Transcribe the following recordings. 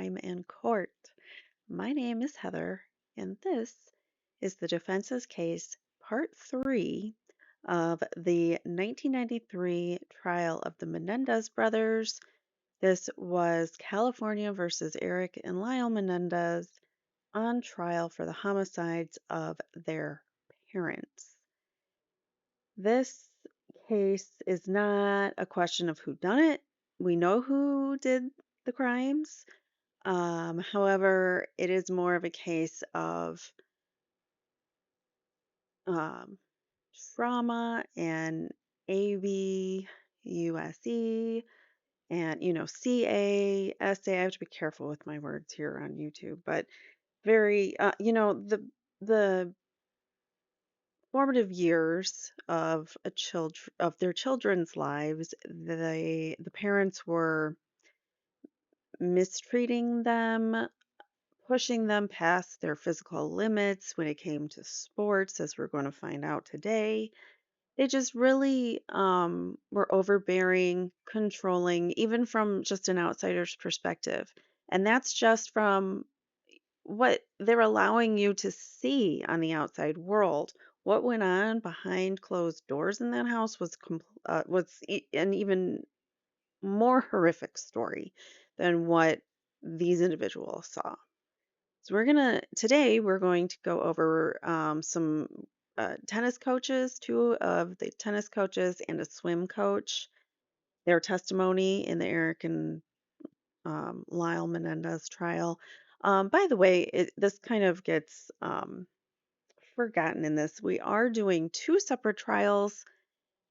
Crime in Court. My name is Heather, and this is the defense's case, part three of the 1993 trial of the Menendez brothers. This was California versus Eric and Lyle Menendez on trial for the homicides of their parents. This case is not a question of who done it. We know who did the crimes. However, it is more of a case of um, trauma and ABUSE and CASA. I have to be careful with my words here on YouTube, but very the formative years of their children's lives, the parents were mistreating them, pushing them past their physical limits when it came to sports, as we're going to find out today. They just really were overbearing, controlling, even from just an outsider's perspective. And that's just from what they're allowing you to see on the outside world. What went on behind closed doors in that house was an even more horrific story than what these individuals saw. So today we're going to go over some tennis coaches, two of the tennis coaches and a swim coach, their testimony in the Eric and Lyle Menendez trial. By the way, this kind of gets forgotten in this. We are doing two separate trials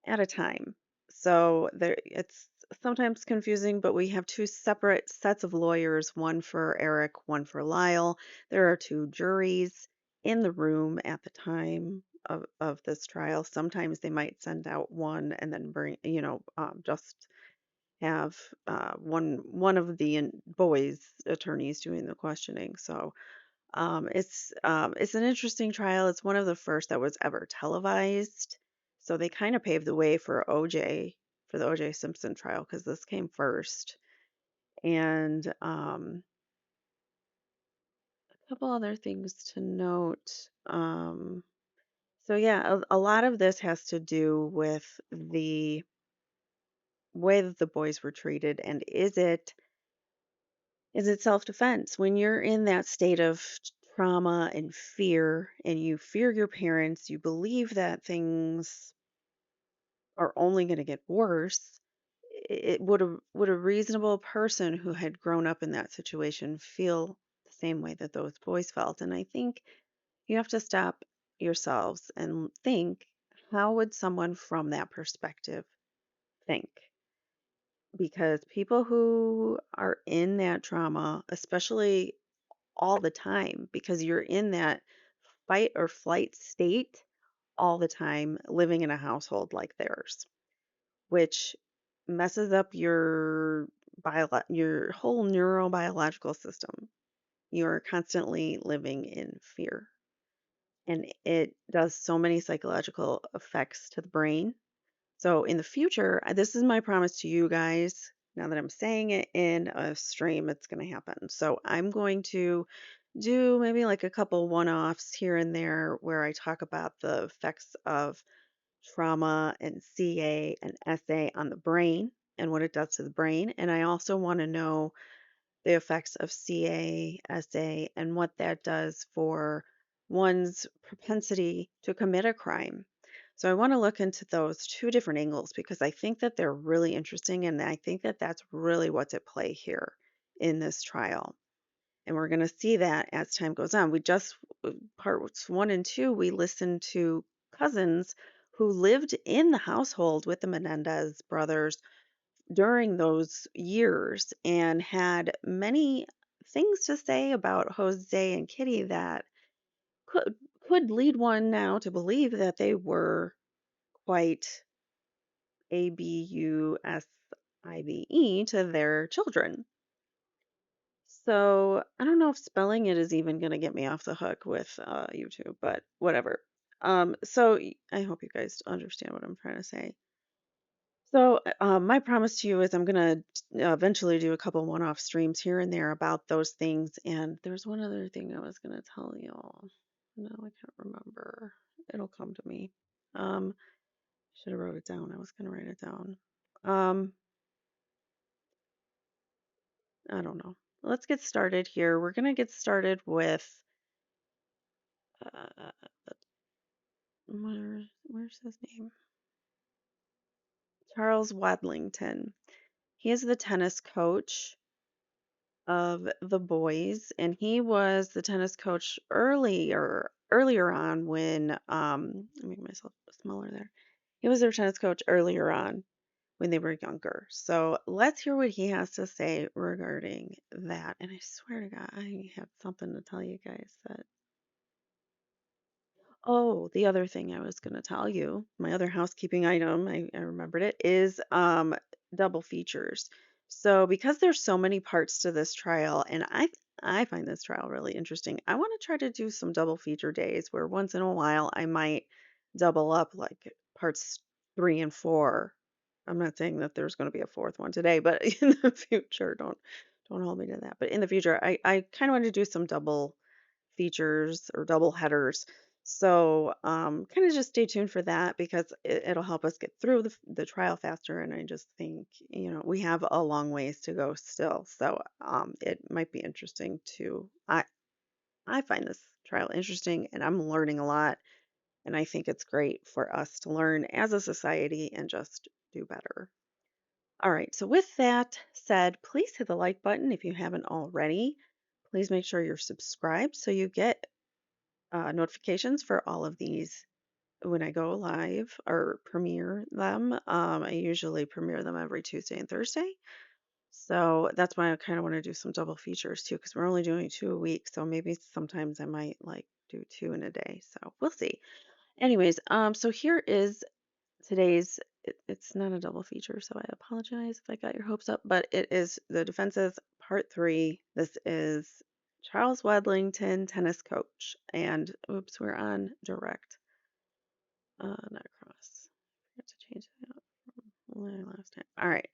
at a time. So it's sometimes confusing, but we have two separate sets of lawyers, one for Eric, one for Lyle. There are two juries in the room at the time of this trial. Sometimes they might send out one and then just have one of the boys' attorneys doing the questioning. So it's an interesting trial. It's one of the first that was ever televised. So they kind of paved the way for the OJ Simpson trial, because this came first. And a couple other things to note. So yeah, a lot of this has to do with the way that the boys were treated, and is it self-defense? When you're in that state of trauma and fear, and you fear your parents, you believe that things are only going to get worse. Would a reasonable person who had grown up in that situation feel the same way that those boys felt? And I think you have to stop yourselves and think, how would someone from that perspective think? Because people who are in that trauma, especially all the time, because you're in that fight or flight state all the time, living in a household like theirs, which messes up your whole neurobiological system. You're constantly living in fear, and it does so many psychological effects to the brain. So in the future, this is my promise to you guys. Now that I'm saying it in a stream, it's going to happen. So I'm going to do maybe like a couple one-offs here and there where I talk about the effects of trauma and CA and SA on the brain and what it does to the brain. And I also want to know the effects of CA, SA, and what that does for one's propensity to commit a crime. So I want to look into those two different angles because I think that they're really interesting, and I think that that's really what's at play here in this trial. And we're going to see that as time goes on. Parts one and two, we listened to cousins who lived in the household with the Menendez brothers during those years and had many things to say about Jose and Kitty that could could lead one now to believe that they were quite ABUSIVE to their children. So I don't know if spelling it is even going to get me off the hook with YouTube, but whatever. I hope you guys understand what I'm trying to say. So, my promise to you is I'm gonna eventually do a couple one-off streams here and there about those things. And there's one other thing I was gonna tell you. No, I can't remember. It'll come to me. Should have wrote it down. I was gonna write it down. Um, I don't know. Let's get started here. We're gonna get started with uh, where's his name? Charles Wadlington. He is the tennis coach of the boys, and he was the tennis coach earlier on when let me make myself smaller there. He was their tennis coach earlier on when they were younger. So let's hear what he has to say regarding that. And I swear to God, I have something to tell you guys that. Oh, the other thing I was going to tell you, my other housekeeping item, I remembered it, is double features. So because there's so many parts to this trial, and I find this trial really interesting, I want to try to do some double feature days where once in a while I might double up like parts 3 and 4. I'm not saying that there's going to be a fourth one today, but in the future, don't hold me to that. But in the future, I kind of want to do some double features or double headers. So kind of just stay tuned for that because it'll help us get through the trial faster. And I just think, we have a long ways to go still. So it might be interesting to, I find this trial interesting and I'm learning a lot. And I think it's great for us to learn as a society and just do better. All right, so with that said, please hit the like button if you haven't already. Please make sure you're subscribed so you get notifications for all of these when I go live or premiere them. I usually premiere them every Tuesday and Thursday. So that's why I kind of want to do some double features too, because we're only doing 2 a week. So maybe sometimes I might like do 2 in a day. So we'll see. Anyways, so here is today's. It's not a double feature, so I apologize if I got your hopes up, but it is the defenses part 3. This is Charles Wadlington, tennis coach. And oops, we're on direct, not cross. I have to change that last time. All right.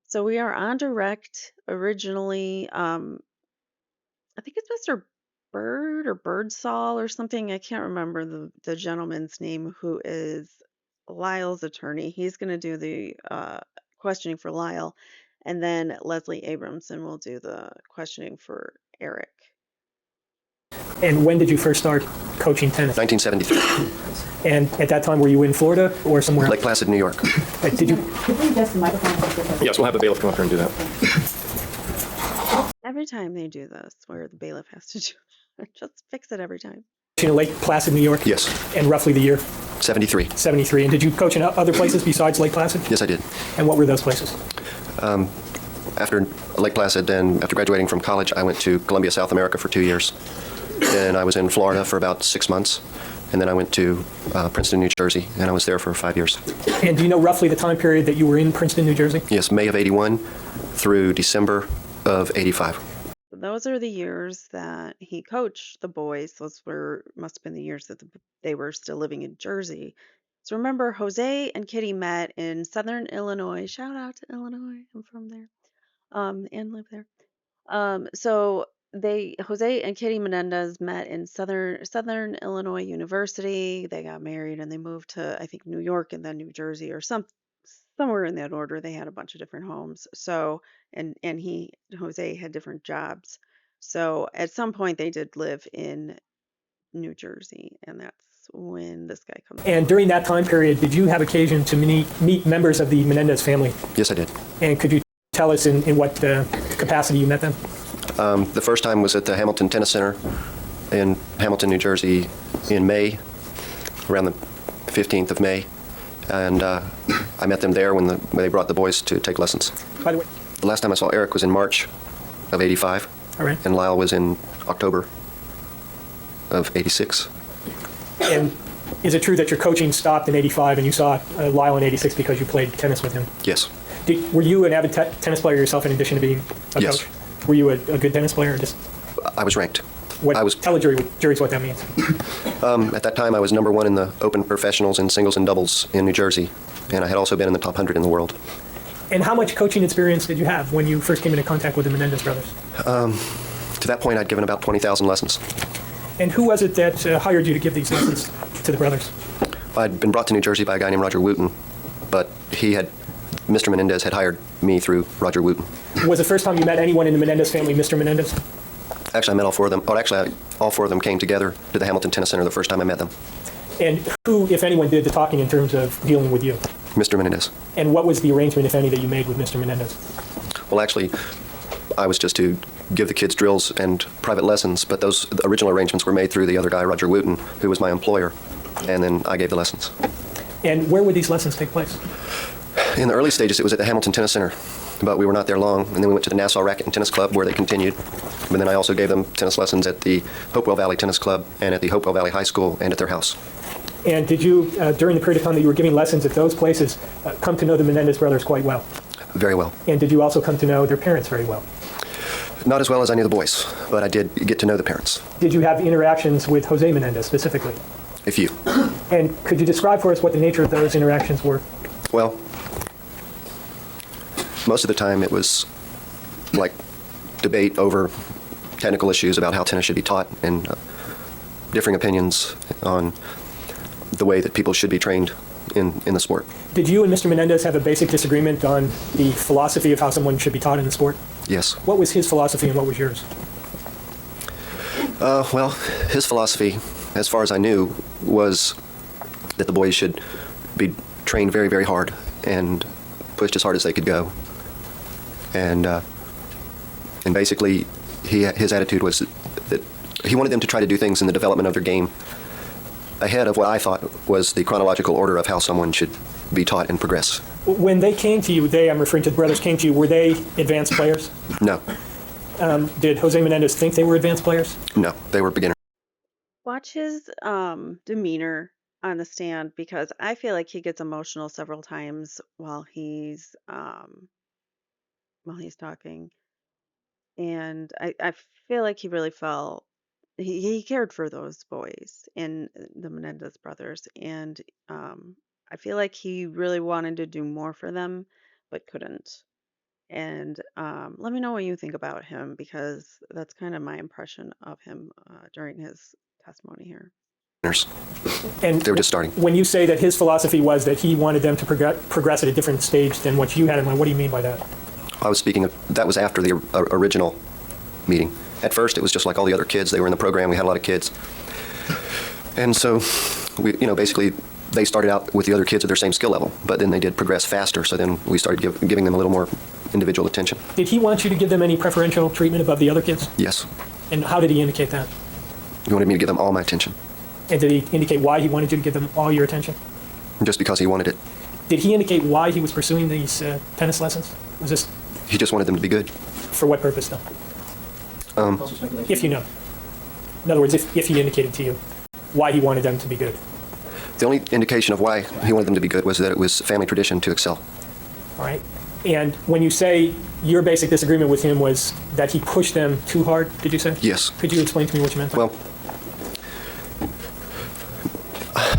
So we are on direct originally. I think it's Mr. Bird or Birdsall or something. I can't remember the gentleman's name who is Lyle's attorney. He's going to do the questioning for Lyle, and then Leslie Abramson will do the questioning for Eric. And when did you first start coaching tennis? 1973. And at that time, were you in Florida or somewhere else? Lake Placid, New York. Did you? Could we adjust the microphone? Yes, we'll have the bailiff come up here and do that. Every time they do this, where the bailiff has to do it, just fix it every time. In Lake Placid, New York? Yes. And roughly the year? 73. 73. And did you coach in other places besides Lake Placid? Yes, I did. And what were those places? After Lake Placid and after graduating from college, I went to Columbia, South America for 2 years. Then I was in Florida for about 6 months. And then I went to Princeton, New Jersey, and I was there for 5 years. And do you know roughly the time period that you were in Princeton, New Jersey? Yes, May of 81 through December of 85. Those are the years that he coached the boys. Those must have been the years that they were still living in Jersey. So remember, Jose and Kitty met in Southern Illinois. Shout out to Illinois. I'm from there, and live there. So Jose and Kitty Menendez met in Southern Illinois University. They got married and they moved to, I think, New York and then New Jersey or somewhere in that order. They had a bunch of different homes. So and Jose had different jobs. So at some point they did live in New Jersey, and that's when this guy comes. And during that time period, did you have occasion to meet members of the Menendez family? Yes, I did. And could you tell us in what capacity you met them? The first time was at the Hamilton Tennis Center in Hamilton, New Jersey in May, around the 15th of May. And I met them there when they brought the boys to take lessons. By the way. The last time I saw Eric was in March of 85. All right. And Lyle was in October of 86. And is it true that your coaching stopped in 85 and you saw Lyle in 86 because you played tennis with him? Yes. Were you an avid tennis player yourself in addition to being a Yes. coach? Were you a good tennis player or just? I was ranked. Tell the juries what that means. At that time, I was number one in the open professionals in singles and doubles in New Jersey, and I had also been in the top 100 in the world. And how much coaching experience did you have when you first came into contact with the Menendez brothers? To that point, I'd given about 20,000 lessons. And who was it that hired you to give these lessons to the brothers? I'd been brought to New Jersey by a guy named Roger Wooten, but Mr. Menendez had hired me through Roger Wooten. Was the first time you met anyone in the Menendez family Mr. Menendez? Actually, I met all four of them. All four of them came together to the Hamilton Tennis Center the first time I met them. And who, if anyone, did the talking in terms of dealing with you? Mr. Menendez. And what was the arrangement, if any, that you made with Mr. Menendez? Well, actually, I was just to give the kids drills and private lessons, but those original arrangements were made through the other guy, Roger Wooten, who was my employer, and then I gave the lessons. And where would these lessons take place? In the early stages, it was at the Hamilton Tennis Center, but we were not there long, and then we went to the Nassau Racket and Tennis Club, where they continued. But then I also gave them tennis lessons at the Hopewell Valley Tennis Club and at the Hopewell Valley High School and at their house. And did you, during the period of time that you were giving lessons at those places, come to know the Menendez brothers quite well? Very well. And did you also come to know their parents very well? Not as well as I knew the boys, but I did get to know the parents. Did you have interactions with Jose Menendez specifically? A few. And could you describe for us what the nature of those interactions were? Well, most of the time it was like debate over technical issues about how tennis should be taught and differing opinions on the way that people should be trained in the sport. Did you and Mr. Menendez have a basic disagreement on the philosophy of how someone should be taught in the sport? Yes. What was his philosophy and what was yours? Well, his philosophy, as far as I knew, was that the boys should be trained very, very hard and pushed as hard as they could go. And basically, his attitude was that he wanted them to try to do things in the development of their game ahead of what I thought was the chronological order of how someone should be taught and progress. When they came to you, I'm referring to the brothers came to you, were they advanced players? No. Did Jose Menendez think they were advanced players? No, they were beginners. Watch his demeanor on the stand because I feel like he gets emotional several times while he's talking, and I feel like he really felt he cared for those boys and the Menendez brothers, and I feel like he really wanted to do more for them, but couldn't. And let me know what you think about him because that's kind of my impression of him during his testimony here. And They were just starting. when you say that his philosophy was that he wanted them to progress at a different stage than what you had in mind, what do you mean by that? I was speaking of, that was after the original meeting. At first, it was just like all the other kids. They were in the program. We had a lot of kids. And so, basically, they started out with the other kids at their same skill level, but then they did progress faster. So then we started giving them a little more individual attention. Did he want you to give them any preferential treatment above the other kids? Yes. And how did he indicate that? He wanted me to give them all my attention, And did he indicate why he wanted you to give them all your attention? just because he wanted it. Did he indicate why he was pursuing these tennis lessons? Was this He just wanted them to be good. for what purpose, though? If you know. In other words, if he indicated to you why he wanted them to be good. The only indication of why he wanted them to be good was that it was family tradition to excel. All right. And when you say your basic disagreement with him was that he pushed them too hard, did you say? Yes. Could you explain to me what you meant? Well,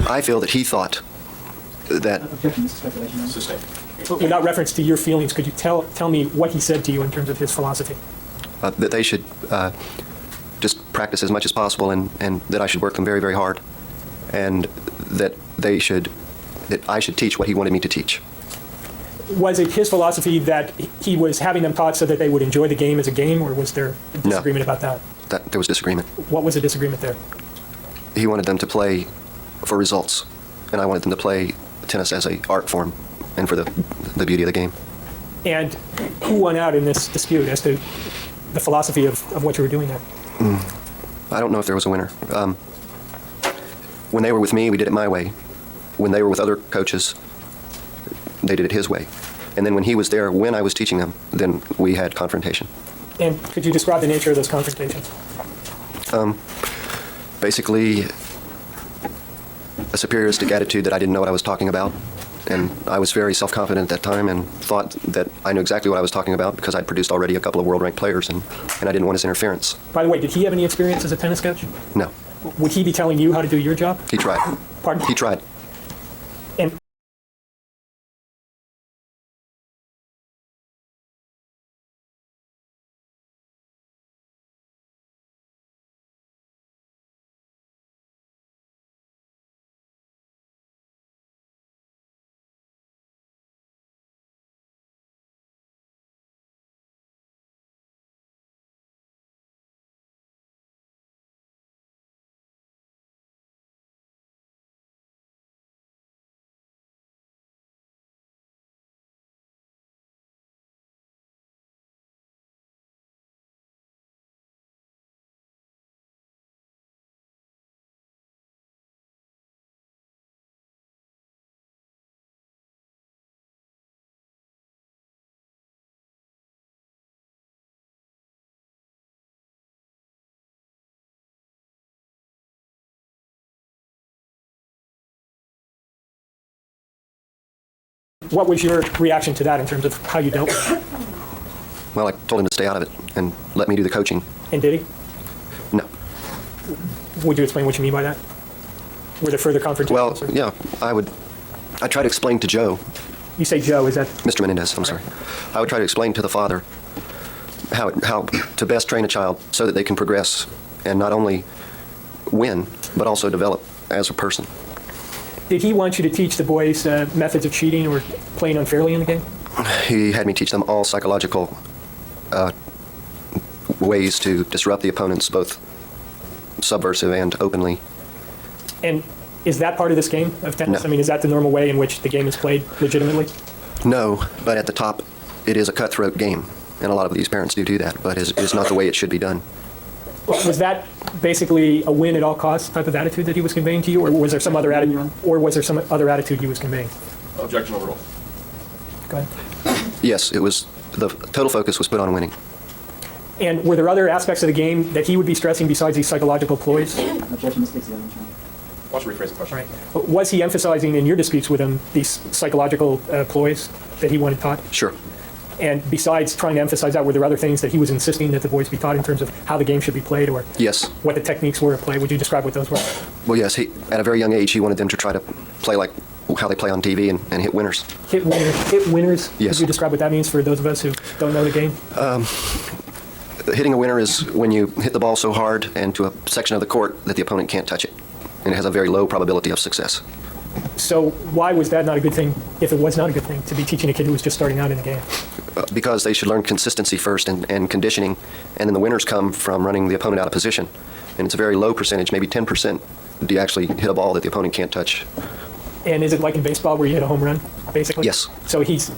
I feel that he thought that Objection, this is speculation. Without reference to your feelings, could you tell me what he said to you in terms of his philosophy? that they should just practice as much as possible, and that I should work them very, very hard, and that I should teach what he wanted me to teach. Was it his philosophy that he was having them taught so that they would enjoy the game as a game, or was there a disagreement about that? There was disagreement. What was the disagreement there? He wanted them to play for results, and I wanted them to play tennis as an art form and for the beauty of the game. And who won out in this dispute as to the philosophy of what you were doing there? I don't know if there was a winner. When they were with me, we did it my way. When they were with other coaches, they did it his way. And then when he was there, when I was teaching them, then we had confrontation. And could you describe the nature of those confrontations? Basically, a superioristic attitude that I didn't know what I was talking about. And I was very self-confident at that time and thought that I knew exactly what I was talking about because I'd produced already a couple of world-ranked players, and I didn't want his interference. By the way, did he have any experience as a tennis coach? No. would he be telling you how to do your job? He tried. Pardon? He tried. And what was your reaction to that in terms of how you dealt with it? Well, I told him to stay out of it and let me do the coaching. And did he? No. Would you explain what you mean by that? Were there further confrontations? Well, yeah, I try to explain to Joe, You say Joe, is that? Mr. Menendez, I'm sorry. I would try to explain to the father how to best train a child so that they can progress and not only win, but also develop as a person. Did he want you to teach the boys methods of cheating or playing unfairly in the game? He had me teach them all psychological ways to disrupt the opponents, both subversive and openly. And is that part of this game of tennis? No. I mean, is that the normal way in which the game is played legitimately? No, but at the top, it is a cutthroat game, and a lot of these parents do that, but it's not the way it should be done. Was that basically a win at all costs type of attitude that he was conveying to you, or was there some other attitude? Or was there some other attitude he was conveying? Objection overruled. Go ahead. Yes, it was, the total focus was put on winning. And were there other aspects of the game that he would be stressing besides these psychological ploys? Objection, this takes the other one. Watch rephrase the question. Right. Was he emphasizing in your disputes with him these psychological ploys that he wanted taught? Sure. And besides trying to emphasize that, were there other things that he was insisting that the boys be taught in terms of how the game should be played or Yes. what the techniques were at play? Would you describe what those were? Well, yes, at a very young age, he wanted them to try to play like how they play on TV and hit winners. Hit winners. Hit winners. Yes. Could you describe what that means for those of us who don't know the game? Hitting a winner is when you hit the ball so hard and to a section of the court that the opponent can't touch it. And it has a very low probability of success. So why was that not a good thing, if it was not a good thing, to be teaching a kid who was just starting out in the game? Because they should learn consistency first and conditioning, and then the winners come from running the opponent out of position. And it's a very low percentage, maybe 10%, do you actually hit a ball that the opponent can't touch. And is it like in baseball where you hit a home run, basically? Yes. So he's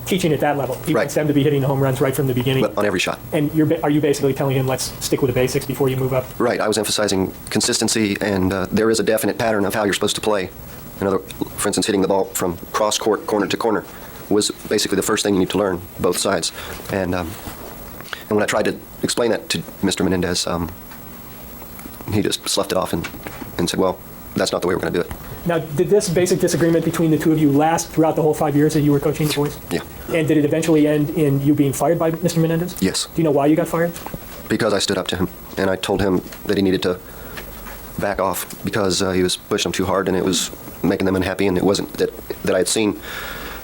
teaching at that level. He Right. wants them to be hitting the home runs right from the beginning. But on every shot. And are you basically telling him, let's stick with the basics before you move up? Right, I was emphasizing consistency, and there is a definite pattern of how you're supposed to play. For instance, hitting the ball from cross court, corner to corner, was basically the first thing you need to learn, both sides. And when I tried to explain that to Mr. Menendez, he just sloughed it off and said, well, that's not the way we're going to do it. Now, did this basic disagreement between the two of you last throughout the whole 5 years that you were coaching the boys? Yeah. And did it eventually end in you being fired by Mr. Menendez? Yes. Do you know why you got fired? Because I stood up to him, and I told him that he needed to back off because he was pushing them too hard, and it was making them unhappy, and it wasn't that I had seen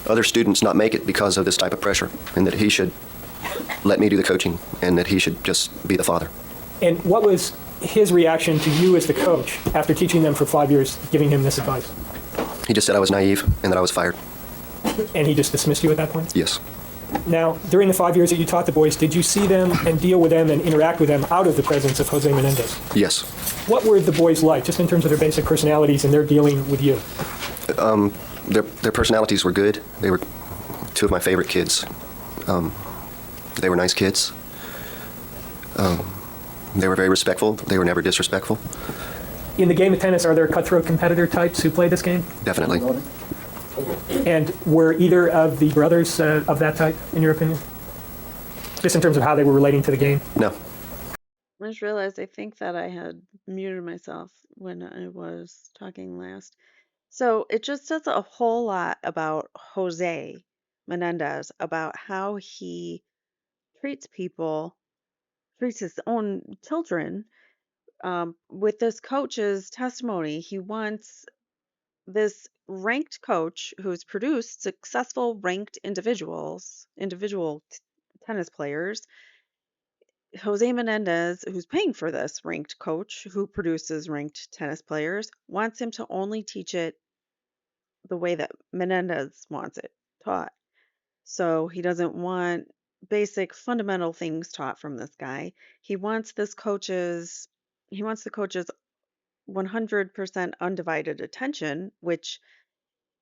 other students not make it because of this type of pressure, and that he should let me do the coaching, and that he should just be the father. And what was his reaction to you as the coach after teaching them for 5 years, giving him this advice? He just said I was naive and that I was fired. And he just dismissed you at that point? Yes. Now, during the 5 years that you taught the boys, did you see them and deal with them and interact with them out of the presence of Jose Menendez? Yes. What were the boys like, just in terms of their basic personalities and their dealing with you? Their personalities were good. They were two of my favorite kids. They were nice kids. They were very respectful. They were never disrespectful. In the game of tennis, are there cutthroat competitor types who play this game? Definitely. And were either of the brothers of that type, in your opinion? Just in terms of how they were relating to the game? No. I just realized I think that I had muted myself when I was talking last. So it just says a whole lot about Jose Menendez, about how he treats people, treats his own children with this coach's testimony, he wants this ranked coach who's produced successful ranked individual tennis players. Jose Menendez, who's paying for this ranked coach who produces ranked tennis players, wants him to only teach it the way that Menendez wants it taught. So he doesn't want basic fundamental things taught from this guy. He wants the coach's 100% undivided attention, which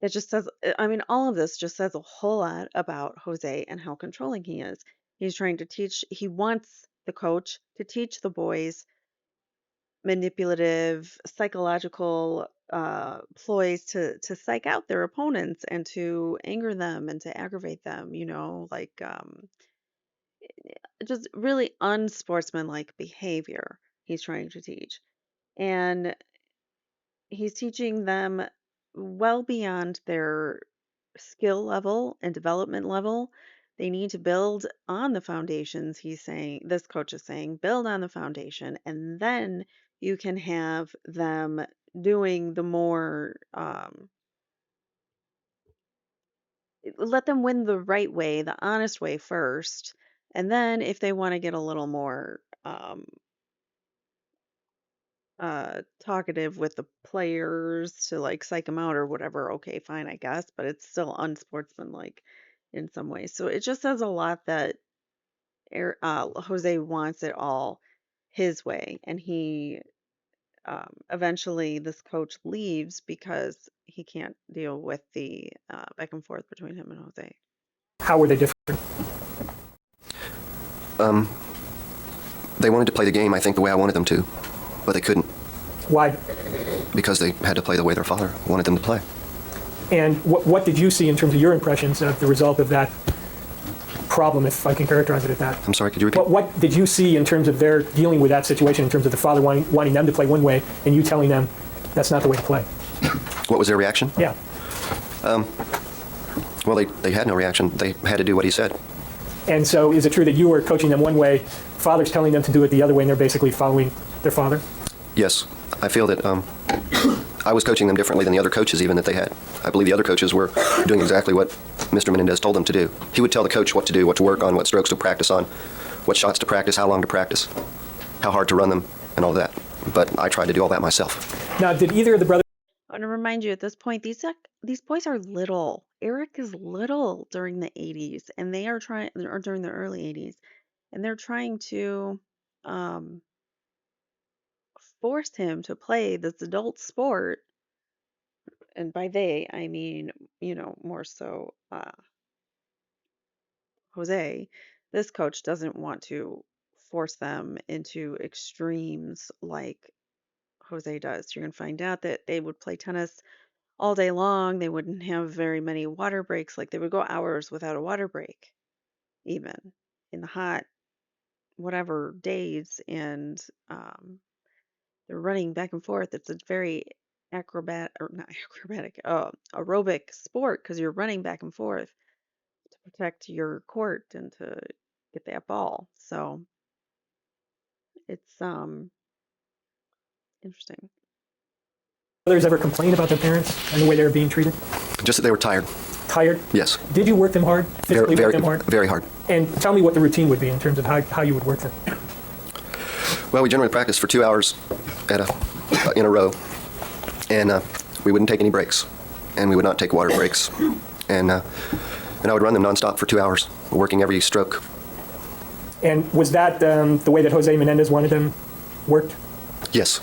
it just says, I mean, all of this just says a whole lot about Jose and how controlling he is. He wants the coach to teach the boys manipulative, psychological ploys to psych out their opponents and to anger them and to aggravate them, just really unsportsmanlike behavior he's trying to teach. And he's teaching them well beyond their skill level and development level. They need to build on the foundations. This coach is saying, build on the foundation, and then you can have them doing the more, let them win the right way, the honest way first. And then if they want to get a little more talkative with the players to like psych them out or whatever, okay, fine, I guess, but it's still unsportsmanlike in some ways. So it just says a lot that Jose wants it all his way, and he eventually this coach leaves because he can't deal with the back and forth between him and Jose. How were they different? They wanted to play the game, I think, the way I wanted them to, but they couldn't Why? because they had to play the way their father wanted them to play. And what did you see in terms of your impressions of the result of that problem, if I can characterize it as that? I'm sorry, could you repeat? What did you see in terms of their dealing with that situation, in terms of the father wanting them to play one way and you telling them that's not the way to play? What was their reaction? Yeah. Well, they had no reaction. They had to do what he said. And so is it true that you were coaching them one way, father's telling them to do it the other way, and they're basically following their father? Yes, I feel that I was coaching them differently than the other coaches even that they had. I believe the other coaches were doing exactly what Mr. Menendez told them to do. He would tell the coach what to do, what to work on, what strokes to practice on, what shots to practice, how long to practice, how hard to run them, and all that. But I tried to do all that myself. Now, did either of the brothers... I want to remind you at this point, these boys are little. Eric is little during the 80s, and they are trying, or during the early 80s, and they're trying to force him to play this adult sport. And by they, I mean, more so Jose. This coach doesn't want to force them into extremes like Jose does. You're going to find out that they would play tennis all day long. They wouldn't have very many water breaks. Like they would go hours without a water break, even in the hot, whatever days. And they're running back and forth. It's a very aerobic sport because you're running back and forth to protect your court and to get that ball. So it's interesting. Brothers ever complain about their parents and the way they were being treated? Just that they were tired. Tired? Yes. Did you work them hard? Physically work them hard? Very hard. And tell me what the routine would be in terms of how you would work them. Well, we generally practiced for 2 hours in a row, and we wouldn't take any breaks, and we would not take water breaks, and I would run them nonstop for 2 hours, working every stroke. And was that the way that Jose Menendez wanted them worked? Yes.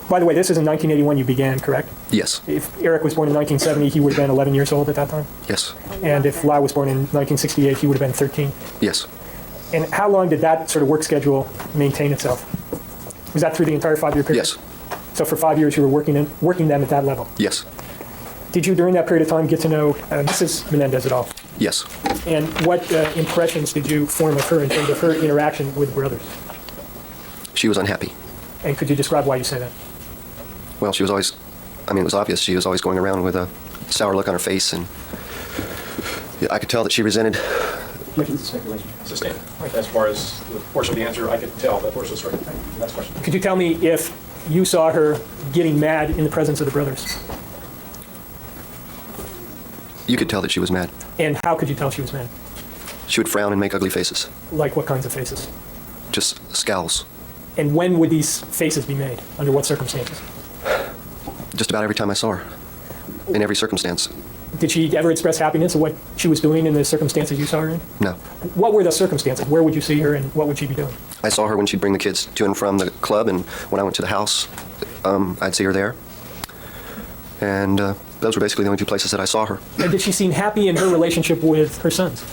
By the way, this is in 1981 you began, correct? Yes. If Eric was born in 1970, he would have been 11 years old at that time? Yes. And if Lau was born in 1968, he would have been 13? Yes. And how long did that sort of work schedule maintain itself? Was that through the entire 5-year period? Yes. So for 5 years you were working them at that level? Yes. Did you during that period of time get to know Mrs. Menendez at all? Yes. And what impressions did you form of her in terms of her interaction with brothers? She was unhappy. And could you describe why you say that? Well, she was always, it was obvious, she was always going around with a sour look on her face, and I could tell that she resented. Speculation. Sustained. As far as the portion of the answer, I could tell that portion was right. Next question. Could you tell me if you saw her getting mad in the presence of the brothers? You could tell that she was mad. And how could you tell she was mad? She would frown and make ugly faces, Like what kinds of faces? just scowls. And when would these faces be made? Under what circumstances? Just about every time I saw her, in every circumstance. Did she ever express happiness at what she was doing in the circumstances you saw her in? No. What were the circumstances? Where would you see her and what would she be doing? I saw her when she'd bring the kids to and from the club, and when I went to the house, I'd see her there. And those were basically the only two places that I saw her. And did she seem happy in her relationship with her sons?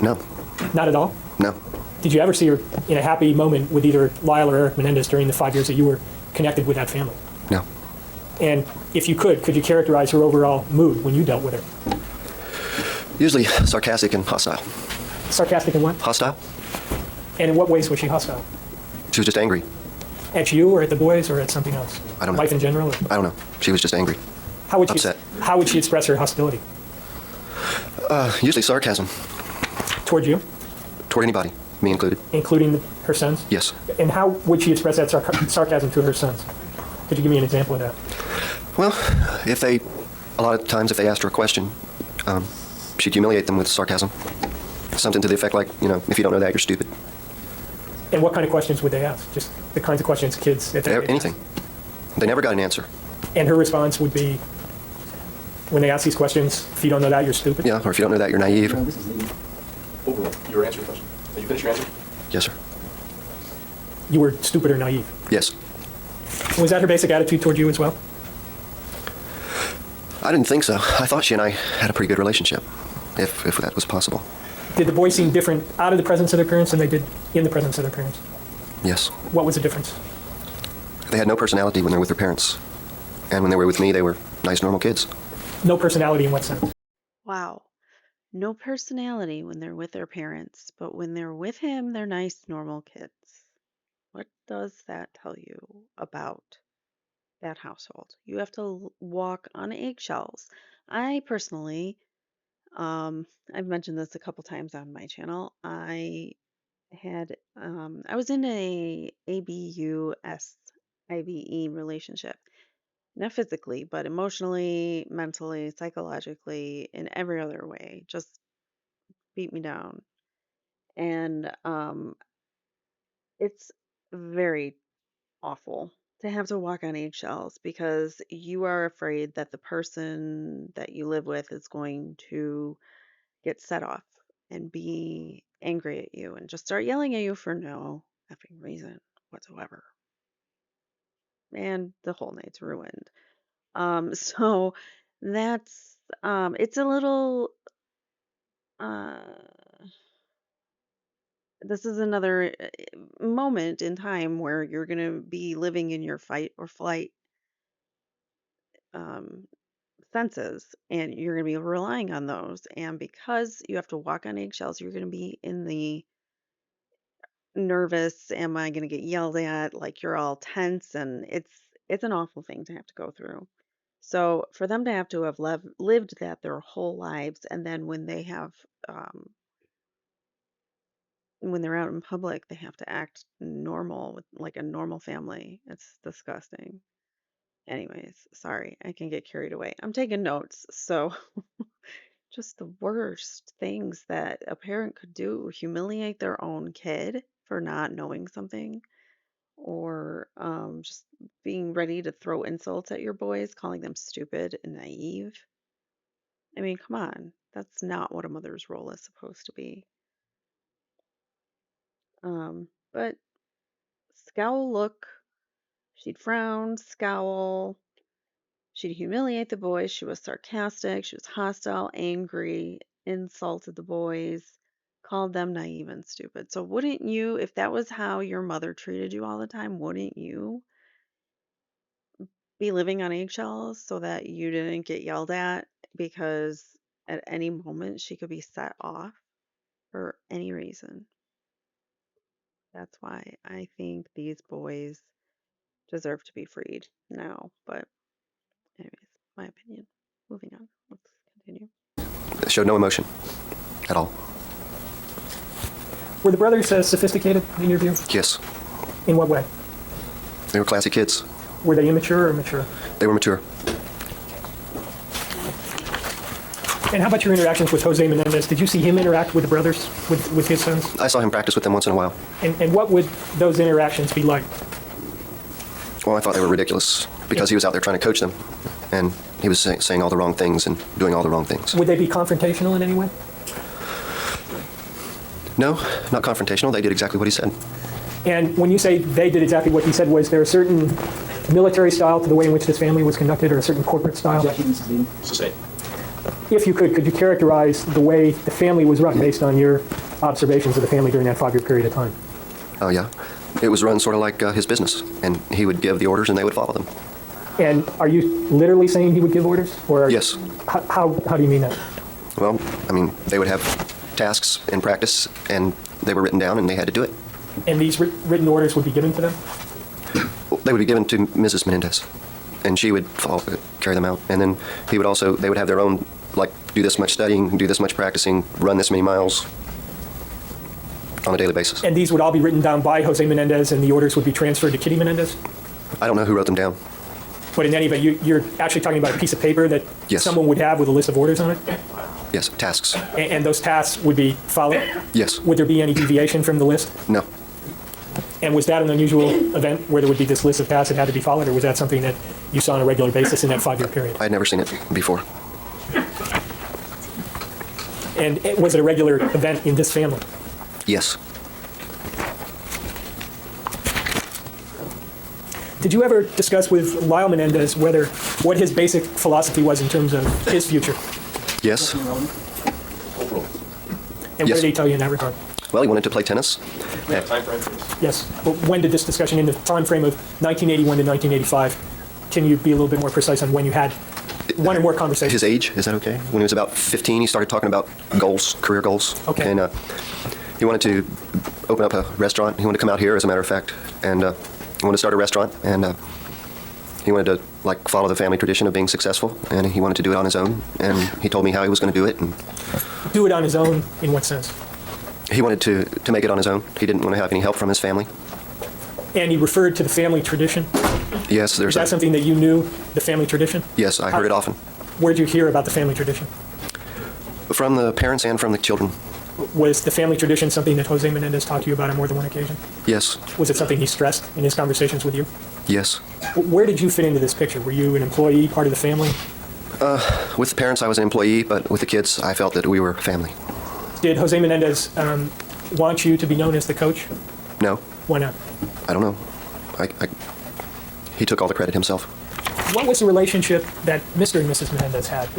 No, Not at all? no. Did you ever see her in a happy moment with either Lyle or Eric Menendez during the 5 years that you were connected with that family? No. And if you could you characterize her overall mood when you dealt with her? Usually sarcastic and hostile. Sarcastic and what? Hostile? And in what ways was she hostile? She was just angry. At you or at the boys or at something else? I don't know. Life in general? Or I don't know. She was just angry. how would she, Upset. How would she express her hostility? Usually sarcasm. Toward you, Toward anybody, me included. including her sons? Yes. And how would she express that sarcasm to her sons? Could you give me an example of that? Well, a lot of times if they asked her a question, she'd humiliate them with sarcasm. Something to the effect like, if you don't know that, you're stupid. And what kind of questions would they ask? Just the kinds of questions kids at that age Anything. They never got an answer. ask. And her response would be, when they ask these questions, if you don't know that, you're stupid? Yeah, or if you don't know that, you're naive. No, this is the overall. You were answering a question. Did you finish your answer? Yes, sir. You were stupid or naive. Yes. Was that her basic attitude toward you as well? I didn't think so. I thought she and I had a pretty good relationship, if that was possible. Did the boys seem different out of the presence of their parents than they did in the presence of their parents? Yes. What was the difference? They had no personality when they were with their parents. And when they were with me, they were nice, normal kids. No personality in what sense? Wow. No personality when they're with their parents, but when they're with him, they're nice, normal kids. What does that tell you about that household? You have to walk on eggshells. I personally, I've mentioned this a couple times on my channel. I was in a ABUSIVE relationship. Not physically, but emotionally, mentally, psychologically, in every other way. Just beat me down. And it's very awful to have to walk on eggshells because you are afraid that the person that you live with is going to get set off and be angry at you and just start yelling at you for no effing reason whatsoever. And the whole night's ruined. So that's it's a little uh this is another moment in time where you're going to be living in your fight or flight um senses and you're going to be relying on those, and because you have to walk on eggshells, you're going to be in the nervous, am I going to get yelled at, like you're all tense, and it's an awful thing to have to go through. So for them to have lived that their whole lives, and then um, when they're out in public, they have to act normal with like a normal family. It's disgusting. Anyways, sorry, I can get carried away. I'm taking notes. So just the worst things that a parent could do, humiliate their own kid for not knowing something, or just being ready to throw insults at your boys, calling them stupid and naive. I mean, come on. That's not what a mother's role is supposed to be. But scowl look, she'd frown, scowl, she'd humiliate the boys. She was sarcastic, she was hostile, angry, insulted the boys, called them naive and stupid. So wouldn't you, if that was how your mother treated you all the time, wouldn't you be living on eggshells so that you didn't get yelled at? Because at any moment she could be set off for any reason. That's why I think these boys deserve to be freed now. But anyways, my opinion. Moving on. Let's continue. They showed no emotion at all. Were the brothers sophisticated in your view? Yes. In what way? They were classy kids. Were they immature or mature? They were mature. And how about your interactions with Jose Menendez? Did you see him interact with the brothers, with his sons? I saw him practice with them once in a while. And what would those interactions be like? Well, I thought they were ridiculous because he was out there trying to coach them, and he was saying all the wrong things and doing all the wrong things. Would they be confrontational in any way? No, not confrontational. They did exactly what he said. And when you say they did exactly what he said, was there a certain military style to the way in which this family was conducted, or a certain corporate style? If you could you characterize the way the family was run based on your observations of the family during that 5-year period of time? Oh, yeah. It was run sort of like his business, and he would give the orders and they would follow them. And are you literally saying he would give orders? Or Yes. How do you mean that? Well, I mean, they would have tasks in practice, and they were written down, and they had to do it. And these written orders would be given to them? They would be given to Mrs. Menendez, and she would carry them out. And then they would have their own, like, do this much studying, do this much practicing, run this many miles on a daily basis. And these would all be written down by Jose Menendez, and the orders would be transferred to Kitty Menendez? I don't know who wrote them down. But in any event, you're actually talking about a piece of paper that Yes. someone would have with a list of orders on it? Yes, tasks. And those tasks would be followed? Yes. Would there be any deviation from the list? No. And was that an unusual event where there would be this list of tasks that had to be followed, or was that something that you saw on a regular basis in that 5-year period? I had never seen it before. And was it a regular event in this family? Yes. Did you ever discuss with Lyle Menendez what his basic philosophy was in terms of his future? Yes. And what Yes. did he tell you in that regard? Well, he wanted to play tennis. Time frame, please. Yes. But when did this discussion, in the time frame of 1981 to 1985, can you be a little bit more precise on when you had one or more conversations? His age, is that okay? When he was about 15, he started talking about goals, career goals. Okay. And he wanted to open up a restaurant. He wanted to come out here, as a matter of fact, and he wanted to start a restaurant. And he wanted to, like, follow the family tradition of being successful, and he wanted to do it on his own. And he told me how he was going to do it. And Do it on his own, in what sense? he wanted to make it on his own. He didn't want to have any help from his family. And he referred to the family tradition. Yes, Is there's that something that you knew, the family tradition? Yes, I heard it often. Where'd you hear about the family tradition? From the parents and from the children. Was the family tradition something that Jose Menendez talked to you about on more than one occasion? Yes. Was it something he stressed in his conversations with you? Yes. Where did you fit into this picture? Were you an employee, part of the family? With the parents, I was an employee, but with the kids, I felt that we were family. Did Jose Menendez want you to be known as the coach? No, Why not? I don't know. He took all the credit himself. What was the relationship that Mr. and Mrs. Menendez had?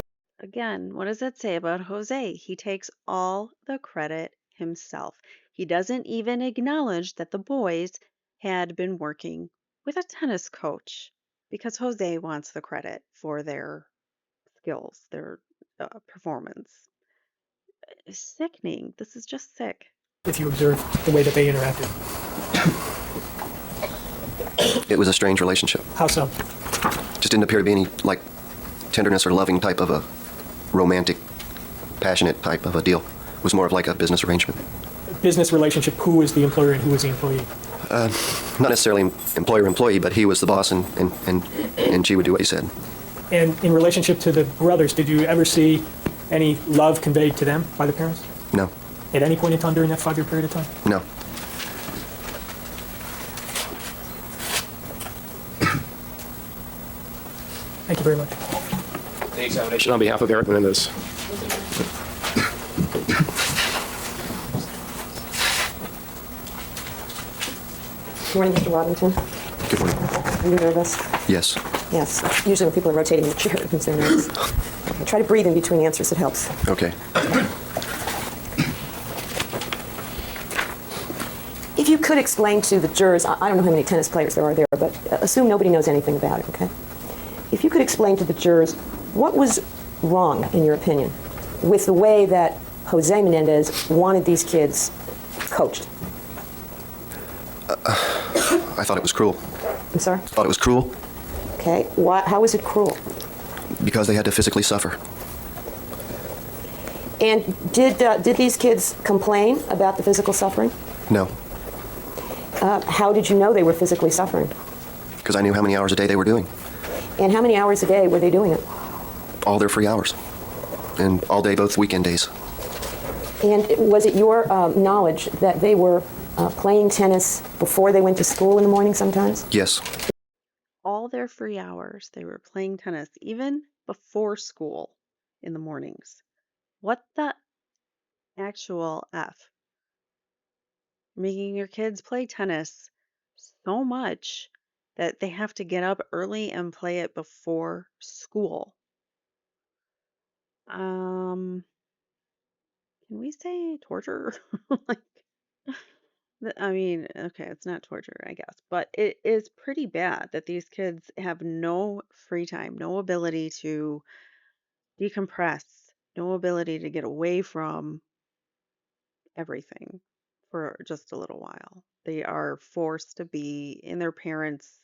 Again, what does that say about Jose? He takes all the credit himself. He doesn't even acknowledge that the boys had been working with a tennis coach because Jose wants the credit for their skills, their performance. It's sickening. This is just sick. If you observe the way that they interacted. It was a strange relationship. How so? Just didn't appear to be any, like, tenderness or loving type of a romantic, passionate type of a deal. It was more of like a business arrangement. Business relationship, who is the employer and who is the employee? Not necessarily employer-employee, but he was the boss, and she would do what he said. And in relationship to the brothers, did you ever see any love conveyed to them by the parents? No, At any point in time during that 5-year period of time? no. Thank you very much. The examination on behalf of Eric Menendez. Good morning, Mr. Waddington. Good morning. Are you nervous? Yes. Yes. Usually when people are rotating the chair, it means they're nervous. Okay, try to breathe in between answers. It helps. Okay. If you could explain to the jurors, I don't know how many tennis players there are there, but assume nobody knows anything about it, okay? If you could explain to the jurors what was wrong, in your opinion, with the way that Jose Menendez wanted these kids coached. I thought it was cruel. I'm sorry? I thought it was cruel Okay. How was it cruel? because they had to physically suffer. And did these kids complain about the physical suffering? No, How did you know they were physically suffering? because I knew how many hours a day they were doing. And how many hours a day were they doing it? All their free hours. And all day, both weekend days. And was it your knowledge that they were playing tennis before they went to school in the morning sometimes? Yes. All their free hours, they were playing tennis, even before school in the mornings. What the actual F? Making your kids play tennis so much that they have to get up early and play it before school. Um, can we say torture? Like, I mean, okay, it's not torture, I guess, but it is pretty bad that these kids have no free time, no ability to decompress, no ability to get away from everything for just a little while. They are forced to be in their parents'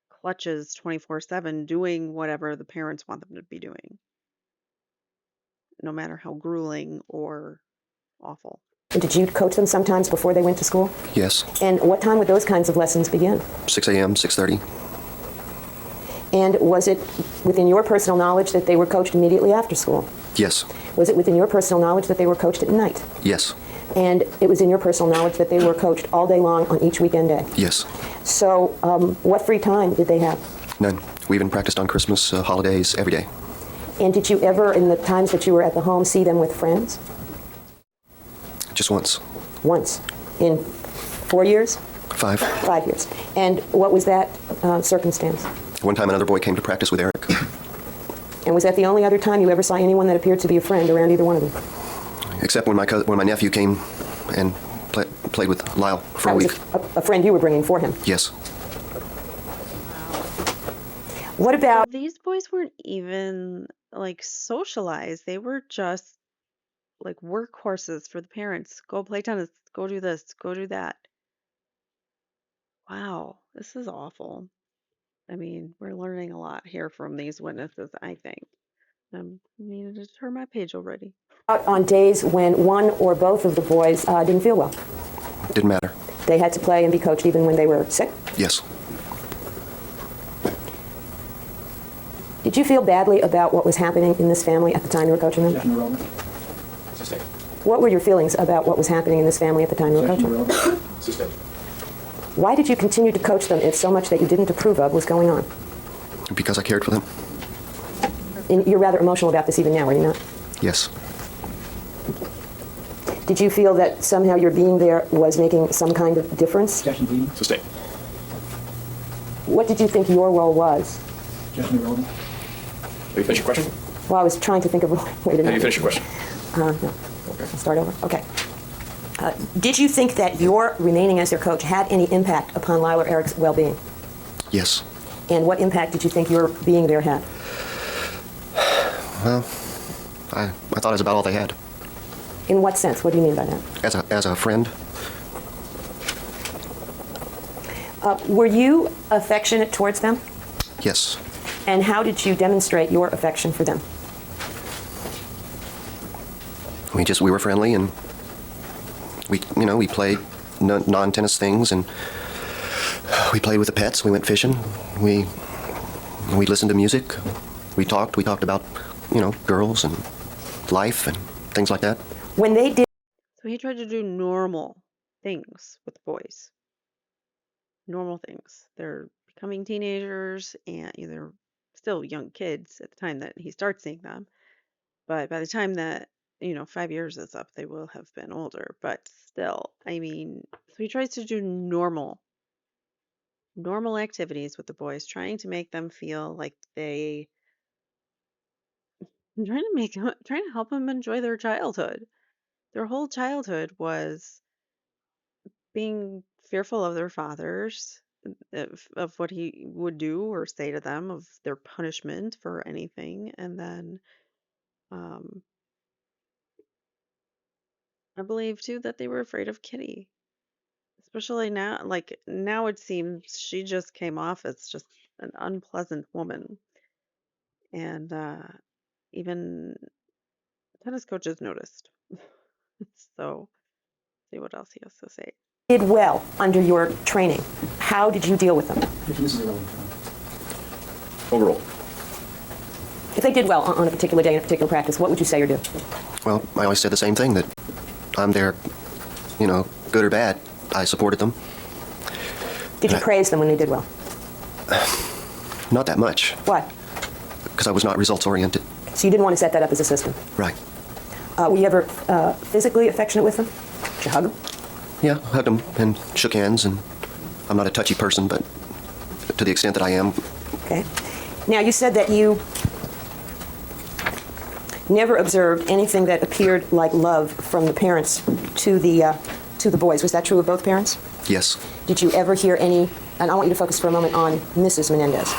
clutches 24/7 doing whatever the parents want them to be doing, no matter how grueling or awful. And did you coach them sometimes before they went to school? Yes. And what time would those kinds of lessons begin? 6 a.m., 6:30. And was it within your personal knowledge that they were coached immediately after school? Yes. Was it within your personal knowledge that they were coached at night? Yes. And it was in your personal knowledge that they were coached all day long on each weekend day? Yes. So what free time did they have? None. We even practiced on Christmas, holidays, every day. And did you ever, in the times that you were at the home, see them with friends? Just once. Once. In 4 years? 5. 5 years. And what was that circumstance? One time another boy came to practice with Eric. And was that the only other time you ever saw anyone that appeared to be a friend around either one of them? Except when my nephew came and played with Lyle for That a was week. a friend you were bringing for him. Yes. What about, These boys weren't even like socialized. They were just like workhorses for the parents. Go play tennis, go do this, go do that. Wow, this is awful. I mean, we're learning a lot here from these witnesses, I think. I needed to turn my page already. on days when one or both of the boys didn't feel well? Didn't matter. They had to play and be coached even when they were sick? Yes. Did you feel badly about what was happening in this family at the time you were coaching them? Objection irrelevant. Sustained. What were your feelings about what was happening in this family at the time you were Objection coaching them? irrelevant. Sustained. Why did you continue to coach them if so much that you didn't approve of was going on? Because I cared for them. And you're rather emotional about this even now, are you not? Yes. Did you feel that somehow your being there was making some kind of difference? Objection pleading. Sustained. What did you think your role was? Objection irrelevant. Have you finished your question? Well, I was trying to think of a way to Have you finished your question? No. I'll start over. Okay. Did you think that your remaining as their coach had any impact upon Lyle or Eric's well-being? Yes. And what impact did you think your being there had? Well, I thought it was about all they had. In what sense? What do you mean by that? As a friend. Were you affectionate towards them? Yes. And how did you demonstrate your affection for them? We were friendly, and we played non-tennis things, and we played with the pets. We went fishing. We listened to music. We talked about girls and life and things like that. When they did, So he tried to do normal things with the boys. Normal things. They're becoming teenagers and they're still young kids at the time that he starts seeing them. But by the time that, 5 years is up, they will have been older. But still, I mean, so he tries to do normal activities with the boys, trying to make them feel like trying to help them enjoy their childhood. Their whole childhood was being fearful of their fathers, of what he would do or say to them, of their punishment for anything. And then um, I believe too that they were afraid of Kitty, especially now. Like now, it seems she just came off as just an unpleasant woman, and even tennis coaches noticed. So, see what else he has to say. Did well under your training. How did you deal with them? Overall. If they did well on a particular day in a particular practice, what would you say or do? Well, I always said the same thing, that I'm there, good or bad, I supported them. Did you praise them when they did well? Not that much, Why? because I was not results oriented. So you didn't want to set that up as a system. Right. Were you ever physically affectionate with them? Did you hug them? Yeah, hugged them and shook hands, and I'm not a touchy person, but to the extent that I am, Okay. Now, you said that you never observed anything that appeared like love from the parents to the boys. Was that true of both parents? yes. Did you ever hear any, and I want you to focus for a moment on Mrs. Menendez.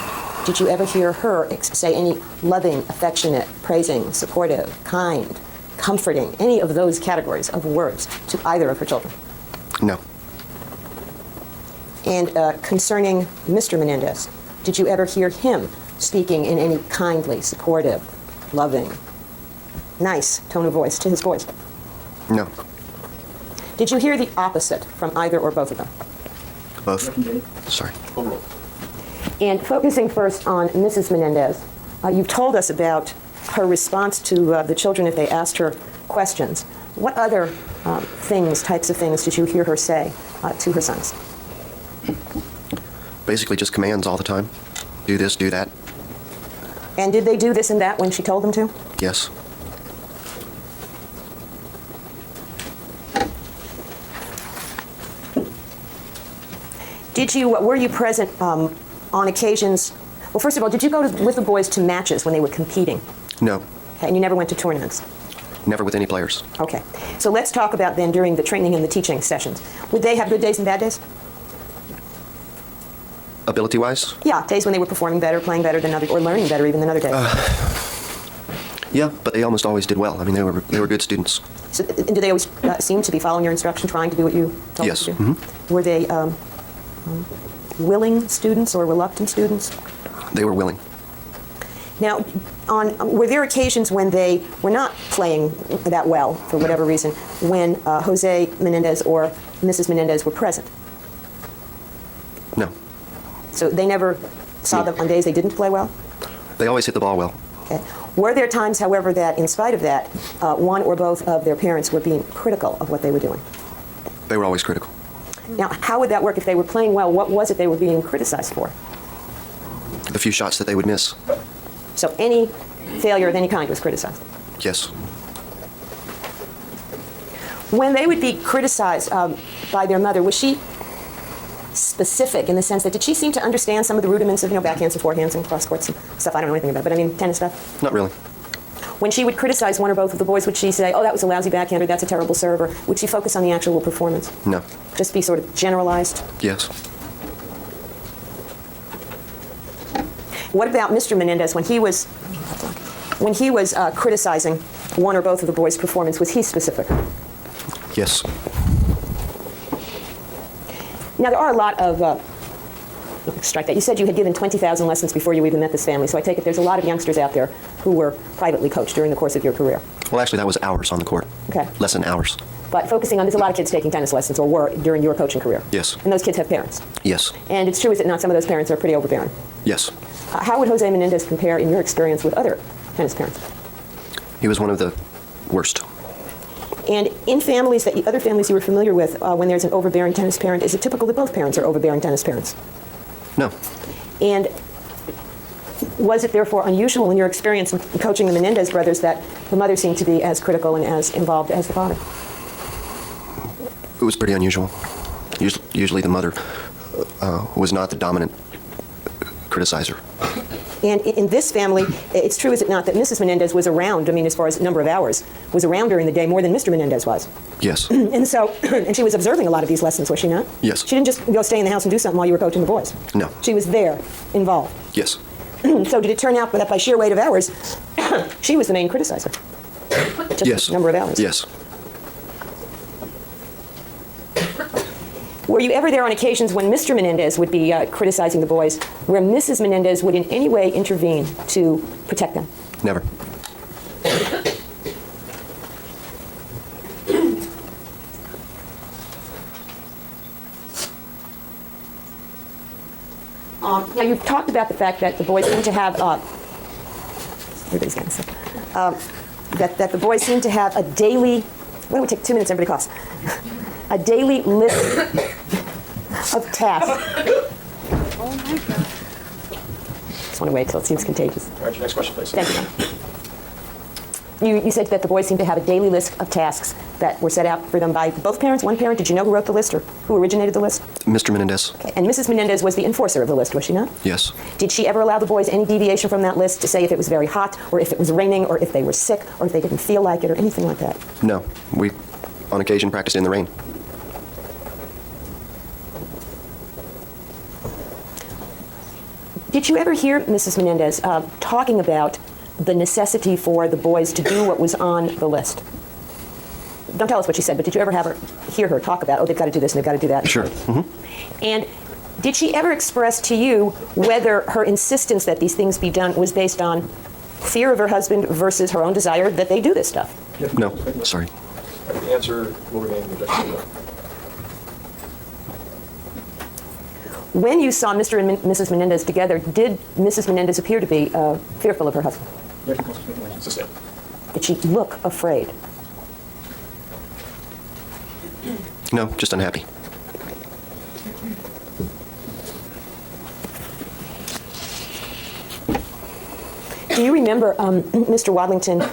Did you ever hear her say any loving, affectionate, praising, supportive, kind, comforting, any of those categories of words to either of her children? No. And concerning Mr. Menendez, did you ever hear him speaking in any kindly, supportive, loving, nice tone of voice to his boys? No. Did you hear the opposite from either or both of them? Both. Sorry. Overall. And focusing first on Mrs. Menendez, you've told us about her response to the children if they asked her questions. What other types of things did you hear her say to her sons? Basically just commands all the time. Do this, do that. And did they do this and that when she told them to? Yes. Were you present on occasions? Well, first of all, did you go with the boys to matches when they were competing? No. Okay, and you never went to tournaments? Never with any players. Okay. So let's talk about then during the training and the teaching sessions. Would they have good days and bad days? Ability-wise? Yeah, days when they were performing better, playing better than other, or learning better even than other days. Yeah, but they almost always did well. I mean, they were good students. So, and do they always seem to be following your instruction, trying to do what you told Yes. them to do? Mm-hmm. Were they willing students or reluctant students? They were willing. Now, were there occasions when they were not playing that well, for whatever reason, when Jose Menendez or Mrs. Menendez were present? No. So they never saw them on days they didn't play well? They always hit the ball well. Okay. Were there times, however, that in spite of that, one or both of their parents were being critical of what they were doing? They were always critical. Now, how would that work if they were playing well? What was it they were being criticized for? The few shots that they would miss. So any failure of any kind was criticized? Yes. When they would be criticized by their mother, was she specific in the sense that did she seem to understand some of the rudiments of, backhands and forehands and cross courts and stuff I don't know anything about, but I mean tennis stuff? Not really. When she would criticize one or both of the boys, would she say, oh, that was a lousy backhand, or that's a terrible serve, or would she focus on the actual performance? No. Just be sort of generalized? Yes. What about Mr. Menendez when he was criticizing one or both of the boys' performance? Was he specific? Yes. Now, there are a lot of, strike that. You said you had given 20,000 lessons before you even met this family, so I take it there's a lot of youngsters out there who were privately coached during the course of your career. Well, actually, that was hours on the court. Okay. Lesson hours. But focusing on, there's a lot of kids taking tennis lessons, or were during your coaching career. Yes. And those kids have parents. Yes. And it's true, is it not, some of those parents are pretty overbearing? Yes. How would Jose Menendez compare, in your experience, with other tennis parents? He was one of the worst. And in families, other families you were familiar with, when there's an overbearing tennis parent, is it typical that both parents are overbearing tennis parents? No. And was it therefore unusual in your experience in coaching the Menendez brothers that the mother seemed to be as critical and as involved as the father? It was pretty unusual. Usually the mother was not the dominant criticizer. And in this family, it's true, is it not, that Mrs. Menendez was around, I mean, as far as number of hours, was around during the day more than Mr. Menendez was. Yes. And so, and she was observing a lot of these lessons, was she not? Yes. She didn't just go stay in the house and do something while you were coaching the boys. No. She was there, involved. Yes. So did it turn out that by sheer weight of hours, she was the main criticizer? Just Yes. the number of hours. Yes. Were you ever there on occasions when Mr. Menendez would be criticizing the boys, where Mrs. Menendez would in any way intervene to protect them? Never. Now, you've talked about the fact that the boys seem to have, everybody's getting sick, that the boys seem to have a daily, why don't we take 2 minutes, everybody coughs, a daily list of tasks. Oh my God. Just want to wait till it seems contagious. All right, your next question, please. Thank you. You said that the boys seem to have a daily list of tasks that were set out for them by both parents, one parent. Did you know who wrote the list or who originated the list? Mr. Menendez? Okay. And Mrs. Menendez was the enforcer of the list, was she not? Yes. Did she ever allow the boys any deviation from that list to say if it was very hot or if it was raining or if they were sick or if they didn't feel like it or anything like that? No. We, on occasion, practiced in the rain. Did you ever hear Mrs. Menendez talking about the necessity for the boys to do what was on the list? Don't tell us what she said, but did you ever hear her talk about, oh, they've got to do this and they've got to do that? Sure. Mm-hmm. And did she ever express to you whether her insistence that these things be done was based on fear of her husband versus her own desire that they do this stuff? No. Sorry. All right, the answer will remain the objection. No. When you saw Mr. and Mrs. Menendez together, did Mrs. Menendez appear to be fearful of her husband? Sustain. Did she look afraid? No, just unhappy. Do you remember, Mr. Wadlington,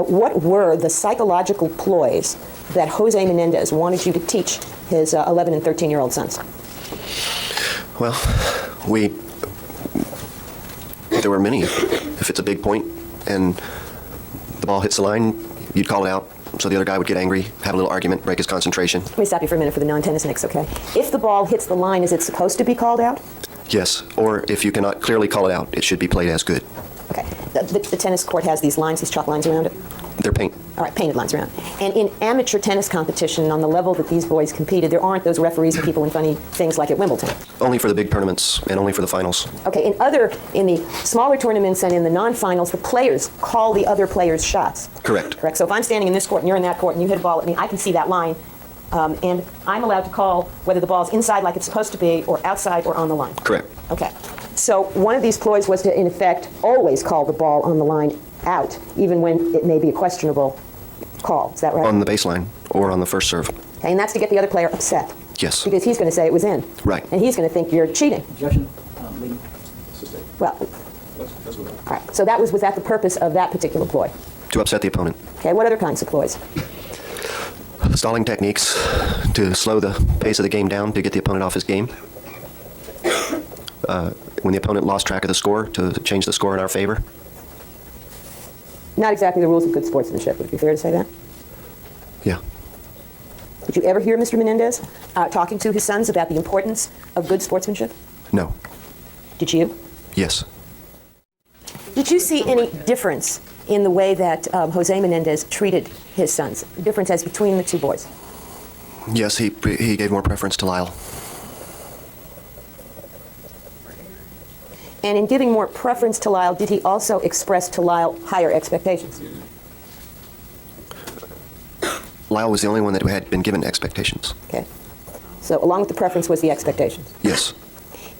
what were the psychological ploys that Jose Menendez wanted you to teach his 11 and 13-year-old sons? Well, there were many. If it's a big point and the ball hits the line, you'd call it out so the other guy would get angry, have a little argument, break his concentration. Let me stop you for a minute for the non-tennis nicks, okay? If the ball hits the line, is it supposed to be called out? Yes, or if you cannot clearly call it out, it should be played as good. Okay. The tennis court has these lines, these chalk lines around it? They're paint. All right, painted lines around. And in amateur tennis competition, on the level that these boys competed, there aren't those referees and people and funny things like at Wimbledon. Only for the big tournaments and only for the finals. Okay, in the smaller tournaments and in the non-finals, the players call the other players' shots. Correct. Correct. So if I'm standing in this court and you're in that court and you hit a ball at me, I can see that line, and I'm allowed to call whether the ball's inside like it's supposed to be or outside or on the line. Correct. Okay. So one of these ploys was to, in effect, always call the ball on the line out, even when it may be a questionable call. Is that right? On the baseline or on the first serve. Okay, and that's to get the other player upset. Yes. Because he's going to say it was in. Right. And he's going to think you're cheating. Objection. Leading. Sustain. Well, That's what all right. So was that the purpose of that particular ploy? To upset the opponent. Okay, what other kinds of ploys? Stalling techniques to slow the pace of the game down to get the opponent off his game. When the opponent lost track of the score, to change the score in our favor. Not exactly the rules of good sportsmanship. Would it be fair to say that? Yeah. Did you ever hear Mr. Menendez talking to his sons about the importance of good sportsmanship? No. Did you? Yes. Did you see any difference in the way that Jose Menendez treated his sons? Difference as between the two boys? Yes, he gave more preference to Lyle. And in giving more preference to Lyle, did he also express to Lyle higher expectations? Lyle was the only one that had been given expectations. Okay. So along with the preference was the expectations. Yes.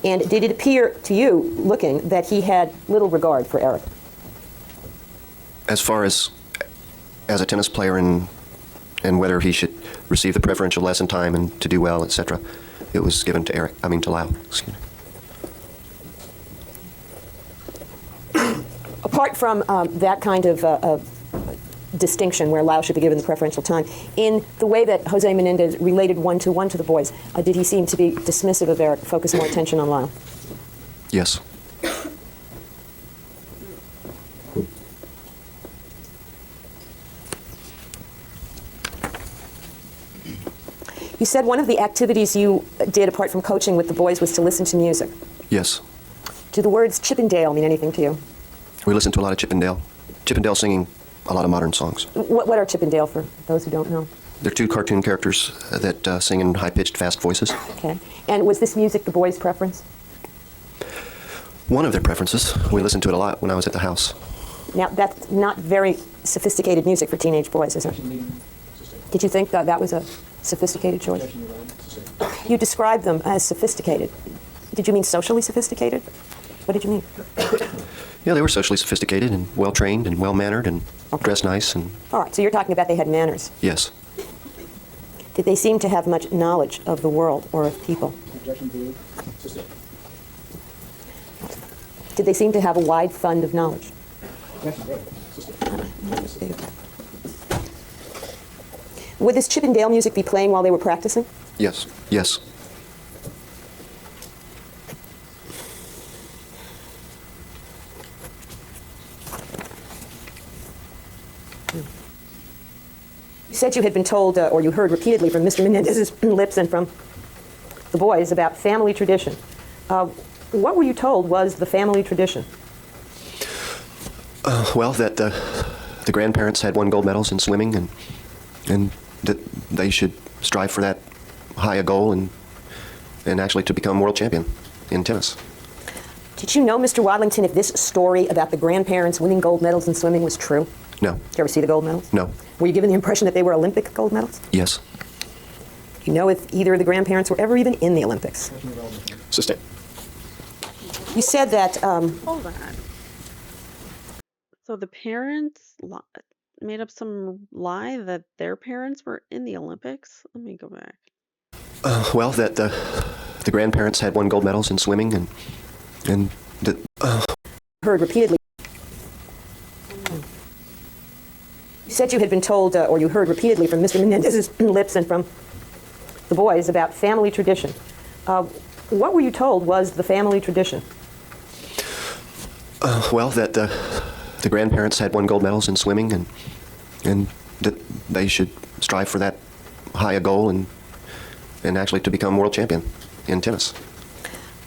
And did it appear to you, looking, that he had little regard for Eric? As far as a tennis player and whether he should receive the preferential lesson time and to do well, etc., it was given to to Lyle. Excuse me. Apart from that kind of distinction where Lyle should be given the preferential time, in the way that Jose Menendez related one-to-one to the boys, did he seem to be dismissive of Eric, focus more attention on Lyle? Yes. You said one of the activities you did apart from coaching with the boys was to listen to music. Yes. Do the words Chippendale mean anything to you? We listened to a lot of Chippendale. Chippendale singing a lot of modern songs. What are Chippendale for those who don't know? They're two cartoon characters that sing in high-pitched, fast voices. Okay. And was this music the boys' preference? One of their preferences. We listened to it a lot when I was at the house. Now, that's not very sophisticated music for teenage boys, is it? Did you think that was a sophisticated choice? You described them as sophisticated. Did you mean socially sophisticated? What did you mean? Yeah, they were socially sophisticated and well-trained and well-mannered and dressed nice and, All right, so you're talking about they had manners. yes. Did they seem to have much knowledge of the world or of people? Did they seem to have a wide fund of knowledge? Would this Chip and Dale music be playing while they were practicing? Yes. Yes. You said you had been told, or you heard repeatedly from Mr. Menendez's lips and from the boys about family tradition. What were you told was the family tradition? Well, that the grandparents had won gold medals in swimming and that they should strive for that high a goal and actually to become world champion in tennis. Did you know, Mr. Wadlington, if this story about the grandparents winning gold medals in swimming was true? No. Did you ever see the gold medals? No. Were you given the impression that they were Olympic gold medals? Yes. Do you know if either of the grandparents were ever even in the Olympics? Sustain. You said that, Hold on. So the parents made up some lie that their parents were in the Olympics? Let me go back. Well, that the grandparents had won gold medals in swimming and that heard repeatedly. You said you had been told, or you heard repeatedly from Mr. Menendez's lips and from the boys about family tradition. What were you told was the family tradition? well, that the grandparents had won gold medals in swimming and that they should strive for that high a goal and actually to become world champion in tennis.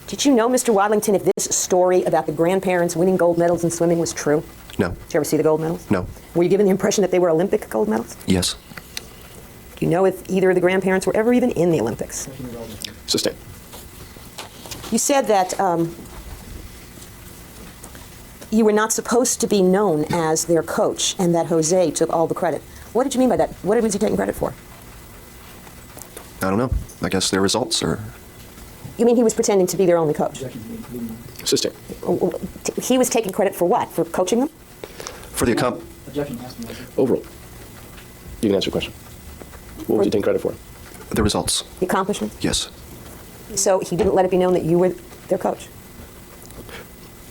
Did you know, Mr. Wadlington, if this story about the grandparents winning gold medals in swimming was true? No. Did you ever see the gold medals? No. Were you given the impression that they were Olympic gold medals? Yes. Do you know if either of the grandparents were ever even in the Olympics? Sustain. You said that you were not supposed to be known as their coach and that Jose took all the credit. What did you mean by that? What was he taking credit for? I don't know. I guess their results are... You mean he was pretending to be their only coach? Sustain. He was taking credit for what? For coaching them? For the Overall. You can answer the question. What was he taking credit for? the results. The accomplishments? Yes. So he didn't let it be known that you were their coach?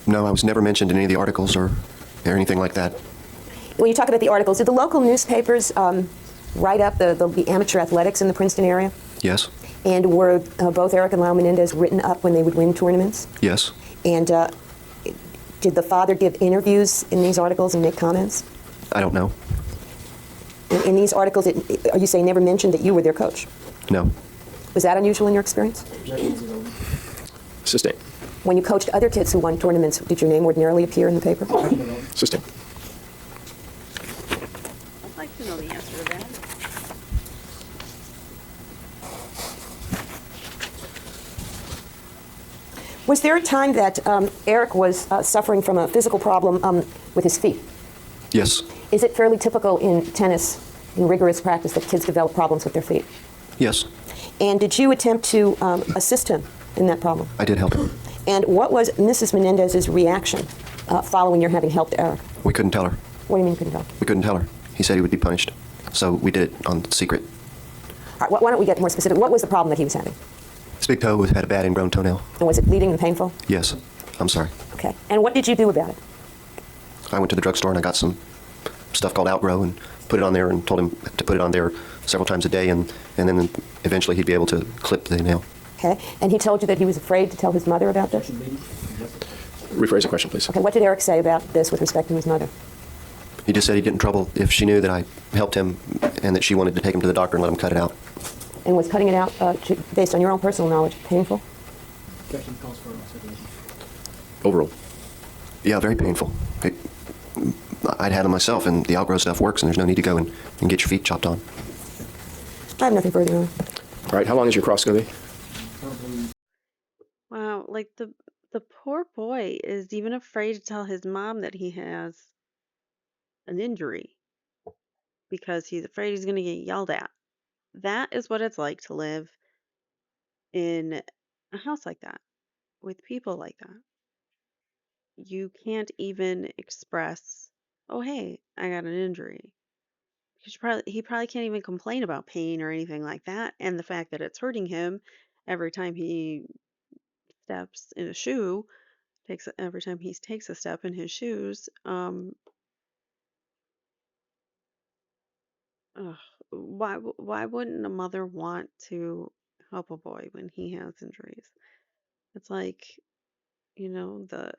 No, I was never mentioned in any of the articles or anything like that. When you talk about the articles, did the local newspapers write up the amateur athletics in the Princeton area? Yes. And were both Eric and Lyle Menendez written up when they would win tournaments? Yes. And did the father give interviews in these articles and make comments? I don't know. In these articles, are you saying never mentioned that you were their coach? No. Was that unusual in your experience? Sustain. When you coached other kids who won tournaments, did your name ordinarily appear in the paper? Sustain. I'd like to know the answer to that. Was there a time that Eric was suffering from a physical problem with his feet? Yes. Is it fairly typical in tennis, in rigorous practice, that kids develop problems with their feet? Yes. And did you attempt to assist him in that problem? I did help him. And what was Mrs. Menendez's reaction following your having helped Eric? We couldn't tell her. What do you mean you couldn't tell? We couldn't tell her. He said he would be punished. So we did it on secret. All right, why don't we get more specific? What was the problem that he was having? His big toe had a bad ingrown toenail. And was it bleeding and painful? Yes. I'm sorry. Okay. And what did you do about it? I went to the drugstore and I got some stuff called Outgrow and put it on there and told him to put it on there several times a day and then eventually he'd be able to clip the nail. Okay. And he told you that he was afraid to tell his mother about this? Rephrase the question, please. Okay. What did Eric say about this with respect to his mother? He just said he'd get in trouble if she knew that I helped him and that she wanted to take him to the doctor and let him cut it out. And was cutting it out, based on your own personal knowledge, painful? Overall. Yeah, very painful. I'd had them myself, and the Outgrow stuff works, and there's no need to go and get your feet chopped on. I have nothing further, Your Honor. All right, how long is your cross going to be? Wow, like the poor boy is even afraid to tell his mom that he has an injury because he's afraid he's going to get yelled at. That is what it's like to live in a house like that. with people like that. You can't even express, "Oh, hey, I got an injury." He probably can't even complain about pain or anything like that, and the fact that it's hurting him every time he steps in a shoe, takes every time he takes a step in his shoes. Ugh, why wouldn't a mother want to help a boy when he has injuries? It's like, the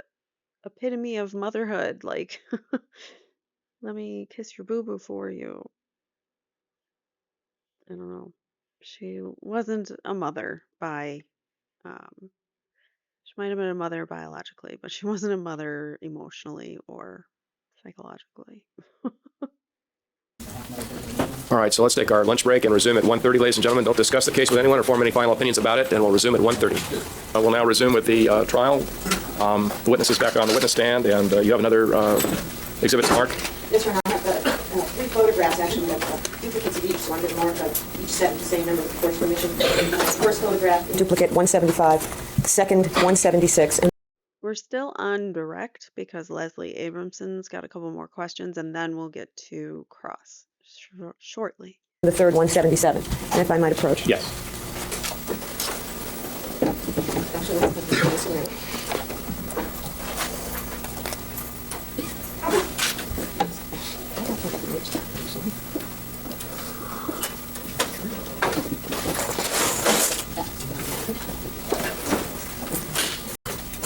epitome of motherhood. Like, let me kiss your boo boo for you. I don't know. She wasn't a mother um, she might have been a mother biologically, but she wasn't a mother emotionally or psychologically. All right, so let's take our lunch break and resume at 1:30, ladies and gentlemen. Don't discuss the case with anyone or form any final opinions about it, and we'll resume at 1:30. We'll now resume with the trial. The witness is back on the witness stand, and you have another exhibit to mark. Yes, Your Honor, I have 3 photographs, actually, of duplicates of each, so I'm going to mark each set with the same number with the court's permission. First photograph, duplicate 175, second 176. And We're still on direct because Leslie Abramson's got a couple more questions, and then we'll get to cross shortly. the third 177. And if I might approach. Yes. Actually, let's put this way.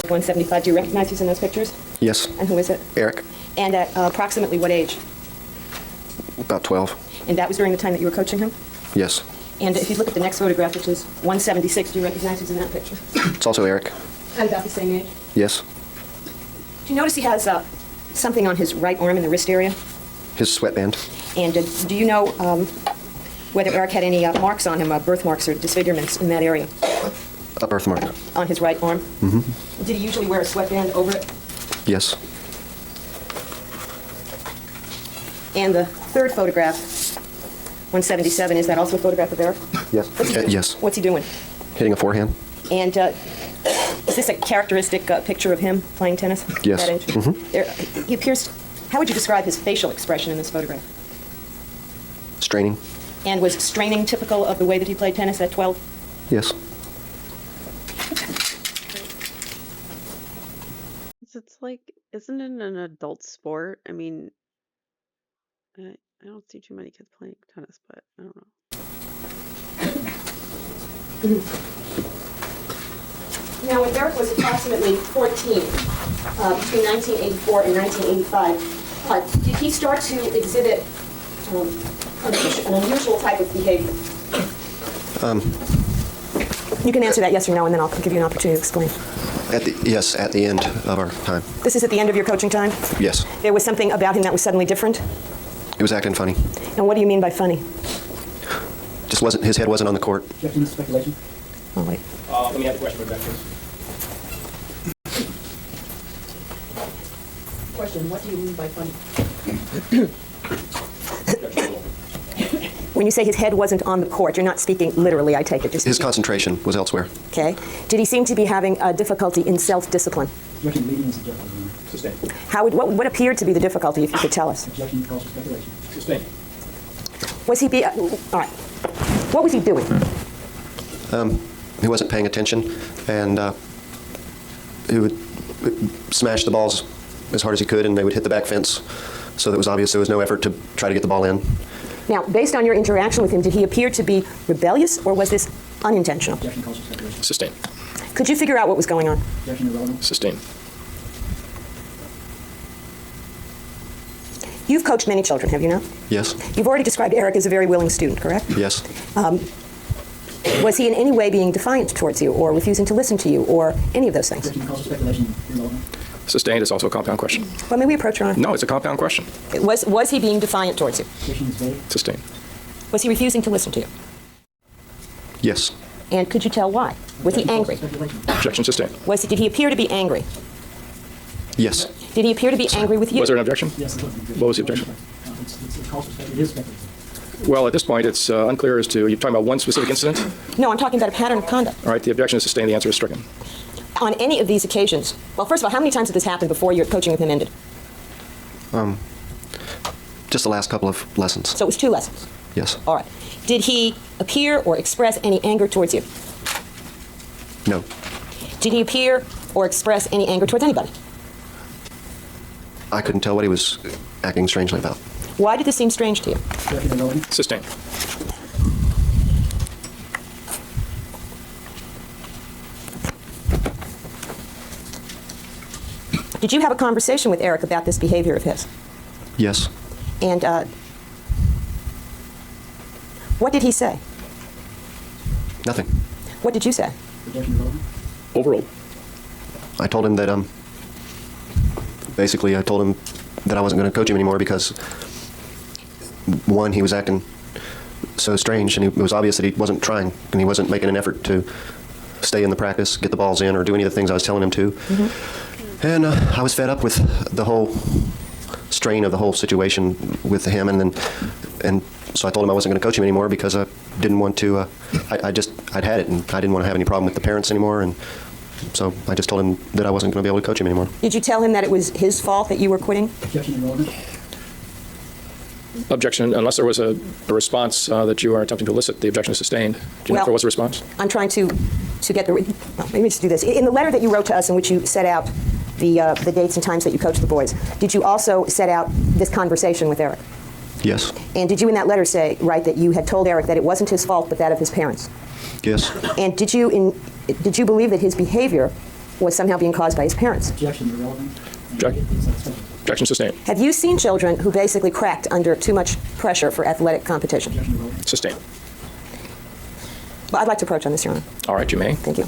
175. Do you recognize who's in those pictures? Yes. And who is it? Eric, And at approximately what age? about 12. And that was during the time that you were coaching him? Yes. And if you look at the next photograph, which is 176, do you recognize who's in that picture? It's also Eric. At about the same age. Yes. Do you notice he has something on his right arm in the wrist area? His sweatband. And do you know whether Eric had any marks on him, birthmarks or disfigurements in that area? A birthmark. On his right arm? Mm-hmm. Did he usually wear a sweatband over it? Yes. And the third photograph, 177, is that also a photograph of Eric? Yes. Yes. What's he doing? Hitting a forehand. And is this a characteristic picture of him playing tennis? Yes. At that age? Mm-hmm. He appears. How would you describe his facial expression in this photograph? Straining. And was straining typical of the way that he played tennis at 12? Yes. It's like, isn't it an adult sport? I mean, I don't see too many kids playing tennis, but I don't know. Now, when Eric was approximately 14, between 1984 and 1985, did he start to exhibit an unusual type of behavior? You can answer that yes or no, and then I'll give you an opportunity to explain. Yes, at the end of our time. This is at the end of your coaching time? Yes. There was something about him that was suddenly different? He was acting funny. And what do you mean by funny? Just wasn't, his head wasn't on the court. Objecting to speculation. Oh, wait. Let me have the question back, please. Question, what do you mean by funny? When you say his head wasn't on the court, you're not speaking literally, I take it. His concentration was elsewhere. Okay. Did he seem to be having difficulty in self-discipline? Objection, leading is objective. Sustained. What appeared to be the difficulty, if you could tell us? Objection calls for speculation. Sustained. Was he all right. What was he doing? He wasn't paying attention, and he would smash the balls as hard as he could, and they would hit the back fence. So it was obvious there was no effort to try to get the ball in. Now, based on your interaction with him, did he appear to be rebellious, or was this unintentional? Objection calls for speculation. Sustained. Could you figure out what was going on? Objection irrelevant. Sustained. You've coached many children, have you not? Yes. You've already described Eric as a very willing student, correct? Yes. Was he in any way being defiant towards you, or refusing to listen to you, or any of those things? Objection calls for speculation. Irrelevant. Sustained is also a compound question. Well, may we approach Your Honor? No, it's a compound question. Was he being defiant towards you? Objection is vague. Sustained. Was he refusing to listen to you? Yes. And could you tell why? Was he Objection calls angry? for speculation. Objection sustained. Did he appear to be angry? Yes. Did he appear to be angry with you? Was there an objection? Yes, it was. What was the objection? It calls for speculation. It is speculative. Well, at this point, it's unclear as to, you're talking about one specific incident? No, I'm talking about a pattern of conduct. All right, the objection is sustained. The answer is stricken. on any of these occasions, well, first of all, how many times did this happen before your coaching with him ended? Just the last couple of lessons. So it was 2 lessons. Yes. All right. Did he appear or express any anger towards you? No. Did he appear or express any anger towards anybody? I couldn't tell what he was acting strangely about. Why did this seem strange to you? Objection irrelevant. Sustained. Did you have a conversation with Eric about this behavior of his? Yes. And what did he say? Nothing. What did you say? Objection irrelevant. Overruled. I told him that, basically I told him that I wasn't going to coach him anymore because, one, he was acting so strange, and it was obvious that he wasn't trying, and he wasn't making an effort to stay in the practice, get the balls in, or do any of the things I was telling him to. And I was fed up with the whole strain of the whole situation with him, and so I told him I wasn't going to coach him anymore because I didn't want to. I'd had it, and I didn't want to have any problem with the parents anymore, and so I just told him that I wasn't going to be able to coach him anymore. Did you tell him that it was his fault that you were quitting? Objection irrelevant. Objection, unless there was a response that you are attempting to elicit, the objection is sustained. Do you know if there was a response? I'm trying to get the. Well, maybe let's do this. In the letter that you wrote to us, in which you set out the dates and times that you coached the boys, did you also set out this conversation with Eric? Yes. And did you in that letter write that you had told Eric that it wasn't his fault but that of his parents? Yes. And did you believe that his behavior was somehow being caused by his parents? Objection irrelevant. Objection. Objection sustained. Have you seen children who basically cracked under too much pressure for athletic competition? Objection irrelevant. Sustained. Well, I'd like to approach on this, Your Honor. All right, you may. Thank you.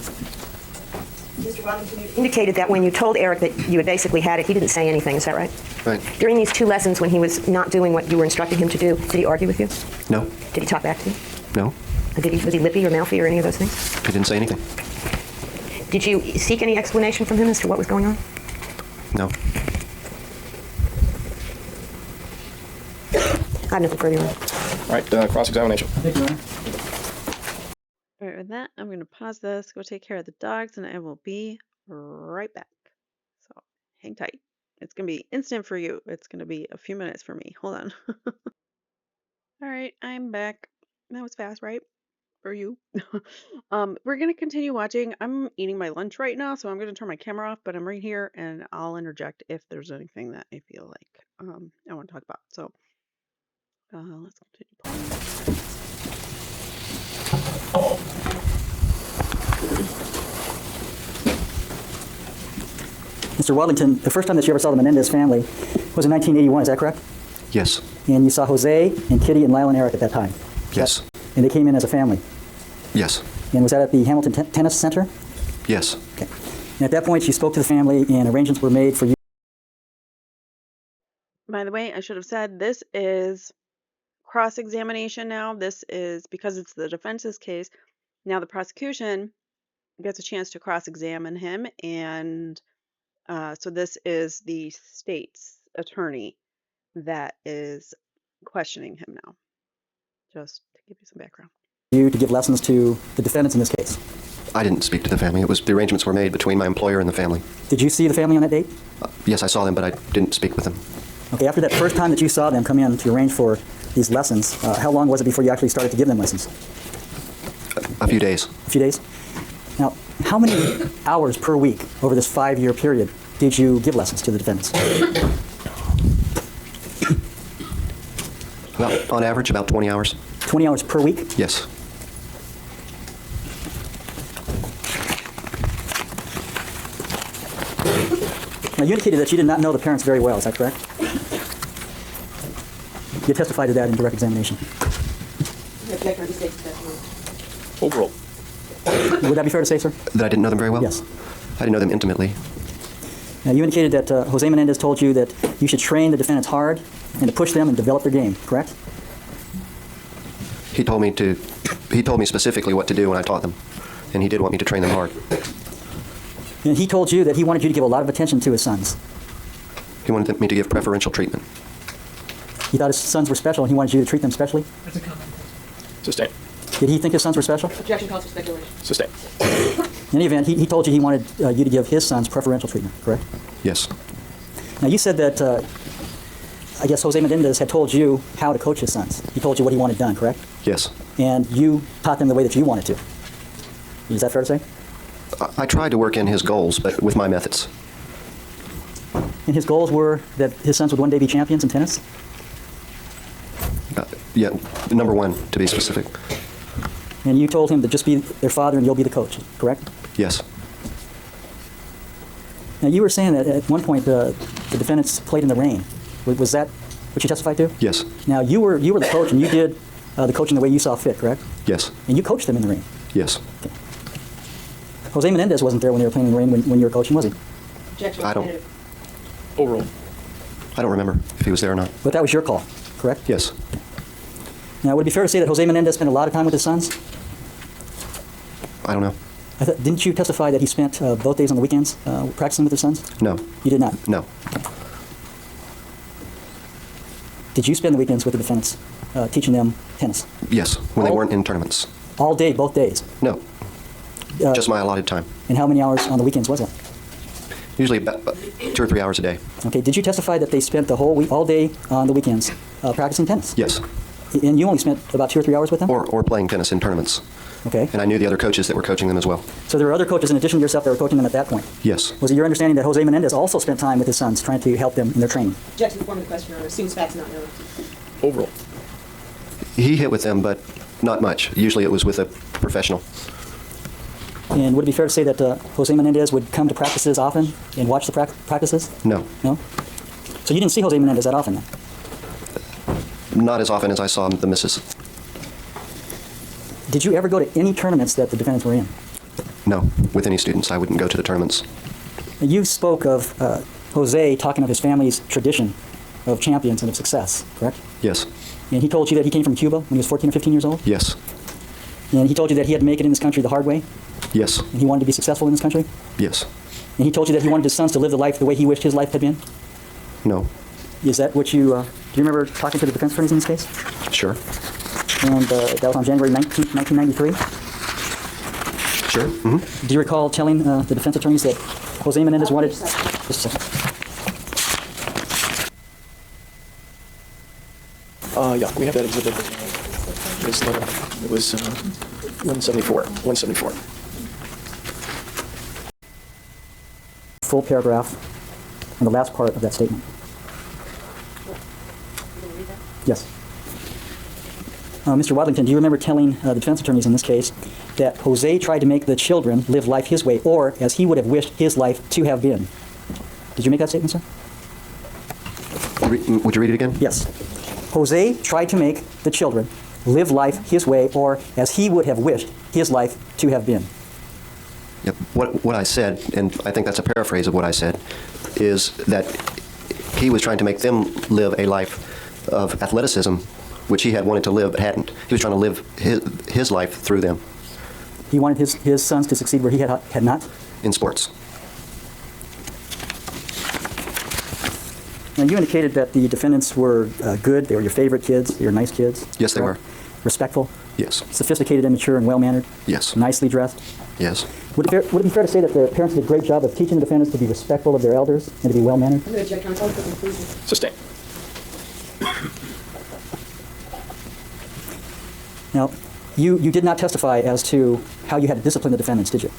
Mr. Robinson, you indicated that when you told Eric that you had basically had it, he didn't say anything. Is that right? Right. During these 2 lessons, when he was not doing what you were instructing him to do, did he argue with you? No. Did he talk back to you? No. Was he lippy or mouthy or any of those things? He didn't say anything. Did you seek any explanation from him as to what was going on? No. I have nothing further, Your Honor. All right, cross-examination. Thank you, Your Honor. All right, with that, I'm going to pause this, go take care of the dogs, and I will be right back. So hang tight. It's going to be instant for you. It's going to be a few minutes for me. Hold on. All right, I'm back. That was fast, right? For you. We're going to continue watching. I'm eating my lunch right now, so I'm going to turn my camera off, but I'm right here, and I'll interject if there's anything that I feel like I want to talk about. So let's continue playing. Mr. Wadlington, the first time that you ever saw the Menendez family was in 1981, is that correct? Yes. And you saw Jose and Kitty and Lyle and Eric at that time? Yes. And they came in as a family? Yes. And was that at the Hamilton Tennis Center? Yes. Okay. And at that point, you spoke to the family and arrangements were made for you? By the way, I should have said this is cross-examination now. This is because it's the defense's case. Now the prosecution gets a chance to cross-examine him, and so this is the state's attorney that is questioning him now. Just to give you some background. You to give lessons to the defendants in this case? I didn't speak to the family. The arrangements were made between my employer and the family. Did you see the family on that date? Yes, I saw them, but I didn't speak with them. Okay, after that first time that you saw them come in to arrange for these lessons, how long was it before you actually started to give them lessons? A few days. A few days? Now, how many hours per week over this 5-year period did you give lessons to the defendants? On average, about 20 hours. 20 hours per week? Yes. Now, you indicated that you did not know the parents very well, is that correct? You testified to that in direct examination. Overruled. Would that be fair to say, sir? That I didn't know them very well? Yes. I didn't know them intimately. Now, you indicated that Jose Menendez told you that you should train the defendants hard and to push them and develop their game, correct? He told me specifically what to do when I taught them, and he did want me to train them hard. And he told you that he wanted you to give a lot of attention to his sons. He wanted me to give preferential treatment. He thought his sons were special and he wanted you to treat them specially? Sustained. Did he think his sons were special? Objection calls for speculation. Sustained. In any event, he told you he wanted you to give his sons preferential treatment, correct? Yes. Now, you said that, I guess Jose Menendez had told you how to coach his sons. He told you what he wanted done, correct? Yes. And you taught them the way that you wanted to. Is that fair to say? I tried to work in his goals, but with my methods. And his goals were that his sons would one day be champions in tennis? Yeah, number one, to be specific. And you told him to just be their father and you'll be the coach, correct? Yes. Now, you were saying that at one point the defendants played in the rain. Was that what you testified to? Yes. Now, you were the coach and you did the coaching the way you saw fit, correct? Yes. And you coached them in the rain. Yes. Jose Menendez wasn't there when they were playing in the rain when you were coaching, was he? I don't. Overruled. I don't remember if he was there or not. But that was your call, correct? Yes. Now, would it be fair to say that Jose Menendez spent a lot of time with his sons? I don't know. Didn't you testify that he spent both days on the weekends practicing with his sons? No. You did not. No. Did you spend the weekends with the defendants teaching them tennis? Yes, when they Oh. weren't in tournaments. All day, both days? No. Just my allotted time. And how many hours on the weekends was it? Usually about 2 or 3 hours a day. Okay, did you testify that they spent the whole week, all day on the weekends practicing tennis? Yes. And you only spent about 2 or 3 hours with them? Or playing tennis in tournaments. Okay. And I knew the other coaches that were coaching them as well. So there were other coaches in addition to yourself that were coaching them at that point? Yes. Was it your understanding that Jose Menendez also spent time with his sons trying to help them in their training? Objection to the form of the question, Your Honor. Assumes facts not known. Overruled. He hit with them, but not much. Usually it was with a professional. And would it be fair to say that Jose Menendez would come to practices often and watch the practices? No. No? So you didn't see Jose Menendez that often then? Not as often as I saw the misses. Did you ever go to any tournaments that the defendants were in? No. With any students, I wouldn't go to the tournaments. You spoke of Jose talking of his family's tradition of champions and of success, correct? Yes. And he told you that he came from Cuba when he was 14 or 15 years old? Yes. And he told you that he had to make it in this country the hard way? Yes. And he wanted to be successful in this country? Yes. And he told you that he wanted his sons to live the life the way he wished his life had been? No. Is that what you, do you remember talking to the defense attorneys in this case? Sure. And that was on January 19th, 1993? Sure. Mm-hmm. Do you recall telling the defense attorneys that Jose Menendez wanted... Just a second. Yeah, we have that exhibit. It was 174. 174. Full paragraph and the last part of that statement. Yes. Mr. Wadlington, do you remember telling the defense attorneys in this case that Jose tried to make the children live life his way, or as he would have wished his life to have been? Did you make that statement, sir? Would you read it again? Yes. Jose tried to make the children live life his way, or as he would have wished his life to have been. Yep. What I said, and I think that's a paraphrase of what I said, is that he was trying to make them live a life of athleticism, which he had wanted to live but hadn't. He was trying to live his life through them. He wanted his sons to succeed where he had not? In sports. Now, you indicated that the defendants were good. They were your favorite kids. They were nice kids. Yes, they were. Respectful, Yes. sophisticated and mature and well-mannered. Yes. Nicely dressed. Yes. Would it be fair to say that the parents did a great job of teaching the defendants to be respectful of their elders and to be well-mannered? I'm going to object, Your Honor. Call for conclusion. Sustained. Now, you did not testify as to how you had to discipline the defendants, did you?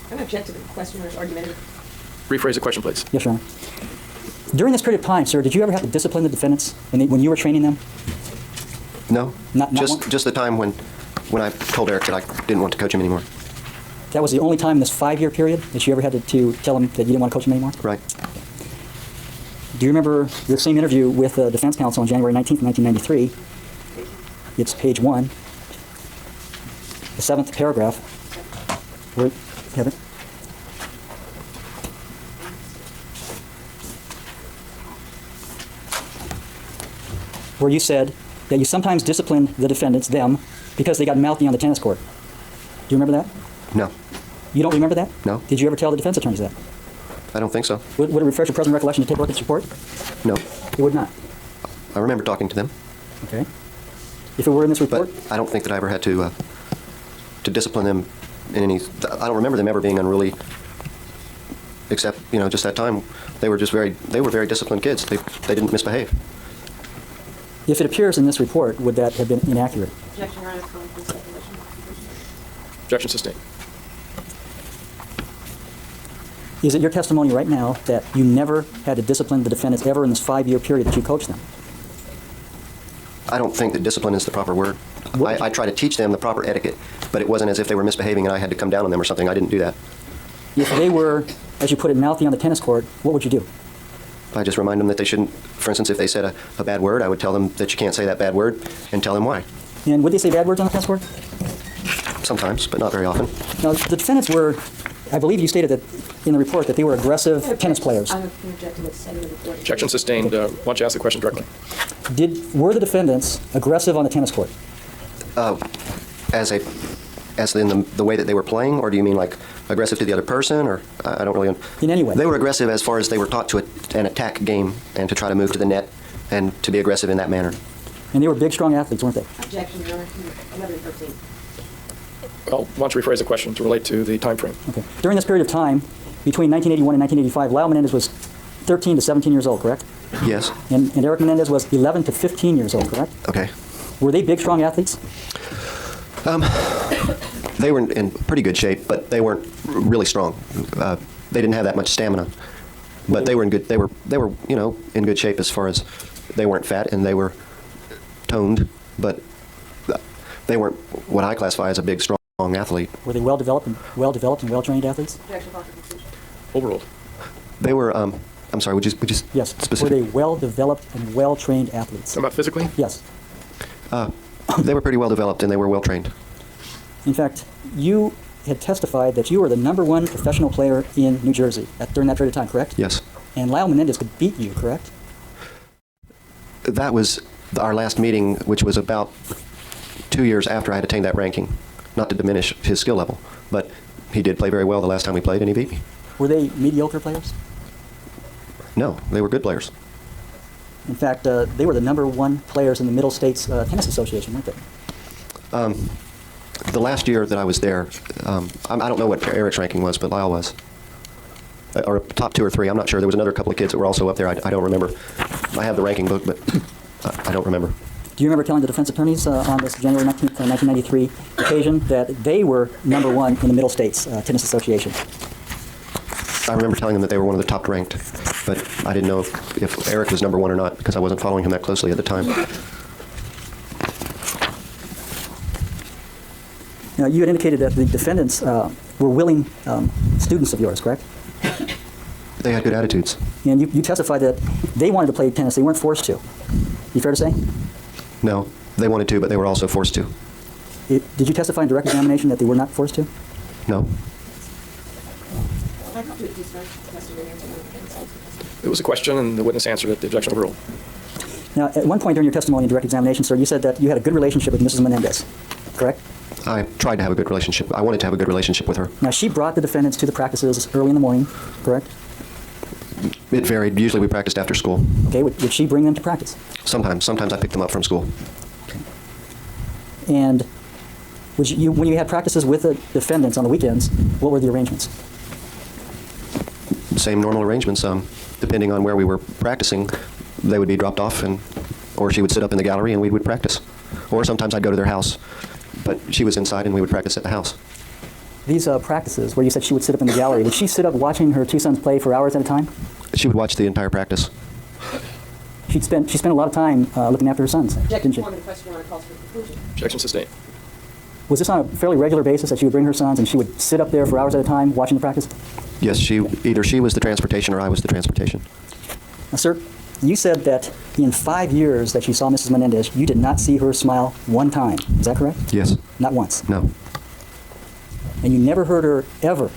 I'm going to object to the question, Your Honor. Argumentative. Rephrase the question, please. Yes, Your Honor. During this period of time, sir, did you ever have to discipline the defendants when you were training them? No. Not one? Just the time when I told Eric that I didn't want to coach him anymore. That was the only time in this 5-year period that you ever had to tell him that you didn't want to coach him anymore? Right. Do you remember the same interview with the defense counsel on January 19th, 1993? It's page 1, the 7th paragraph. Where, have it? Where you said that you sometimes disciplined the defendants, them, because they got mouthy on the tennis court. Do you remember that? No. You don't remember that? No. Did you ever tell the defense attorneys that? I don't think so. Would it refresh your present recollection to take a look at this report? No. It would not. I remember talking to them, Okay. If it were in this but report? I don't think that I ever had to discipline them in any, I don't remember them ever being unruly, except, just that time. They were very disciplined kids. They didn't misbehave. If it appears in this report, would that have been inaccurate? Objection, Your Honor, calling for speculation. Objection sustained. Is it your testimony right now that you never had to discipline the defendants ever in this 5-year period that you coached them? I don't think that discipline is the proper word. I try to teach them the proper etiquette, but it wasn't as if they were misbehaving and I had to come down on them or something. I didn't do that. If they were, as you put it, mouthy on the tennis court, what would you do? I just remind them that they shouldn't, for instance, if they said a bad word, I would tell them that you can't say that bad word and tell them why. And would they say bad words on the tennis court? Sometimes, but not very often. Now, the defendants were, I believe you stated that in the report that they were aggressive tennis players. Objection sustained. Why don't you ask the question directly? Were the defendants aggressive on the tennis court? As in the way that they were playing, or do you mean like aggressive to the other person, or I don't really. In any way. They were aggressive as far as they were taught to an attack game and to try to move to the net and to be aggressive in that manner. And they were big, strong athletes, weren't they? Objection, Your Honor. 11:13. Well, why don't you rephrase the question to relate to the time frame? Okay. During this period of time, between 1981 and 1985, Lyle Menendez was 13 to 17 years old, correct? Yes. And Eric Menendez was 11 to 15 years old, correct? Okay. Were they big, strong athletes? They were in pretty good shape, but they weren't really strong. They didn't have that much stamina, but they were in good. They were in good shape as far as they weren't fat and they were toned, but they weren't what I classify as a big, strong athlete. Were they well-developed and well-trained athletes? Overruled. They were. I'm sorry. Would you Yes. specific? Were they well-developed and well-trained athletes? Talking about physically? Yes. They were pretty well developed and they were well trained. In fact, you had testified that you were the #1 professional player in New Jersey during that period of time, correct? Yes. And Lyle Menendez could beat you, correct? That was our last meeting, which was about 2 years after I had attained that ranking. Not to diminish his skill level, but he did play very well the last time we played, and he beat me. Were they mediocre players? No, they were good players. In fact, they were the #1 players in the Middle States Tennis Association, weren't they? The last year that I was there, I don't know what Eric's ranking was, but Lyle was. Or top 2 or 3, I'm not sure. There was another couple of kids that were also up there. I don't remember. I have the ranking book, but I don't remember. Do you remember telling the defense attorneys on this January 19th, 1993 occasion that they were #1 in the Middle States Tennis Association? I remember telling them that they were one of the top ranked, but I didn't know if Eric was #1 or not because I wasn't following him that closely at the time. Now, you had indicated that the defendants were willing students of yours, correct? They had good attitudes. And you testified that they wanted to play tennis. They weren't forced to. You fair to say? No, they wanted to, but they were also forced to. Did you testify in direct examination that they were not forced to? No. It was a question, and the witness answered it. The objection overruled. Now, at one point during your testimony in direct examination, sir, you said that you had a good relationship with Mrs. Menendez, correct? I tried to have a good relationship. I wanted to have a good relationship with her. Now, she brought the defendants to the practices early in the morning, correct? It varied. Usually we practiced after school. Okay, would she bring them to practice? Sometimes I picked them up from school. And when you had practices with the defendants on the weekends, what were the arrangements? Same normal arrangements. Depending on where we were practicing, they would be dropped off, or she would sit up in the gallery and we would practice. Or sometimes I'd go to their house, but she was inside and we would practice at the house. These practices, where you said she would sit up in the gallery, would she sit up watching her 2 sons play for hours at a time? she would watch the entire practice. She spent a lot of time looking after her sons, didn't she? Objection sustained. Was this on a fairly regular basis that she would bring her sons and she would sit up there for hours at a time watching the practice? Yes, either she was the transportation or I was the transportation. Now, sir, you said that in 5 years that you saw Mrs. Menendez, you did not see her smile one time. Is that correct? Yes. Not once? No. And you never heard her ever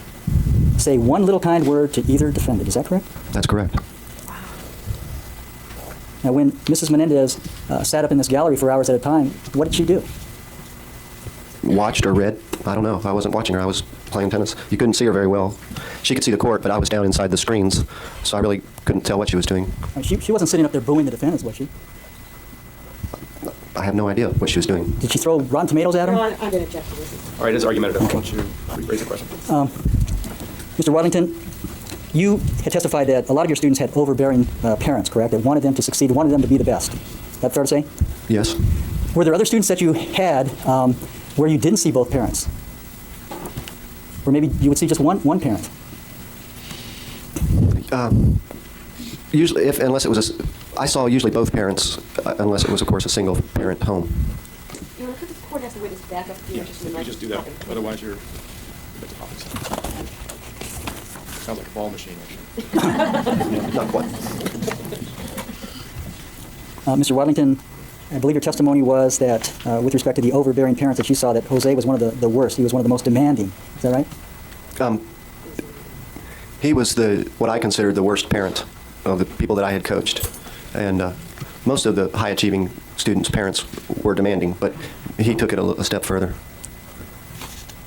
say one little kind word to either defendant. Is that correct? That's correct. Now, when Mrs. Menendez sat up in this gallery for hours at a time, what did she do? Watched or read. I don't know. I wasn't watching her. I was playing tennis. You couldn't see her very well. She could see the court, but I was down inside the screens, so I really couldn't tell what she was doing. She wasn't sitting up there booing the defendants, was she? I I have no idea what she was doing. Did she throw Rotten Tomatoes at him? No, I'm going to object to this. All right, it's argumentative. Why don't you rephrase the question? Mr. Waddington, you had testified that a lot of your students had overbearing parents, correct? That wanted them to succeed, wanted them to be the best. Is that fair to say? Yes. Were there other students that you had where you didn't see both parents? Or maybe you would see just one parent? Usually, unless it was I saw usually both parents, unless it was, of course, a single parent home. You know, the court has to witness back up here just a You minute. just do that. Otherwise, you're at the topics. Sounds like a ball machine, actually. Not quite. Mr. Waddington, I believe your testimony was that with respect to the overbearing parents that you saw, that Jose was one of the worst. He was one of the most demanding. Is that right? He was what I considered the worst parent of the people that I had coached. And most of the high-achieving students' parents were demanding, but he took it a step further.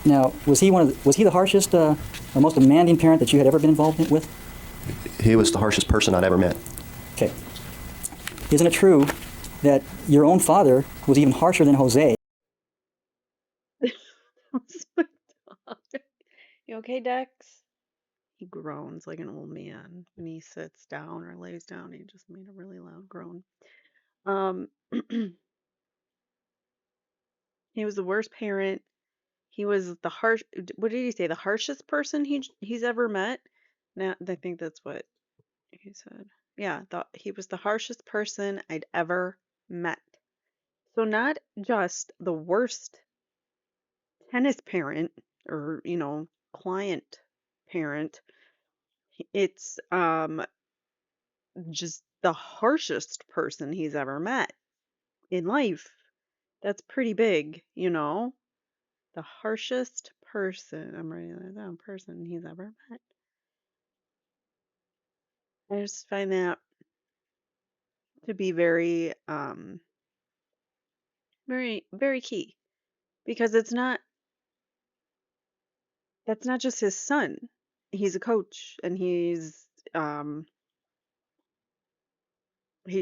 Now, was he the harshest or most demanding parent that you had ever been involved with? He was the harshest person I'd ever met. Okay. Isn't it true that your own father was even harsher than Jose? You okay, Dex? He groans like an old man when he sits down or lays down. He just made a really loud groan. He was the worst parent. He was the harsh. What did he say? The harshest person he's ever met. Now I think that's what he said. Yeah, he was the harshest person I'd ever met. So not just the worst tennis parent or client parent. It's just the harshest person he's ever met in life. That's pretty big, The harshest person. I'm writing that down. Person he's ever met. I just find that to be very, very, very key because that's not just his son. He's a coach and he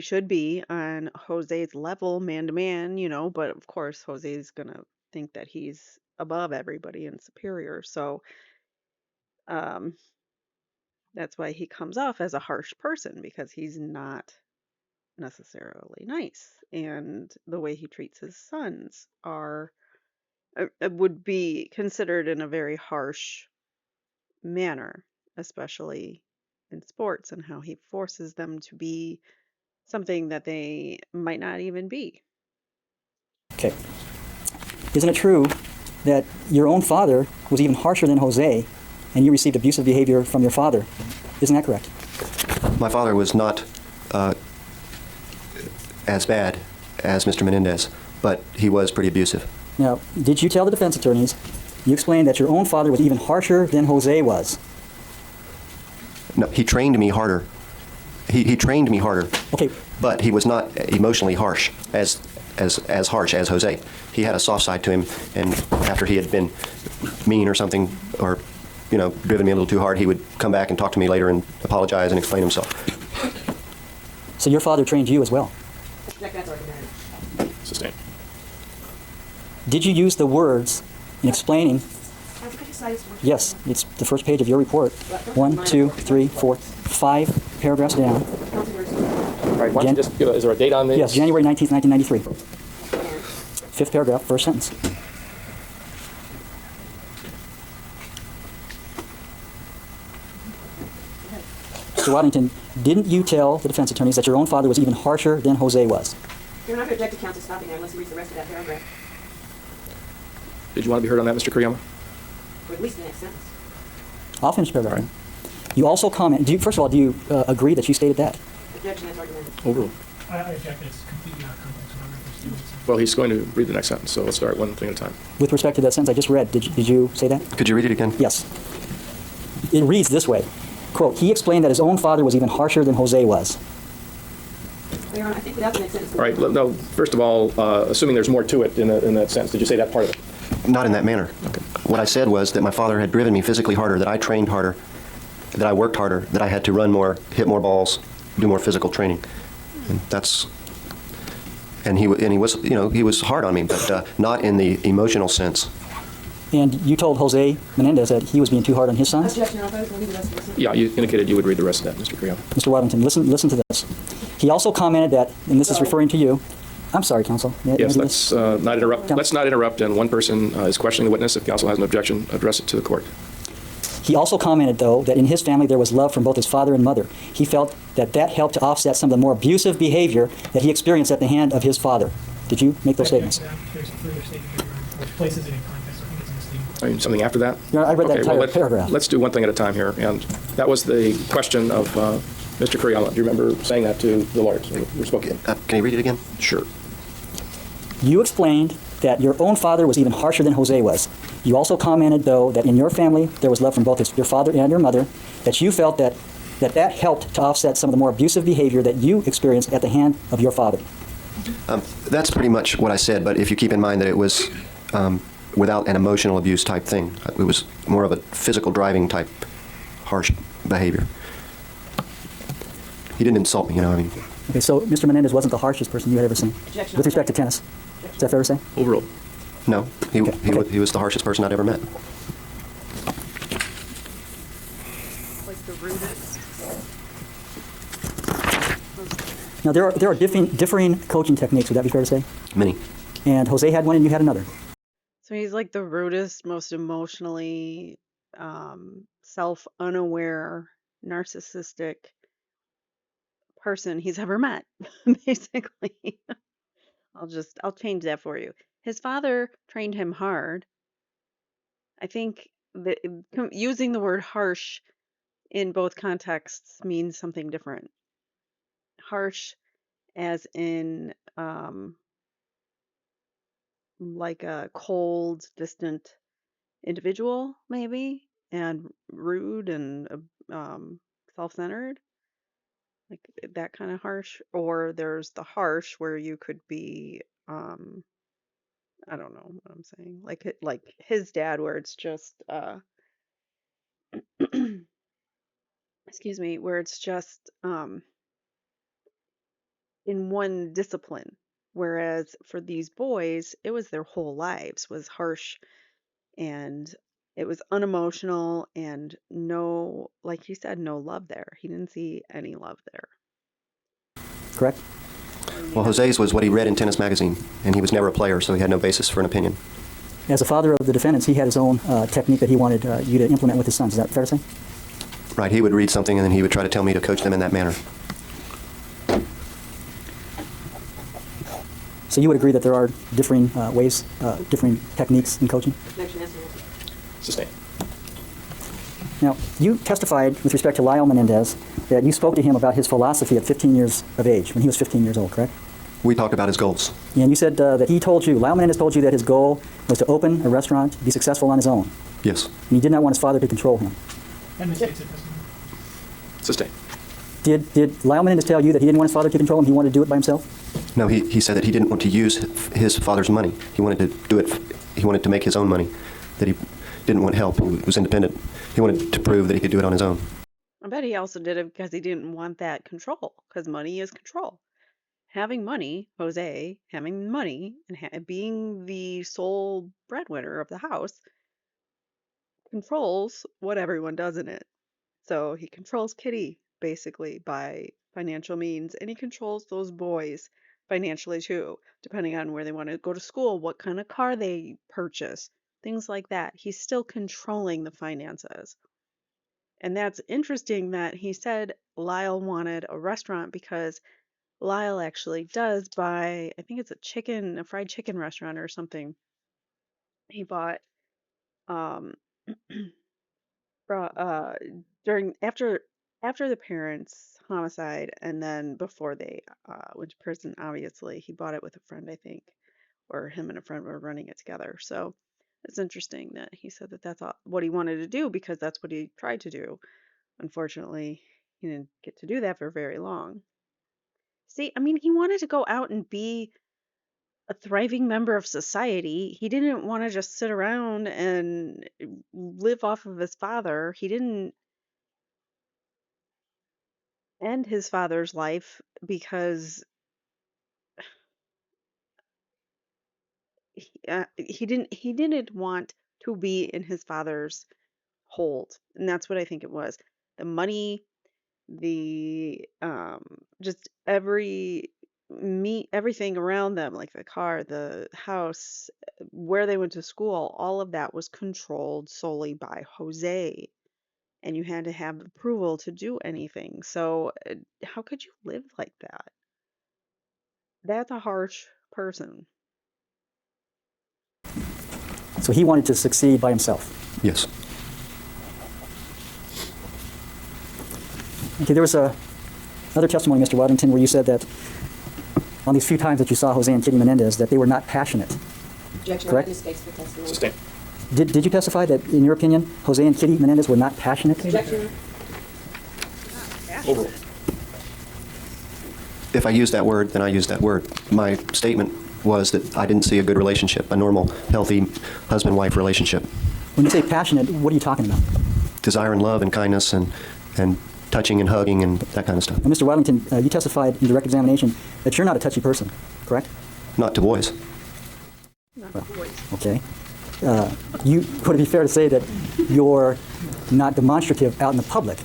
should be on Jose's level, man to man, but of course Jose's gonna think that he's above everybody and superior. So that's why he comes off as a harsh person because he's not necessarily nice. And the way he treats his sons would be considered in a very harsh manner, especially in sports and how he forces them to be something that they might not even be. Okay. Isn't it true that your own father was even harsher than Jose, and you received abusive behavior from your father? Isn't that correct? My father was not as bad as Mr. Menendez, but he was pretty abusive. Now, did you tell the defense attorneys, you explained that your own father was even harsher than Jose was? No, he trained me harder. He trained me harder. Okay. But he was not emotionally harsh as harsh as Jose. He had a soft side to him, and after he had been mean or something, or driven me a little too hard, he would come back and talk to me later and apologize and explain himself. So your father trained you as well? That's argumentative. Sustained. Did you use the words in explaining? Yes, Yes. it's the first page of your report. 1, 2, 3, 4, 5 paragraphs down. All right, why don't you just give is there a date on this? Yes, January 19th, 1993. Fifth paragraph, first sentence. Mr. Waddington, didn't you tell the defense attorneys that your own father was even harsher than Jose was? You're not going to object to counsel stopping there unless you read the rest of that paragraph, Did you want to be heard on that, Mr. Kuriyama? or at least the next sentence. I'll finish the paragraph. You also comment, first of all, do you agree that you stated that? Objection, that's argumentative. Overruled. I object that it's completely out of context. I'm not referencing Well, he's going to read the next sentence, so let's start one thing at a time. With respect to that sentence I just read, did you say that? Could you read it again? Yes. It reads this way, quote, he explained that his own father was even harsher than Jose was. Well, Your Honor, I think without the next sentence. All right, no, first of all, assuming there's more to it in that sentence, did you say that part of it? Not in that manner. Okay. What I said was that my father had driven me physically harder, that I trained harder, that I worked harder, that I had to run more, hit more balls, do more physical training. And And he was, he was hard on me, but not in the emotional sense. And you told Jose Menendez that he was being too hard on his sons? Objection, I'll read the rest of this. Yeah, you indicated you would read the rest of that, Mr. Carrillo. Mr. Waddington, listen to this. He also commented that, and this is referring to you. I'm sorry, counsel. Yes, let's not interrupt. Let's not interrupt, and one person is questioning the witness. If counsel has an objection, address it to the court. He also commented, though, that in his family there was love from both his father and mother. He felt that helped to offset some of the more abusive behavior that he experienced at the hand of his father. Did you make those statements? There's a further statement here, which places it in context. I think it's in the statement. I mean, something after that? Yeah, I read that entire paragraph. Let's do one thing at a time here. And that was the question of Mr. Carrillo. Do you remember saying that to the lawyers when you were spoken? Can you read it again? Sure. You explained that your own father was even harsher than Jose was. You also commented, though, that in your family there was love from both your father and your mother, that you felt that helped to offset some of the more abusive behavior that you experienced at the hand of your father. That's pretty much what I said, but if you keep in mind that it was without an emotional abuse type thing. It was more of a physical driving type harsh behavior. He didn't insult me, I mean. Okay, so Mr. Menendez wasn't the harshest person you had ever seen Objection. with respect to tennis. Is that fair to say? Overruled. No, he Okay. he was the harshest person I'd ever met. Like the rudest. Now, there are differing coaching techniques, would that be fair to say? Many. And Jose had one and you had another. So he's like the rudest, most emotionally self-unaware, narcissistic person he's ever met, basically. I'll change that for you. His father trained him hard. I think that using the word harsh in both contexts means something different. Harsh as in like a cold, distant individual, maybe, and rude and self-centered, like that kind of harsh. Or there's the harsh where you could be, I don't know what I'm saying, like his dad, where it's just, excuse me, where it's just in one discipline. Whereas for these boys, it was their whole lives was harsh, and it was unemotional, and no, like you said, no love there. He didn't see any love there. Correct? Well, Jose's was what he read in Tennis Magazine, and he was never a player, so he had no basis for an opinion. As a father of the defendants, he had his own technique that he wanted you to implement with his sons. Is that fair to say? Right, he would read something, and then he would try to tell me to coach them in that manner. So you would agree that there are differing ways, differing techniques in coaching? Objection, answer. Sustained. Now, you testified with respect to Lyle Menendez that you spoke to him about his philosophy at 15 years of age, when he was 15 years old, correct? We talked about his goals. And you said that Lyle Menendez told you that his goal was to open a restaurant, be successful on his own. Yes. And he did not want his father to control him. And mistakes of testimony. Sustained. Did Lyle Menendez tell you that he didn't want his father to control him, he wanted to do it by himself? No, he said that he didn't want to use his father's money. He wanted to do it, he wanted to make his own money, that he didn't want help, he was independent. He wanted to prove that he could do it on his own. I bet he also did it because he didn't want that control, because money is control. Having money, Jose, having money and being the sole breadwinner of the house controls what everyone does in it. So he controls Kitty basically by financial means, and he controls those boys financially too, depending on where they want to go to school, what kind of car they purchase, things like that. He's still controlling the finances. And that's interesting that he said Lyle wanted a restaurant because Lyle actually does buy, I think it's a fried chicken restaurant or something. He bought um uh during after the parents' homicide, and then before they went to prison. Obviously, he bought it with a friend, I think, or him and a friend were running it together. So it's interesting that he said that that's what he wanted to do because that's what he tried to do. Unfortunately, he didn't get to do that for very long. See, I mean, he wanted to go out and be a thriving member of society. He didn't want to just sit around and live off of his father. He didn't end his father's life because he didn't want to be in his father's hold, and that's what I think it was. The money, the just everything around them, like the car, the house, where they went to school, all of that was controlled solely by Jose, and you had to have approval to do anything. So how could you live like that? That's a harsh person. So he wanted to succeed by himself. Yes. Okay, there was another testimony, Mr. Waddington, where you said that on these few times that you saw Jose and Kitty Menendez, that they were not passionate. Objection. Correct. Witness takes the testimony. Sustained. Did you testify that, in your opinion, Jose and Kitty Menendez were not passionate? Objection. Overruled. If I use that word, then I use that word. My statement was that I didn't see a good relationship, a normal, healthy husband-wife relationship. When you say passionate, what are you talking about? Desire and love and kindness and touching and hugging and that kind of stuff. And Mr. Waddington, you testified in direct examination that you're not a touchy person, correct? Not to boys. Okay. Would it be fair to say that you're not demonstrative out in the public?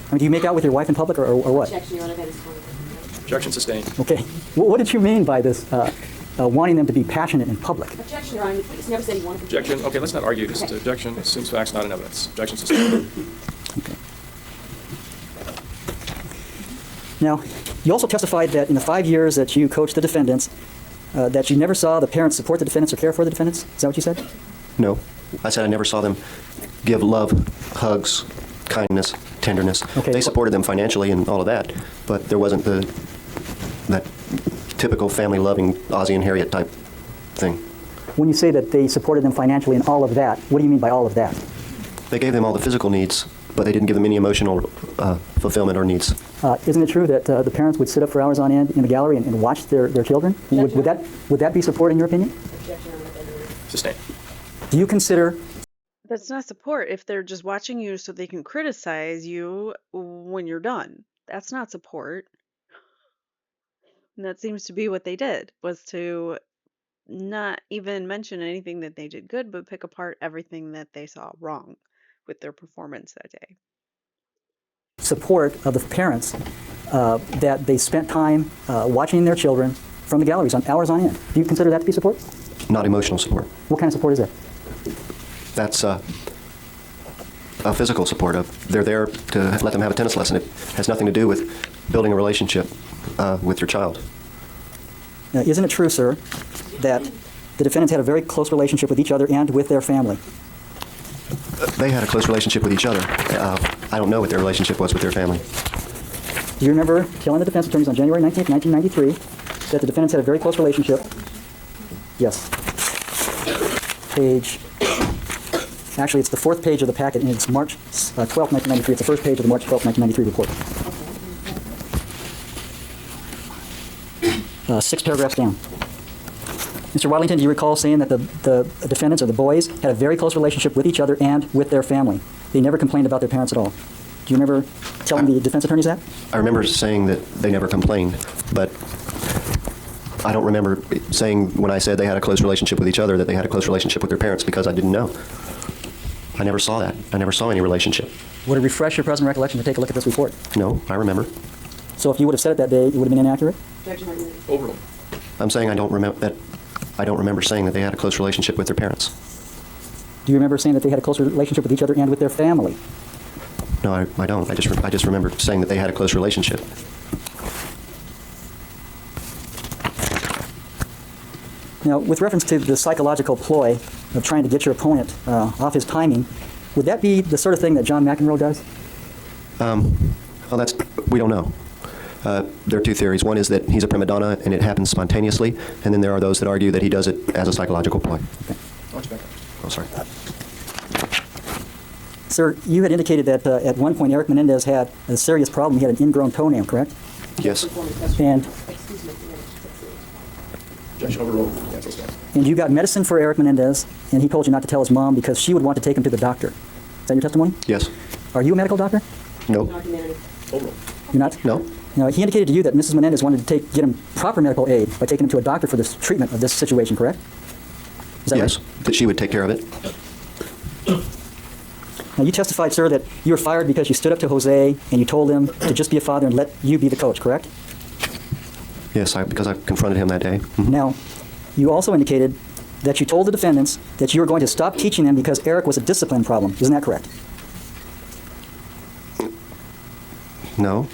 I mean, do you make out with your wife in public or what? Objection, Your Honor, that is fine. Objection sustained. Okay. What did you mean by this wanting them to be passionate in public? Objection, Your Honor. Please never say you want to. Objection. Okay, let's not argue. This is objection. Assumes facts, not in evidence. Objection sustained. Okay. Now, you also testified that in the 5 years that you coached the defendants, that you never saw the parents support the defendants or care for the defendants? Is that what you said? No. I said I never saw them give love, hugs, kindness, tenderness. Okay. They supported them financially and all of that, but there wasn't that typical family-loving Ozzie and Harriet type thing. When you say that they supported them financially and all of that, what do you mean by all of that? They gave them all the physical needs, but they didn't give them any emotional fulfillment or needs. Isn't it true that the parents would sit up for hours on end in the gallery and watch their children? Would that be support in your opinion? Objection, Your Honor, that is. Sustained. Do you consider That's not support if they're just watching you so they can criticize you when you're done. That's not support. And that seems to be what they did, was to not even mention anything that they did good, but pick apart everything that they saw wrong with their performance that day. support of the parents that they spent time watching their children from the galleries on hours on end? Do you consider that to be support? Not emotional support. What kind of support is that? That's a physical support. They're there to let them have a tennis lesson. It has nothing to do with building a relationship with your child. Now, isn't it true, sir, that the defendants had a very close relationship with each other and with their family? They had a close relationship with each other. I don't know what their relationship was with their family. Do you remember telling the defense attorneys on January 19th, 1993, that the defendants had a very close relationship? Yes. Page, actually, it's the fourth page of the packet, and it's March 12th, 1993. It's the first page of the March 12th, 1993 report. 6 paragraphs down. Mr. Wadlington, do you recall saying that the defendants or the boys had a very close relationship with each other and with their family? They never complained about their parents at all. Do you remember telling the defense attorneys that? I remember saying that they never complained, but I don't remember saying when I said they had a close relationship with each other that they had a close relationship with their parents, because I didn't know. I never saw that. I never saw any relationship. Would it refresh your present recollection to take a look at this report? No, I remember. So if you would have said it that day, it would have been inaccurate? Overruled. I'm saying I don't remember saying that they had a close relationship with their parents. Do you remember saying that they had a close relationship with each other and with their family? No, I don't. I just remember saying that they had a close relationship. Now, with reference to the psychological ploy of trying to get your opponent off his timing, would that be the sort of thing that John McEnroe does? Well, we don't know. There are two theories. One is that he's a prima donna and it happens spontaneously, and then there are those that argue that he does it as a psychological ploy. Okay. Oh, sorry. Sir, you had indicated that at one point Eric Menendez had a serious problem. He had an ingrown toenail, correct? Yes. And Objection overruled. Cancel stand. and you got medicine for Eric Menendez, and he told you not to tell his mom because she would want to take him to the doctor. Is that your testimony? Yes. Are you a medical doctor? No. Overruled. You're not? No. Now, he indicated to you that Mrs. Menendez wanted to get him proper medical aid by taking him to a doctor for this treatment of this situation, correct? Is that Yes, right? that she would take care of it. Now, you testified, sir, that you were fired because you stood up to Jose and you told him to just be a father and let you be the coach, correct? Yes, because I confronted him that day. Mhm. Now, you also indicated that you told the defendants that you were going to stop teaching them because Eric was a discipline problem. Isn't that correct? No.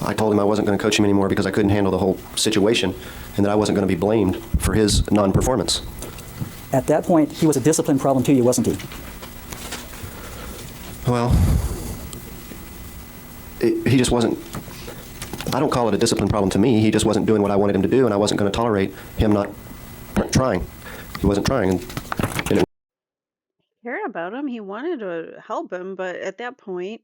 I told him I wasn't going to coach him anymore because I couldn't handle the whole situation and that I wasn't going to be blamed for his non-performance. At that point, he was a discipline problem to you, wasn't he? Well, he just wasn't, I don't call it a discipline problem to me. He just wasn't doing what I wanted him to do, and I wasn't going to tolerate him not trying. He wasn't trying. And Cared about him. He wanted to help him, but at that point,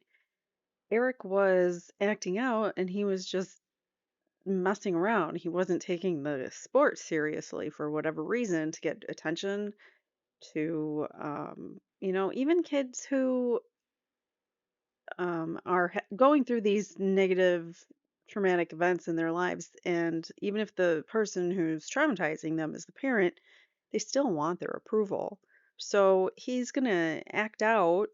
Eric was acting out and he was just messing around. He wasn't taking the sport seriously for whatever reason to get attention to, even kids who are going through these negative traumatic events in their lives. And even if the person who's traumatizing them is the parent, they still want their approval. So he's going to act out.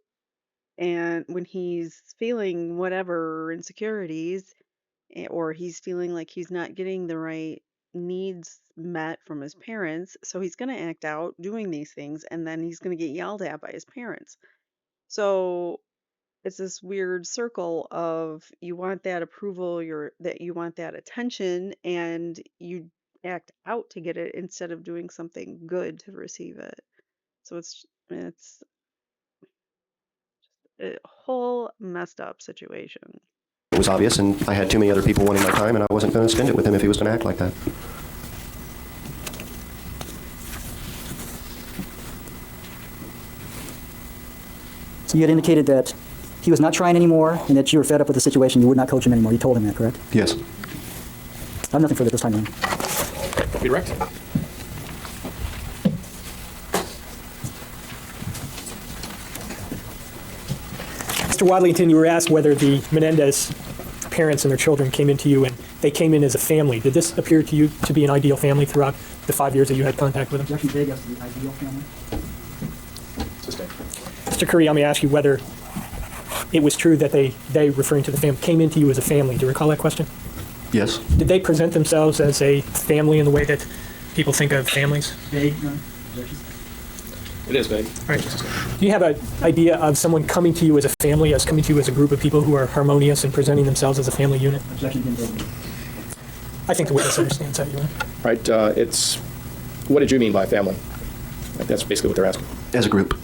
And when he's feeling whatever insecurities, or he's feeling like he's not getting the right needs met from his parents, so he's going to act out doing these things, and then he's going to get yelled at by his parents. So it's this weird circle of you want that approval, you want that attention, and you act out to get it instead of doing something good to receive it. So it's a whole messed up situation. it was obvious, and I had too many other people wanting my time, and I wasn't going to spend it with him if he was going to act like that. So you had indicated that he was not trying anymore and that you were fed up with the situation. You would not coach him anymore. You told him that, correct? Yes. I have nothing further this time, Ron. Be direct. Mr. Wadlington, you were asked whether the Menendez parents and their children came into you and they came in as a family. Did this appear to you to be an ideal family throughout the 5 years that you had contact with them? Objection vague as to the ideal family. Sustained. Mr. Curry, I'm going to ask you whether it was true that they referring to the family, came into you as a family. Do you recall that question? Yes. Did they present themselves as a family in the way that people think of families? Vague, Ron. Objection. It is vague. All right. Do you have an idea of someone coming to you as a family, as coming to you as a group of people who are harmonious and presenting themselves as a family unit? Objection again, vague. I think the witness understands that, Your Honor. Right, it's, what did you mean by family? That's basically what they're asking. As a group.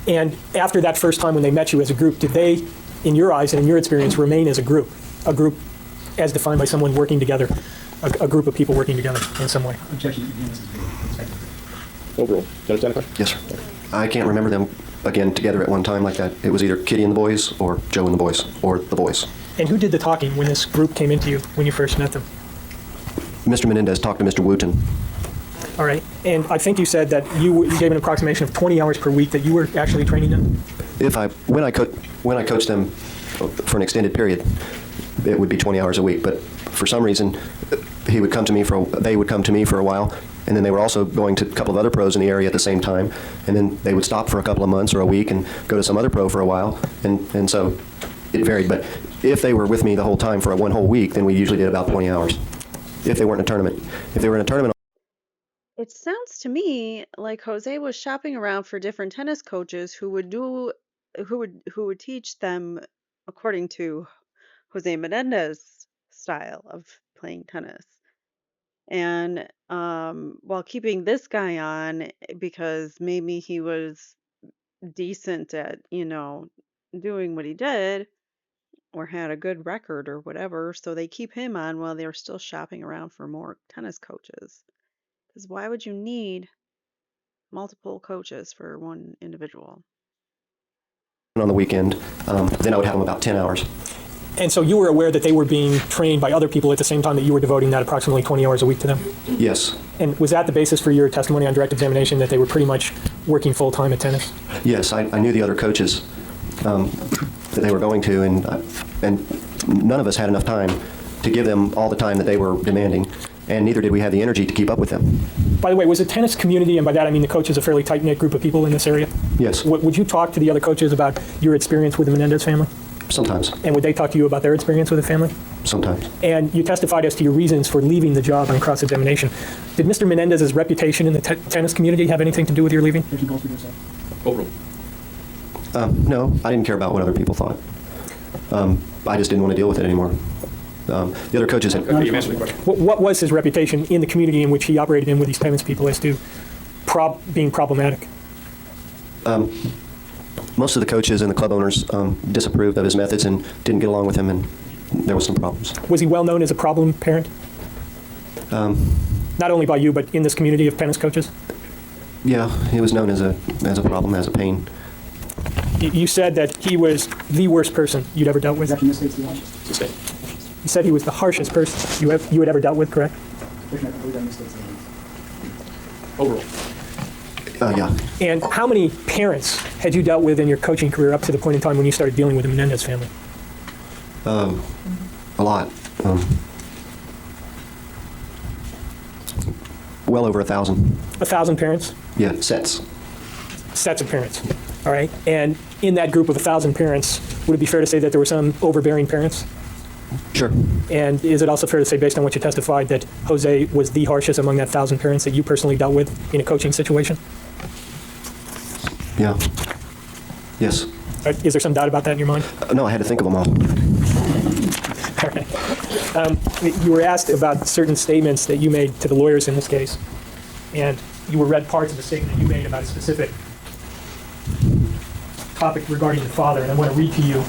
And after that first time when they met you as a group, did they, in your eyes and in your experience, remain as a group as defined by someone working together, a group of people working together in some way? Objection again, this is vague. Overrule. Do you understand the question? Yes, sir. I can't remember them, again, together at one time like that. It was either Kitty and the boys, or Joe and the boys, or the boys. And who did the talking when this group came into you when you first met them? Mr. Menendez talked to Mr. Wooten. All right. And I think you said that you gave an approximation of 20 hours per week that you were actually training them? When I coached them for an extended period, it would be 20 hours a week. But for some reason, they would come to me for a while, and then they were also going to a couple of other pros in the area at the same time, and then they would stop for a couple of months or a week and go to some other pro for a while, and so it varied. But if they were with me the whole time for one whole week, then we usually did about 20 hours. If they weren't in a tournament. If they were in a tournament. It sounds to me like Jose was shopping around for different tennis coaches who would teach them according to Jose Menendez's style of playing tennis. And while keeping this guy on because maybe he was decent at, doing what he did or had a good record or whatever, so they keep him on while they're still shopping around for more tennis coaches. Because why would you need multiple coaches for one individual? On the weekend, then I would have them about 10 hours. And so you were aware that they were being trained by other people at the same time that you were devoting that approximately 20 hours a week to them? Yes. And was that the basis for your testimony on direct examination, that they were pretty much working full-time at tennis? Yes, I knew the other coaches that they were going to, and none of us had enough time to give them all the time that they were demanding. and neither did we have the energy to keep up with them. By the way, was the tennis community, and by that I mean the coaches, a fairly tight-knit group of people in this area? Yes, Would you talk to the other coaches about your experience with the Menendez family? sometimes, And would they talk to you about their experience with the family? sometimes. And you testified as to your reasons for leaving the job on cross-examination. Did Mr. Menendez's reputation in the tennis community have anything to do with your leaving? Did you go through this? Overruled. No, I didn't care about what other people thought. I just didn't want to deal with it anymore. The other coaches had, Okay, you answered the question. What was his reputation in the community in which he operated in with these tennis people as to being problematic? most of the coaches and the club owners disapproved of his methods and didn't get along with him, and there was some problems. Was he well known as a problem parent? Not only by you, but in this community of tennis coaches? Yeah, he was known as a problem, as a pain. You said that he was the worst person you'd ever dealt with. Objection, this states the opposite. Sustained. You said he was the harshest person you had ever dealt with, correct? Objection, I believe that misstates the opposite. Overruled. Yeah, And how many parents had you dealt with in your coaching career up to the point in time when you started dealing with the Menendez family? a lot. Well over 1,000. 1,000 parents? Yeah, sets. Sets of parents. All right. And in that group of 1,000 parents, would it be fair to say that there were some overbearing parents? Sure. And is it also fair to say, based on what you testified, that Jose was the harshest among that 1,000 parents that you personally dealt with in a coaching situation? Yeah. Yes. Is there some doubt about that in your mind? No, I had to think of them all. All right. You were asked about certain statements that you made to the lawyers in this case, and you were read parts of the statement that you made about a specific topic regarding the father, and I want to read to you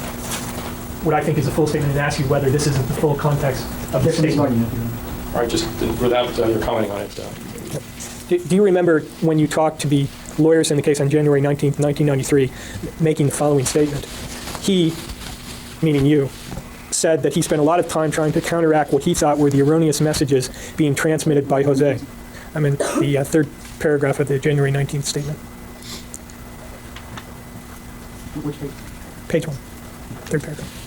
what I think is a full statement and ask you whether this isn't the full context of this Somebody's statement. arguing it. All right, just without your commenting on it. Do you remember when you talked to the lawyers in the case on January 19th, 1993, making the following statement? He, meaning you, said that he spent a lot of time trying to counteract what he thought were the erroneous messages being transmitted by Jose. I'm in the third paragraph of the January 19th statement. Which page? Page 1, third paragraph.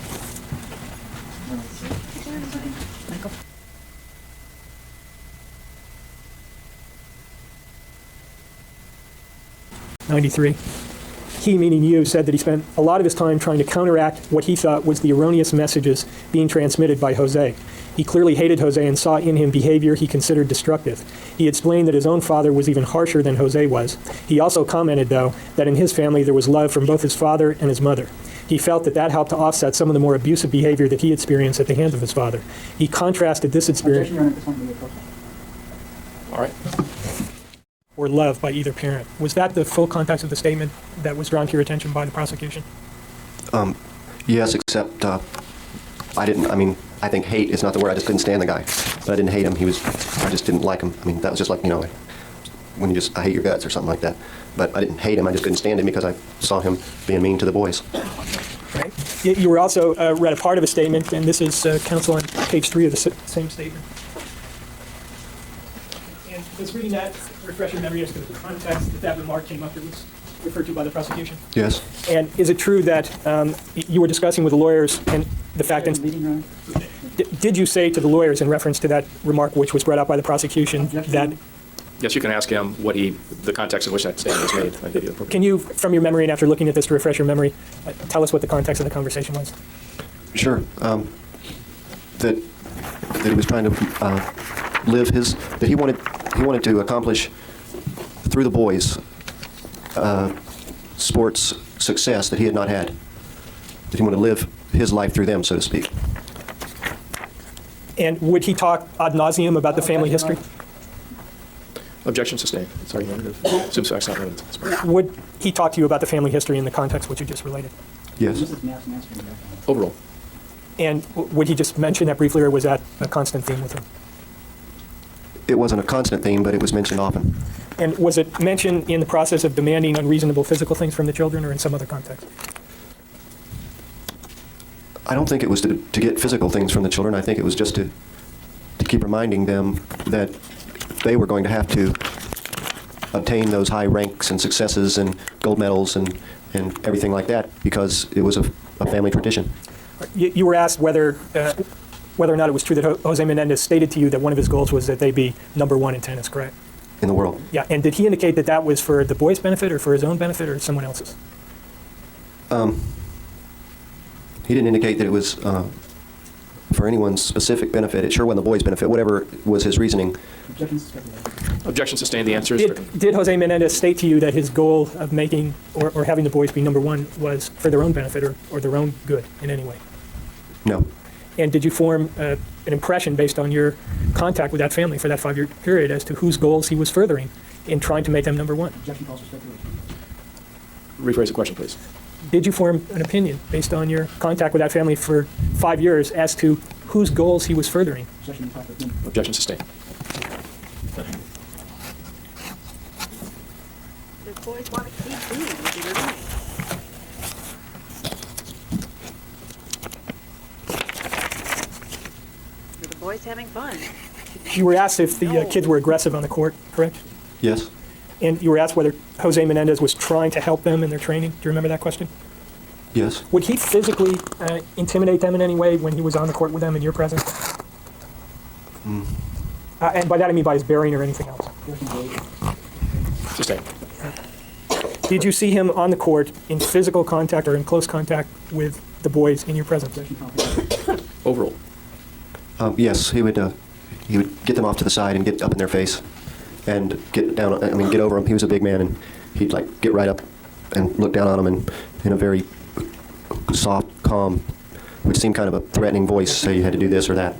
'93. He, meaning you, said that he spent a lot of his time trying to counteract what he thought was the erroneous messages being transmitted by Jose. He clearly hated Jose and saw in him behavior he considered destructive. He explained that his own father was even harsher than Jose was. He also commented, though, that in his family there was love from both his father and his mother. He felt that that helped to offset some of the more abusive behavior that he experienced at the hands of his father. He contrasted this experience Objection, Your Honor, this one will be appropriate. All right. or love by either parent. Was that the full context of the statement that was drawn to your attention by the prosecution? Yes, except I think hate is not the word. I just couldn't stand the guy. But I didn't hate him. I just didn't like him. I mean, that was just like, when I hate your guts or something like that. But I didn't hate him. I just couldn't stand him because I saw him being mean to the boys. Right. You were also read a part of a statement, and this is counsel on page 3 of the same statement. And was reading that, refresh your memory as to the context that remark came up. It was referred to by the prosecution. Yes. And is it true that you were discussing with the lawyers and the fact that Meeting, Your Honor. did you say to the lawyers in reference to that remark, which was brought out by the prosecution, Objection. that Yes, you can ask him the context in which that statement was made. I think it's can you, from your memory and after looking at this to refresh your memory, tell us what the context of the conversation was? Sure. That he was trying to live that he wanted to accomplish through the boys sports success that he had not had. That he wanted to live his life through them, so to speak. And would he talk ad nauseum about the family history? Objection sustained. It's argumentative. Assumes facts not evidence. Would he talk to you about the family history in the context which you just related? Yes. This is Mass answering that. Overruled. And would he just mention that briefly, or was that a constant theme with him? It wasn't a constant theme, but it was mentioned often. And was it mentioned in the process of demanding unreasonable physical things from the children, or in some other context? I don't think it was to get physical things from the children. I think it was just to keep reminding them that they were going to have to obtain those high ranks and successes and gold medals and everything like that because it was a family tradition. You were asked whether whether or not it was true that Jose Menendez stated to you that one of his goals was that they be #1 in tennis, correct? In the world. Yeah, and did he indicate that that was for the boys' benefit or for his own benefit or someone else's? He didn't indicate that it was for anyone's specific benefit. It sure wasn't the boys' benefit, whatever was his reasoning. Objection suspended. Objection sustained. The answer is stricken. Did Jose Menendez state to you that his goal of making or having the boys be #1 was for their own benefit or their own good in any way? No. And did you form an impression based on your contact with that family for that 5-year period as to whose goals he was furthering in trying to make them #1? Objection calls for speculation. Rephrase the question, please. Did you form an opinion based on your contact with that family for 5 years as to whose goals he was furthering? Objection improper opinion. Objection sustained. The boys want to keep doing what they're doing. Are the boys having fun? You were asked if the No. kids were aggressive on the court, correct? Yes. And you were asked whether Jose Menendez was trying to help them in their training. Do you remember that question? Yes. Would he physically intimidate them in any way when he was on the court with them in your presence? And by that I mean by his bearing or anything else. Objection waived. Sustained. Did you see him on the court in physical contact or in close contact with the boys in your presence? Objection comprehensive. Overruled. Yes, he would get them off to the side and get up in their face and get down, I mean, get over them. He was a big man, and he'd like get right up and look down on them, and in a very soft, calm, which seemed kind of a threatening voice, say you had to do this or that.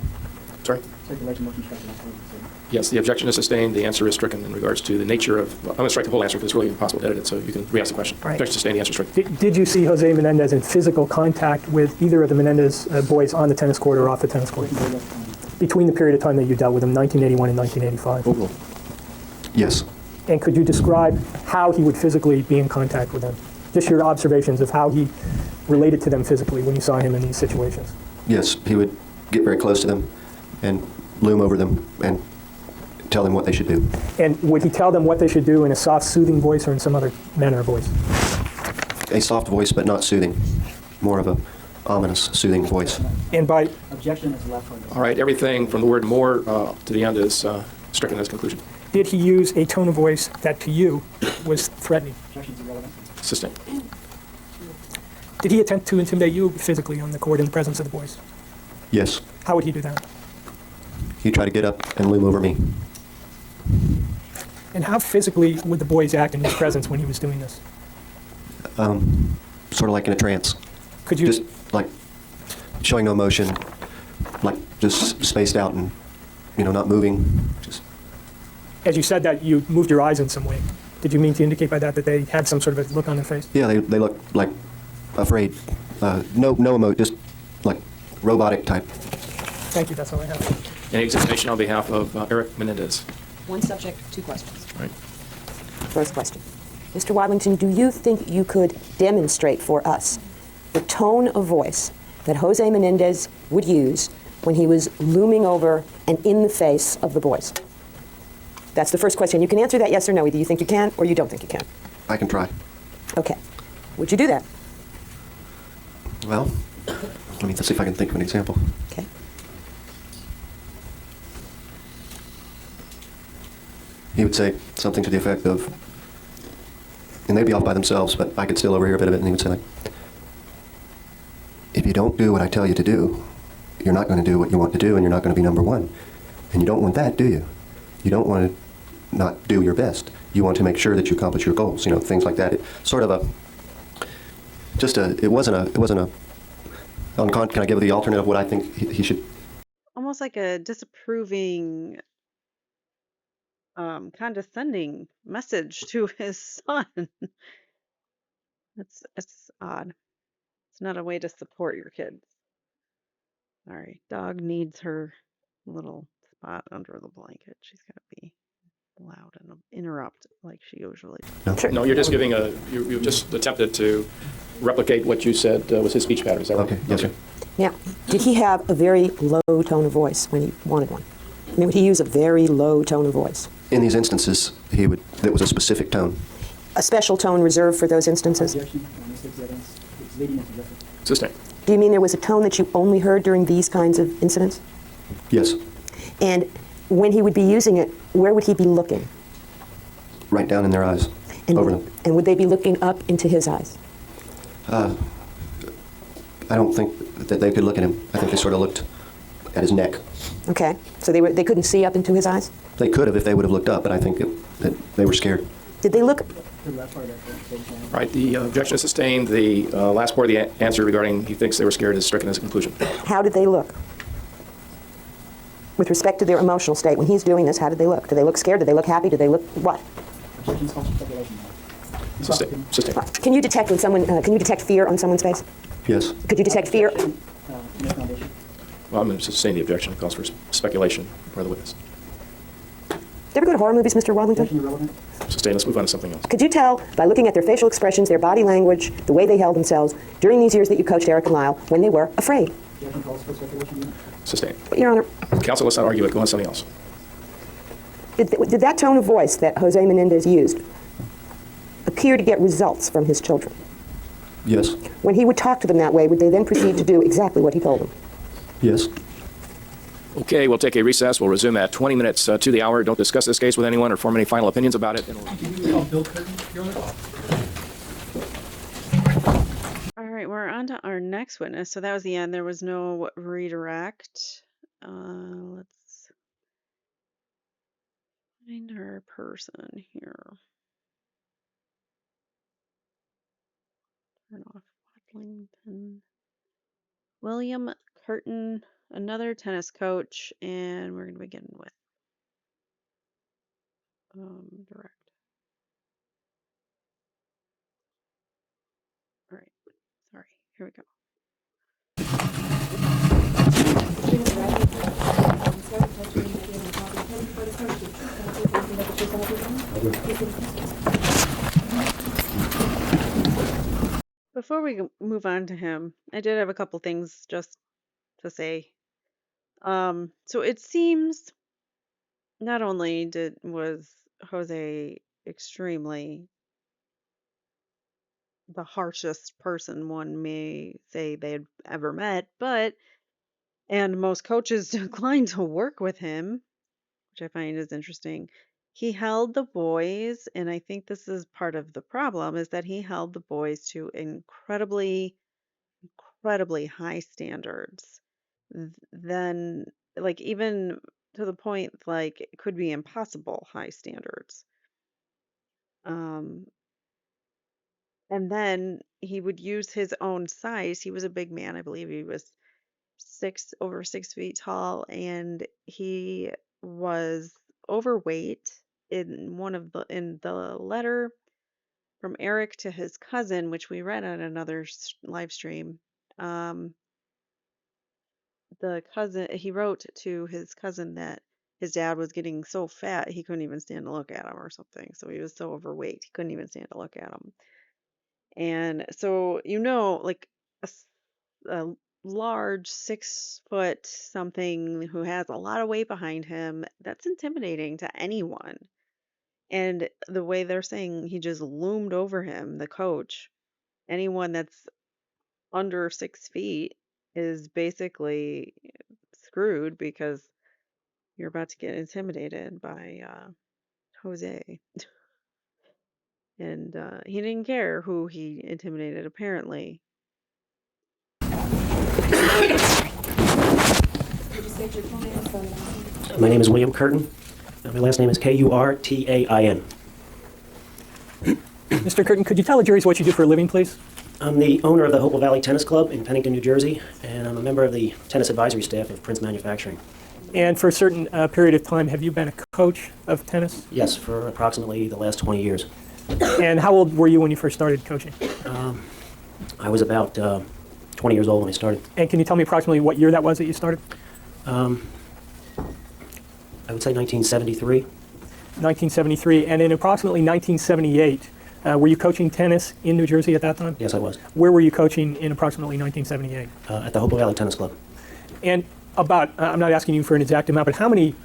Sorry? Take the right to motion structure. That's what it said. Yes, the objection is sustained. The answer is stricken in regards to the nature of, well, I'm going to strike the whole answer because it's really impossible to edit it, so you can re-ask the question. Right. Objection sustained. The answer is stricken. Did you see Jose Menendez in physical contact with either of the Menendez boys on the tennis court or off the tennis court Objection waived. between the period of time that you dealt with him, 1981 and 1985? Overruled. Yes. And could you describe how he would physically be in contact with them? Just your observations of how he related to them physically when you saw him in these situations. Yes, he would get very close to them and loom over them and tell them what they should do. And would he tell them what they should do in a soft, soothing voice or in some other manner of voice? A soft voice, but not soothing. More of a ominous, soothing voice. And by Objection is allowed for. All right, everything from the word more to the end is stricken as conclusion. did he use a tone of voice that to you was threatening? Objection is irrelevant. Sustained. Did he attempt to intimidate you physically on the court in the presence of the boys? Yes. How would he do that? He tried to get up and loom over me. And how physically would the boys act in his presence when he was doing this? Sort of like in a trance. Could you Just like showing no emotion, like just spaced out and, not moving. Just as you said that, you moved your eyes in some way. Did you mean to indicate by that that they had some sort of a look on their face? yeah, they look like afraid. No emotion, just like robotic type. Thank you, that's all I have. Any examination on behalf of Eric Menendez? One subject, two questions. Right. First question. Mr. Wadlington, do you think you could demonstrate for us the tone of voice that Jose Menendez would use when he was looming over and in the face of the boys? That's the first question. You can answer that yes or no. Either you think you can or you don't think you can. I can try. Okay. Would you do that? Well, let's see if I can think of an example. Okay. He would say something to the effect of, and they'd be off by themselves, but I could still overhear a bit of it, and he would say like, if you don't do what I tell you to do, you're not going to do what you want to do, and you're not going to be number one. And you don't want that, do you? You don't want to not do your best. You want to make sure that you accomplish your goals, things like that. It sort of it wasn't a, can I give the alternate of what I think he should? Almost like a disapproving, condescending message to his son. It's odd. It's not a way to support your kids. Sorry, dog needs her little spot under the blanket. She's gonna be loud and interrupt like she usually does. No, you're just giving you just attempted to replicate what you said was his speech pattern. Is that right? Okay, yes, sir. Now, did he have a very low tone of voice when he wanted one? I mean, would he use a very low tone of voice? In these instances, that was a specific tone. A special tone reserved for those instances? Objection. This takes evidence. It's leading into justice. Sustained. Do you mean there was a tone that you only heard during these kinds of incidents? Yes. And when he would be using it, where would he be looking? Right down in their eyes. Over them. And would they be looking up into his eyes? I don't think that they could look at him. I think they sort of looked at his neck. Okay. So they couldn't see up into his eyes? They could have if they would have looked up, but I think that they were scared. Did they look? All right, the objection is sustained. The last part of the answer regarding he thinks they were scared is stricken as a conclusion. How did they look? With respect to their emotional state, when he's doing this, how did they look? Do they look scared? Do they look happy? Do they look what? Sustained. Can you detect when someone? Can you detect fear on someone's face? Yes. Could you detect fear? Well, I'm going to sustain the objection. It calls for speculation for the witness. Do you ever go to horror movies, Mr. Wadlington? Sustained. Let's move on to something else. Could you tell by looking at their facial expressions, their body language, the way they held themselves during these years that you coached Eric and Lyle when they were afraid? Sustained. Your Honor, Counsel, let's not argue it. Go on to something else. did that tone of voice that Jose Menendez used appear to get results from his children? Yes. When he would talk to them that way, would they then proceed to do exactly what he told them? Yes. Okay, we'll take a recess. We'll resume at 20 minutes to the hour. Don't discuss this case with anyone or form any final opinions about it. All right, we're on to our next witness. So that was the end. There was no redirect. Let's find our person here. Turn off Wadlington. William Curtin, another tennis coach, and we're going to begin with direct. All right, sorry, here we go. Before we move on to him, I did have a couple things just to say. So it seems not only was Jose extremely the harshest person one may say they had ever met, and most coaches declined to work with him, which I find is interesting. He held the boys, and I think this is part of the problem, is that he held the boys to incredibly high standards. Then, like, even to the point, like, it could be impossible high standards. And then he would use his own size. He was a big man. I believe he was over 6 feet tall, and he was overweight. In the letter from Eric to his cousin, which we read on another live stream, the cousin he wrote to his cousin that his dad was getting so fat he couldn't even stand to look at him or something. So he was so overweight he couldn't even stand to look at him. And so like a large 6 foot something who has a lot of weight behind him, that's intimidating to anyone. And the way they're saying he just loomed over him, the coach, anyone that's under 6 feet is basically screwed because you're about to get intimidated by Jose. And he didn't care who he intimidated, apparently. My name is William Curtin. My last name is Kurtain. Mr. Curtin, could you tell the juries what you do for a living, please? I'm the owner of the Hopewell Valley Tennis Club in Pennington, New Jersey, and I'm a member of the tennis advisory staff of Prince Manufacturing. And for a certain period of time, have you been a coach of tennis? Yes, for approximately the last 20 years. And how old were you when you first started coaching? I was about 20 years old when I started. And can you tell me approximately what year that was that you started? I would say 1973. 1973. And in approximately 1978, were you coaching tennis in New Jersey at that time? Yes, I was. Where were you coaching in approximately 1978? At the Hopewell Valley Tennis Club. And about, I'm not asking you for an exact amount, but how many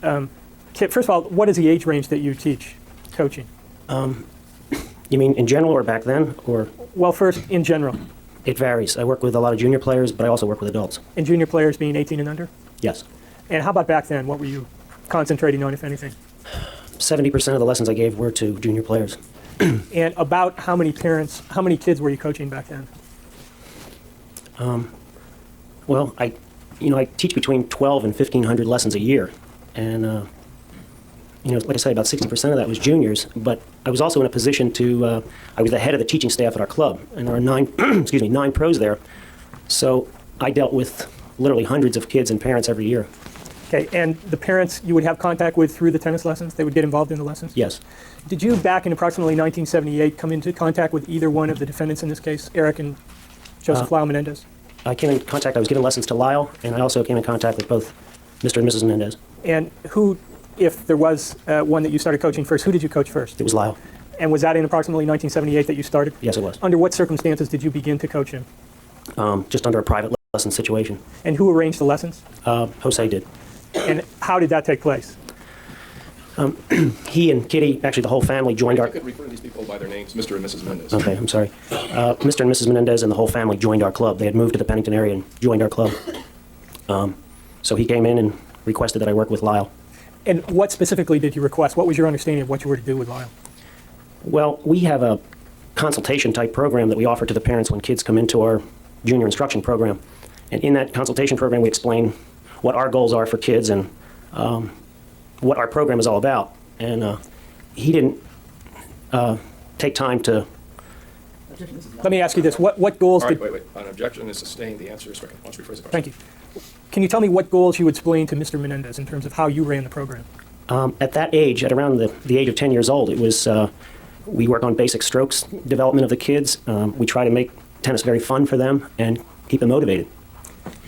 kids, first of all, what is the age range that you teach coaching? You mean in general or back then? Or Well, first, in general. It varies. I work with a lot of junior players, but I also work with adults. And junior players being 18 and under? Yes. And how about back then? What were you concentrating on, if anything? 70% of the lessons I gave were to junior players. And about how many kids were you coaching back then? Well, I teach between 12 and 1,500 lessons a year. And, like I say, about 60% of that was juniors. But I was also in a position to, I was the head of the teaching staff at our club. And there are 9 pros there. So I dealt with literally hundreds of kids and parents every year. Okay, and the parents you would have contact with through the tennis lessons? They would get involved in the lessons? Yes. Did you, back in approximately 1978, come into contact with either one of the defendants in this case, Eric and Joseph Lyle Menendez? I came in contact, I was giving lessons to Lyle, and I also came in contact with both Mr. and Mrs. Menendez. And who, if there was one that you started coaching first, who did you coach first? It was Lyle. And was that in approximately 1978 that you started? Yes, it was. Under what circumstances did you begin to coach him? Just under a private lesson situation. And who arranged the lessons? Jose did. And how did that take place? He and Kitty, actually the whole family, joined I our... could refer to these people by their names, Mr. and Mrs. Menendez. Okay, I'm sorry. Mr. and Mrs. Menendez and the whole family joined our club. They had moved to the Pennington area and joined our club. So he came in and requested that I work with Lyle. And what specifically did you request? What was your understanding of what you were to do with Lyle? Well, we have a consultation type program that we offer to the parents when kids come into our junior instruction program. And in that consultation program, we explain what our goals are for kids and what our program is all about. And he didn't take time to... Let me ask you this. What goals All right, did... wait. An objection is sustained. The answer is correct. Why don't you rephrase the question? Thank you. Can you tell me what goals you explained to Mr. Menendez in terms of how you ran the program? At that age, at around the age of 10 years old, it was... we work on basic strokes development of the kids. We try to make tennis very fun for them and keep them motivated.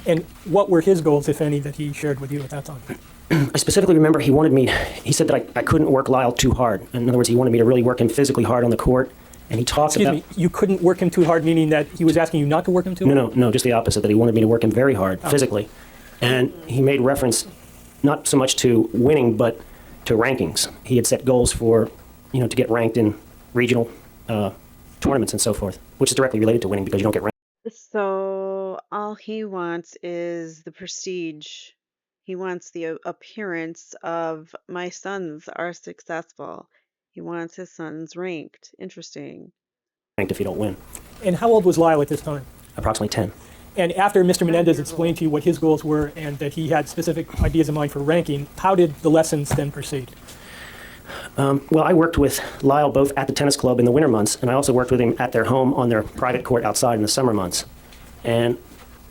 And what were his goals, if any, that he shared with you at that time? I specifically remember he said that I couldn't work Lyle too hard. In other words, he wanted me to really work him physically hard on the court. And he talked about... Excuse me, you couldn't work him too hard, meaning that he was asking you not to work him too hard? No, just the opposite, that he wanted me to work him very hard, physically. And he made reference not so much to winning, but to rankings. He had set goals for, to get ranked in regional tournaments and so forth, which is directly related to winning because you don't get ranked. So all he wants is the prestige. He wants the appearance of my sons are successful. He wants his sons ranked. Interesting. Ranked if you don't win. And how old was Lyle at this time? Approximately 10. And after Mr. Menendez explained to you what his goals were and that he had specific ideas in mind for ranking, how did the lessons then proceed? Well, I worked with Lyle both at the tennis club in the winter months, and I also worked with him at their home on their private court outside in the summer months. And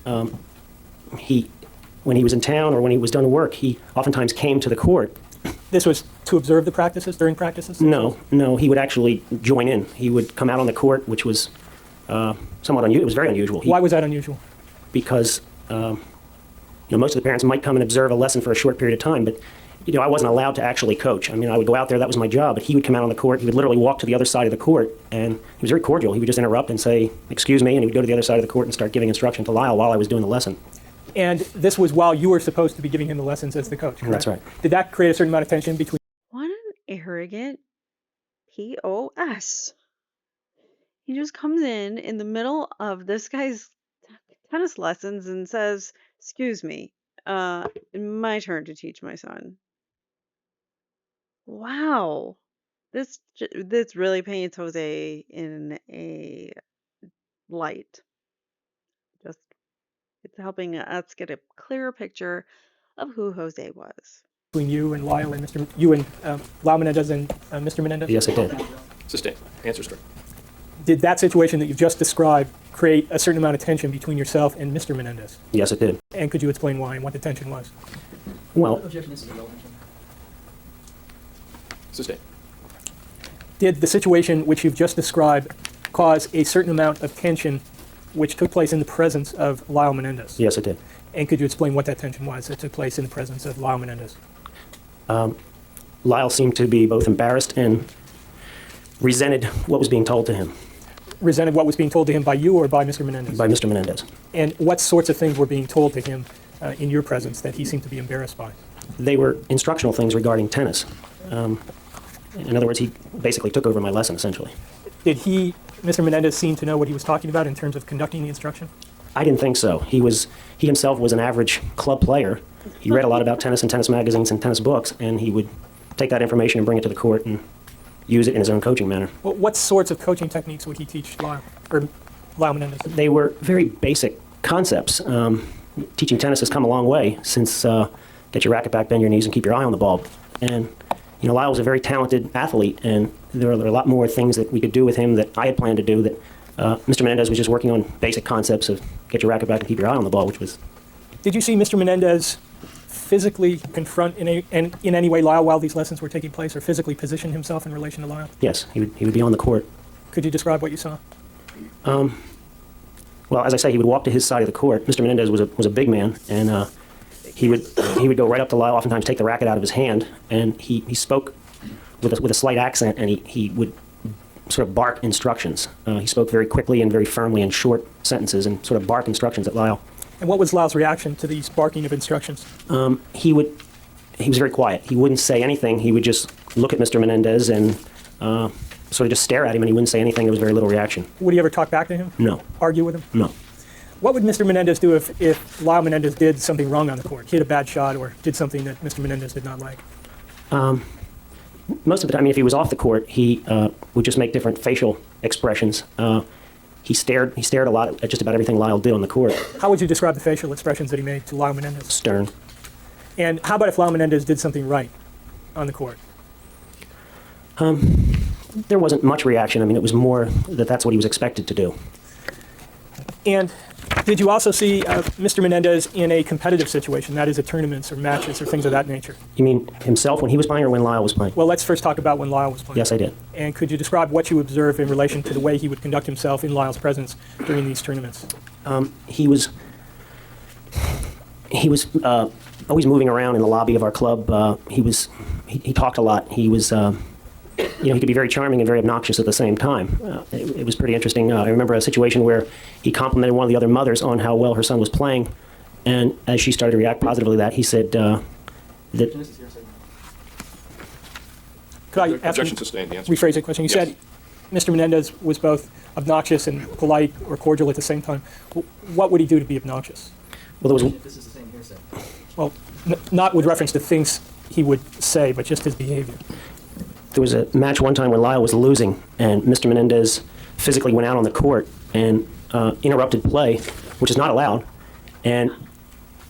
when he was in town or when he was done work, he oftentimes came to the court. This was to observe the practices, during practices? No, he would actually join in. He would come out on the court, which was somewhat unusual. It was very unusual. Why was that unusual? Because most of the parents might come and observe a lesson for a short period of time, but I wasn't allowed to actually coach. I mean, I would go out there, that was my job, but he would come out on the court, he would literally walk to the other side of the court, and he was very cordial. He would just interrupt and say, "Excuse me," and he would go to the other side of the court and start giving instruction to Lyle while I was doing the lesson. And this was while you were supposed to be giving him the lessons as the coach, correct? That's right. Did that create a certain amount of tension between... What an arrogant POS. He just comes in the middle of this guy's tennis lessons and says, "Excuse me, my turn to teach my son." Wow. This really paints Jose in a light. Just it's helping us get a clearer picture of who Jose was. Between you and Lyle and Lyle Menendez and Mr. Menendez? Yes, I did. Sustained. Answer straight. Did that situation that you've just described create a certain amount of tension between yourself and Mr. Menendez? Yes, it did. And could you explain why and what the tension was? Well, Objection is irrelevant. Sustained. Did the situation which you've just described cause a certain amount of tension which took place in the presence of Lyle Menendez? yes, it did. And could you explain what that tension was that took place in the presence of Lyle Menendez? Lyle seemed to be both embarrassed and resented what was being told to him Resented what was being told to him by you or by Mr. Menendez? by Mr. Menendez. And what sorts of things were being told to him in your presence that he seemed to be embarrassed by? They were instructional things regarding tennis. In other words, he basically took over my lesson, essentially. Did he Mr. Menendez seem to know what he was talking about in terms of conducting the instruction? I didn't think so. He himself was an average club player. He read a lot about tennis and tennis magazines and tennis books, and he would take that information and bring it to the court and use it in his own coaching manner. Well, what sorts of coaching techniques would he teach Lyle Menendez? They were very basic concepts. Teaching tennis has come a long way since get your racket back, bend your knees, and keep your eye on the ball. And Lyle was a very talented athlete, and there are a lot more things that we could do with him that I had planned to do that Mr. Menendez was just working on basic concepts of get your racket back and keep your eye on the ball, which was... Did you see Mr. Menendez physically confront in any way Lyle while these lessons were taking place, or physically position himself in relation to Lyle? Yes, he would be on the court. Could you describe what you saw? Well, as I say, he would walk to his side of the court. Mr. Menendez was a big man, and he would go right up to Lyle, oftentimes take the racket out of his hand, and he spoke with a slight accent, and he would sort of bark instructions. He spoke very quickly and very firmly in short sentences and sort of bark instructions at Lyle. And what was Lyle's reaction to these barking of instructions? He was very quiet. He wouldn't say anything. He would just look at Mr. Menendez and sort of just stare at him, and he wouldn't say anything. There was very little reaction. Would he ever talk back to him? No. Argue with him? No. What would Mr. Menendez do if Lyle Menendez did something wrong on the court, hit a bad shot, or did something that Mr. Menendez did not like? Most of the time, if he was off the court, he would just make different facial expressions. He stared a lot at just about everything Lyle did on the court. How would you describe the facial expressions that he made to Lyle Menendez? Stern. And how about if Lyle Menendez did something right on the court? There wasn't much reaction. I mean, it was more that that's what he was expected to do. And did you also see Mr. Menendez in a competitive situation, that is at tournaments or matches or things of that nature? You mean himself when he was playing or when Lyle was playing? Well, let's first talk about when Lyle was playing. Yes, I did. And could you describe what you observed in relation to the way he would conduct himself in Lyle's presence during these tournaments? He was always moving around in the lobby of our club. He talked a lot. He was he could be very charming and very obnoxious at the same time. It was pretty interesting. I remember a situation where he complimented one of the other mothers on how well her son was playing, and as she started to react positively to that, he said that... Could I ask Objection you, sustained. The answer. rephrase the question? You Yes. said Mr. Menendez was both obnoxious and polite or cordial at the same time. What would he do to be obnoxious? Well, there was... This is the same hearsay. Well, not with reference to things he would say, but just his behavior. There was a match one time when Lyle was losing, and Mr. Menendez physically went out on the court and interrupted play, which is not allowed, and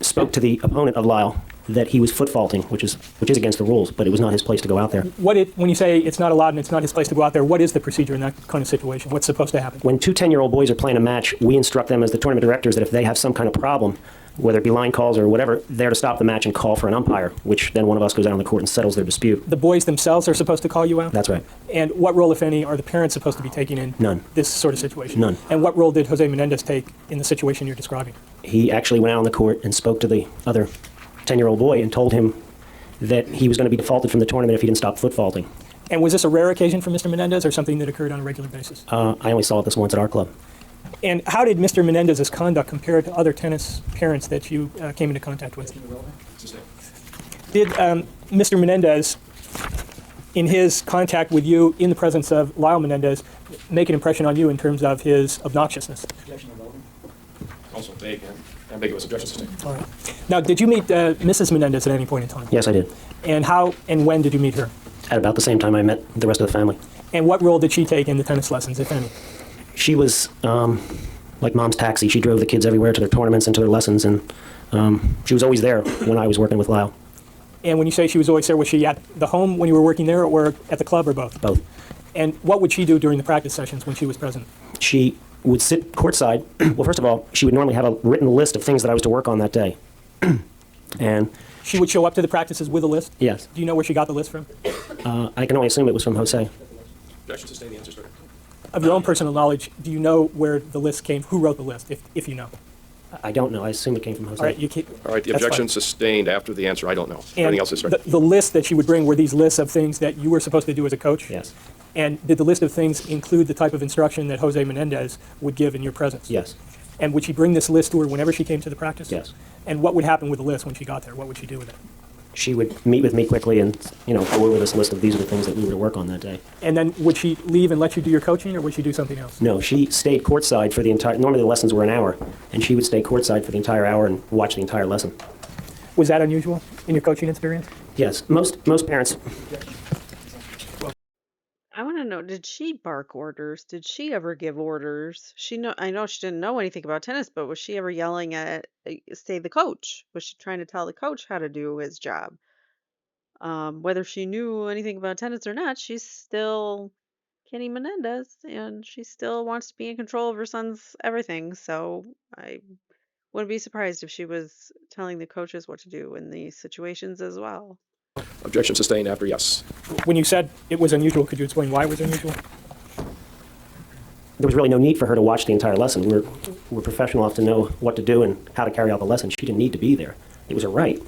spoke to the opponent of Lyle that he was foot faulting, which is against the rules, but it was not his place to go out there. When you say it's not allowed and it's not his place to go out there, what is the procedure in that kind of situation? What's supposed to happen? When two 10-year-old boys are playing a match, we instruct them as the tournament directors that if they have some kind of problem, whether it be line calls or whatever, they're to stop the match and call for an umpire, which then one of us goes out on the court and settles their dispute. The boys themselves are supposed to call you out? That's right. And what role, if any, are the parents supposed to be taking in None. this sort of situation? None. And what role did Jose Menendez take in the situation you're describing? He actually went out on the court and spoke to the other 10-year-old boy and told him that he was going to be defaulted from the tournament if he didn't stop foot faulting. And was this a rare occasion for Mr. Menendez or something that occurred on a regular basis? I only saw it this once at our club. And how did Mr. Menendez's conduct compare to other tennis parents that you came into contact with? Did Mr. Menendez, in his contact with you in the presence of Lyle Menendez, make an impression on you in terms of his obnoxiousness? Also vague and ambiguous. Objection sustained. All right. Now, did you meet Mrs. Menendez at any point in time? Yes, I did. And how and when did you meet her? At about the same time I met the rest of the family. And what role did she take in the tennis lessons, if any? She was like mom's taxi. She drove the kids everywhere to their tournaments and to their lessons, and she was always there when I was working with Lyle. And when you say she was always there, was she at the home when you were working there or at the club or both? Both. And what would she do during the practice sessions when she was present? She would sit courtside. Well, first of all, she would normally have a written list of things that I was to work on that day. And She would show up to the practices with a list? yes, Do you know where she got the list from? I can only assume it was from Jose. Objection sustained. The answer is correct. Of your own personal knowledge, do you know where the list came? Who wrote the list, if you know? I don't know. I assume it came from Jose. All right, you keep. All right. The that's objection fine. sustained after the answer. I don't know. And Everything else is right. the list that she would bring were these lists of things that you were supposed to do as a coach? Yes. And did the list of things include the type of instruction that Jose Menendez would give in your presence? Yes. And would she bring this list to her whenever she came to the practice? Yes. And what would happen with the list when she got there? What would she do with it? she would meet with me quickly and, go over this list of these are the things that we were to work on that day. And then would she leave and let you do your coaching, or would she do something else? No, she stayed courtside for the entire, normally the lessons were an hour, and she would stay courtside for the entire hour and watch the entire lesson. Was that unusual in your coaching experience? Yes, most parents, I want to know, did she bark orders? Did she ever give orders? I know she didn't know anything about tennis, but was she ever yelling at, say, the coach? Was she trying to tell the coach how to do his job? Whether she knew anything about tennis or not, she's still Kenny Menendez, and she still wants to be in control of her son's everything. So I wouldn't be surprised if she was telling the coaches what to do in these situations as well. Objection sustained after yes. When you said it was unusual, could you explain why it was unusual? there was really no need for her to watch the entire lesson. We're professional enough to know what to do and how to carry out the lesson. She didn't need to be there. It was her right.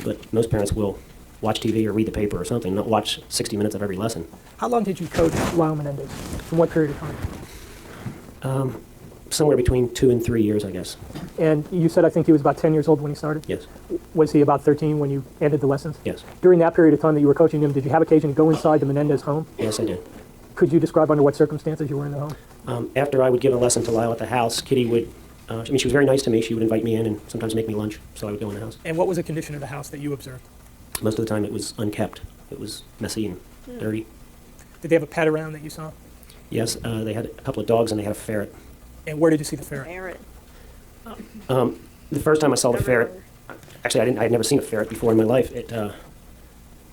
But most parents will watch TV or read the paper or something, not watch 60 minutes of every lesson. How long did you coach Lyle Menendez? From what period of time? Somewhere between 2 and 3 years, I guess. And you said, I think he was about 10 years old when he started? Yes. Was he about 13 when you ended the lessons? Yes. During that period of time that you were coaching him, did you have occasion to go inside the Menendez home? Yes, I did. Could you describe under what circumstances you were in the home? After I would give a lesson to Lyle at the house, Kitty would, she was very nice to me. She would invite me in and sometimes make me lunch, so I would go in the house. And what was the condition of the house that you observed? Most of the time it was unkept. It was messy and dirty. Did they have a pet around that you saw? Yes, they had a couple of dogs and they had a ferret. And where did you see the ferret? Ferret. The first time I saw the ferret, actually I had never seen a ferret before in my life.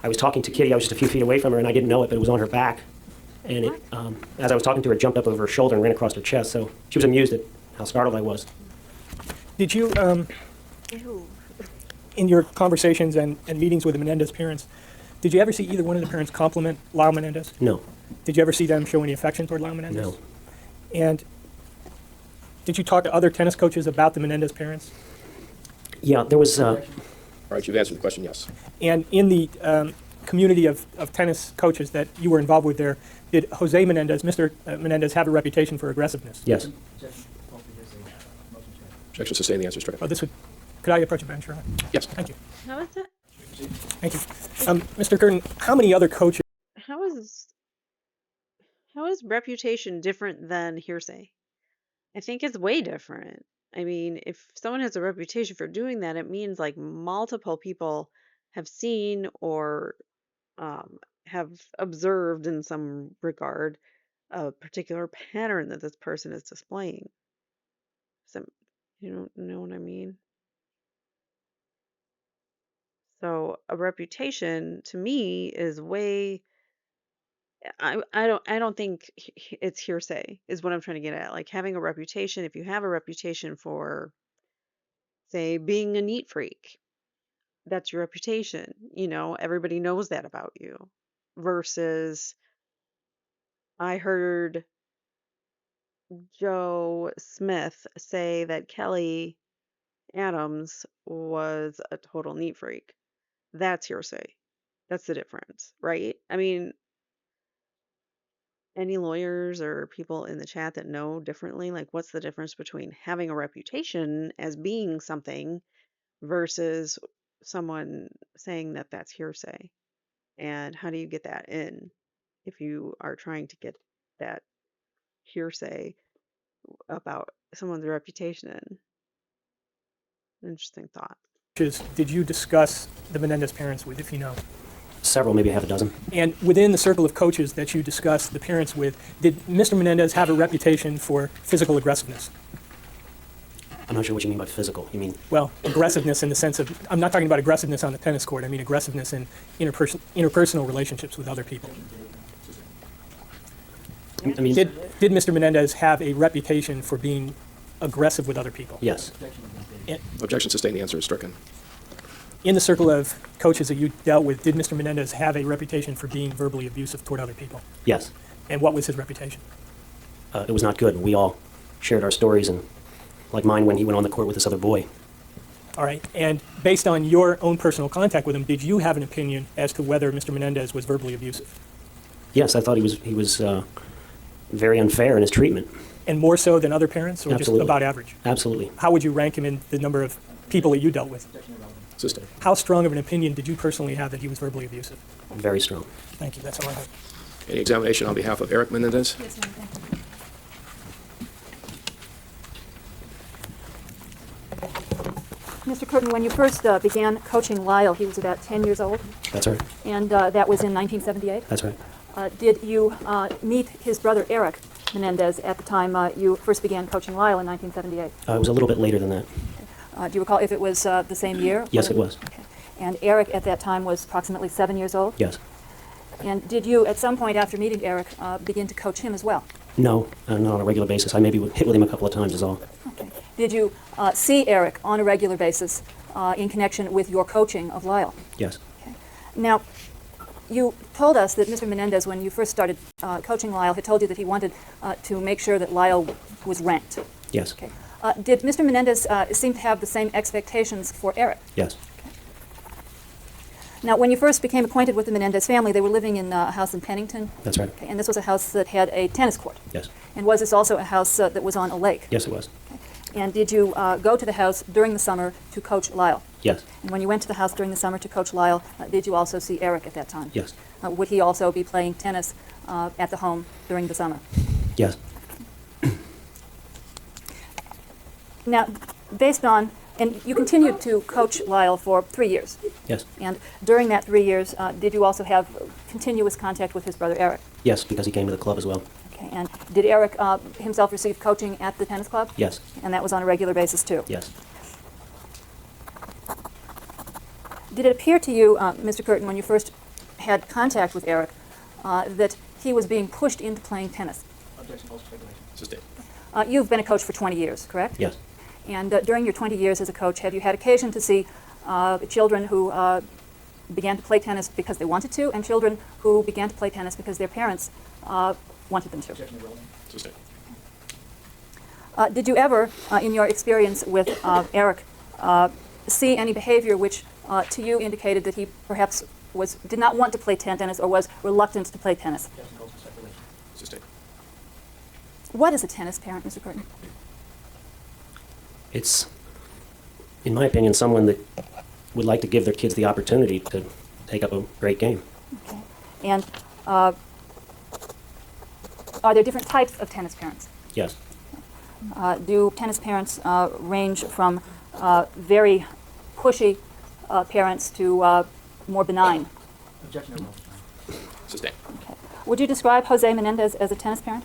I was talking to Kitty, I was just a few feet away from her and I didn't know it, but it was on her back. And as I was talking to her, it jumped up over her shoulder and ran across her chest, so she was amused at how startled I was. Did you, Ew. in your conversations and meetings with the Menendez parents, did you ever see either one of the parents compliment Lyle Menendez? No, Did you ever see them show any affection toward Lyle Menendez? no. And did you talk to other tennis coaches about the Menendez parents? Yeah, there was, All right, you've answered the question, yes. And in the community of tennis coaches that you were involved with there, did Jose Menendez, Mr. Menendez, have a reputation for aggressiveness? yes. Objection sustained, the answer is stricken. Oh, could I approach a bench? Or not? Yes. Thank you. How is that? Thank you. Mr. Curtin, how many other coaches How is reputation different than hearsay? I think it's way different. I mean, if someone has a reputation for doing that, it means like multiple people have seen or have observed in some regard a particular pattern that this person is displaying. So, you don't know what I mean? So a reputation to me is way I don't think it's hearsay is what I'm trying to get at. Like having a reputation, if you have a reputation for, say, being a neat freak, that's your reputation. You know, everybody knows that about you. Versus I heard Joe Smith say that Kelly Adams was a total neat freak. That's hearsay. That's the difference, right? I mean, any lawyers or people in the chat that know differently, like what's the difference between having a reputation as being something versus someone saying that that's hearsay? And how do you get that in if you are trying to get that hearsay about someone's reputation in? Interesting thought. did you discuss the Menendez parents with, if you know? Several, maybe half a dozen. And within the circle of coaches that you discussed the parents with, did Mr. Menendez have a reputation for physical aggressiveness? I'm not sure what you mean by physical. You mean, Well, aggressiveness in the sense of, I'm not talking about aggressiveness on the tennis court, I mean aggressiveness in interpersonal relationships with other people. I mean, Did Mr. Menendez have a reputation for being aggressive with other people? yes, Objection sustained, the answer is stricken. In the circle of coaches that you dealt with, did Mr. Menendez have a reputation for being verbally abusive toward other people? yes. And what was his reputation? It was not good. We all shared our stories, and like mine when he went on the court with this other boy. All right. And based on your own personal contact with him, did you have an opinion as to whether Mr. Menendez was verbally abusive? Yes, I thought he was very unfair in his treatment. And more so than other parents, or Absolutely. just about average? Absolutely. How would you rank him in the number of people that you dealt with. Sustained. How strong of an opinion did you personally have that he was verbally abusive? Very strong. Thank you. That's all I have. Any examination on behalf of Eric Menendez? Yes, ma'am. Thank you. Mr. Curtin, when you first began coaching Lyle, he was about 10 years old, That's right. and that was in 1978. That's right. Did you meet his brother Eric Menendez at the time you first began coaching Lyle in 1978? It was a little bit later than that. Do you recall if it was the same year? Yes, it was. Okay. And Eric at that time was approximately 7 years old? Yes. And did you, at some point after meeting Eric, begin to coach him as well? No, not on a regular basis. I maybe hit with him a couple of times is all. Okay. Did you see Eric on a regular basis in connection with your coaching of Lyle? Yes. Okay. Now, you told us that Mr. Menendez, when you first started coaching Lyle, had told you that he wanted to make sure that Lyle was ranked. Yes. Okay. Did Mr. Menendez seem to have the same expectations for Eric? Yes. Now, when you first became acquainted with the Menendez family, they were living in a house in Pennington. That's right. Okay, and this was a house that had a tennis court. Yes. And was this also a house that was on a lake? Yes, it was. Okay. And did you go to the house during the summer to coach Lyle? Yes. And when you went to the house during the summer to coach Lyle, did you also see Eric at that time? Yes. Would he also be playing tennis at the home during the summer? Yes. Now, based on, and you continued to coach Lyle for 3 years. Yes. And during that 3 years, did you also have continuous contact with his brother Eric? Yes, because he came to the club as well. Okay. And did Eric himself receive coaching at the tennis club? Yes. And that was on a regular basis too? Yes. Did it appear to you, Mr. Curtin, when you first had contact with Eric, that he was being pushed into playing tennis? Objection, false speculation. Sustained. You've been a coach for 20 years, correct? Yes. And during your 20 years as a coach, have you had occasion to see children who began to play tennis because they wanted to, and children who began to play tennis because their parents wanted them to? Objection irrelevant. Sustained. Did you ever, in your experience with Eric, see any behavior which to you indicated that he perhaps did not want to play tennis or was reluctant to play tennis? Objection, false speculation. Sustained. What is a tennis parent, Mr. Curtin? It's, in my opinion, someone that would like to give their kids the opportunity to take up a great game. Okay. And are there different types of tennis parents? Yes. Do tennis parents range from very pushy parents to more benign? Objection irrelevant. Sustained. Okay. Would you describe Jose Menendez as a tennis parent?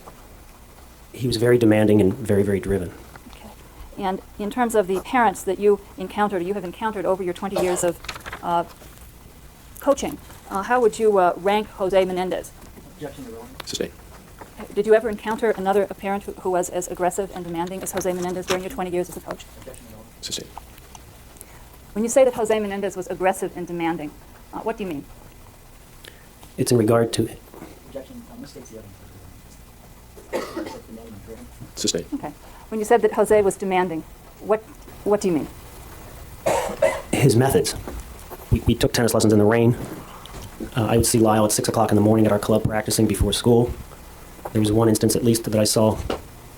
He was very demanding and very, very driven. Okay. And in terms of the parents that you have encountered over your 20 years of coaching, how would you rank Jose Menendez? Objection irrelevant. Sustained. Did you ever encounter another parent who was as aggressive and demanding as Jose Menendez during your 20 years as a coach? Objection irrelevant. Sustained. When you say that Jose Menendez was aggressive and demanding, what do you mean? It's in regard to Objection misstates the evidence. Demanding and driven. Sustained. Okay. When you said that Jose was demanding, what do you mean? his methods. We took tennis lessons in the rain. I would see Lyle at 6 o'clock in the morning at our club practicing before school. There was one instance at least that I saw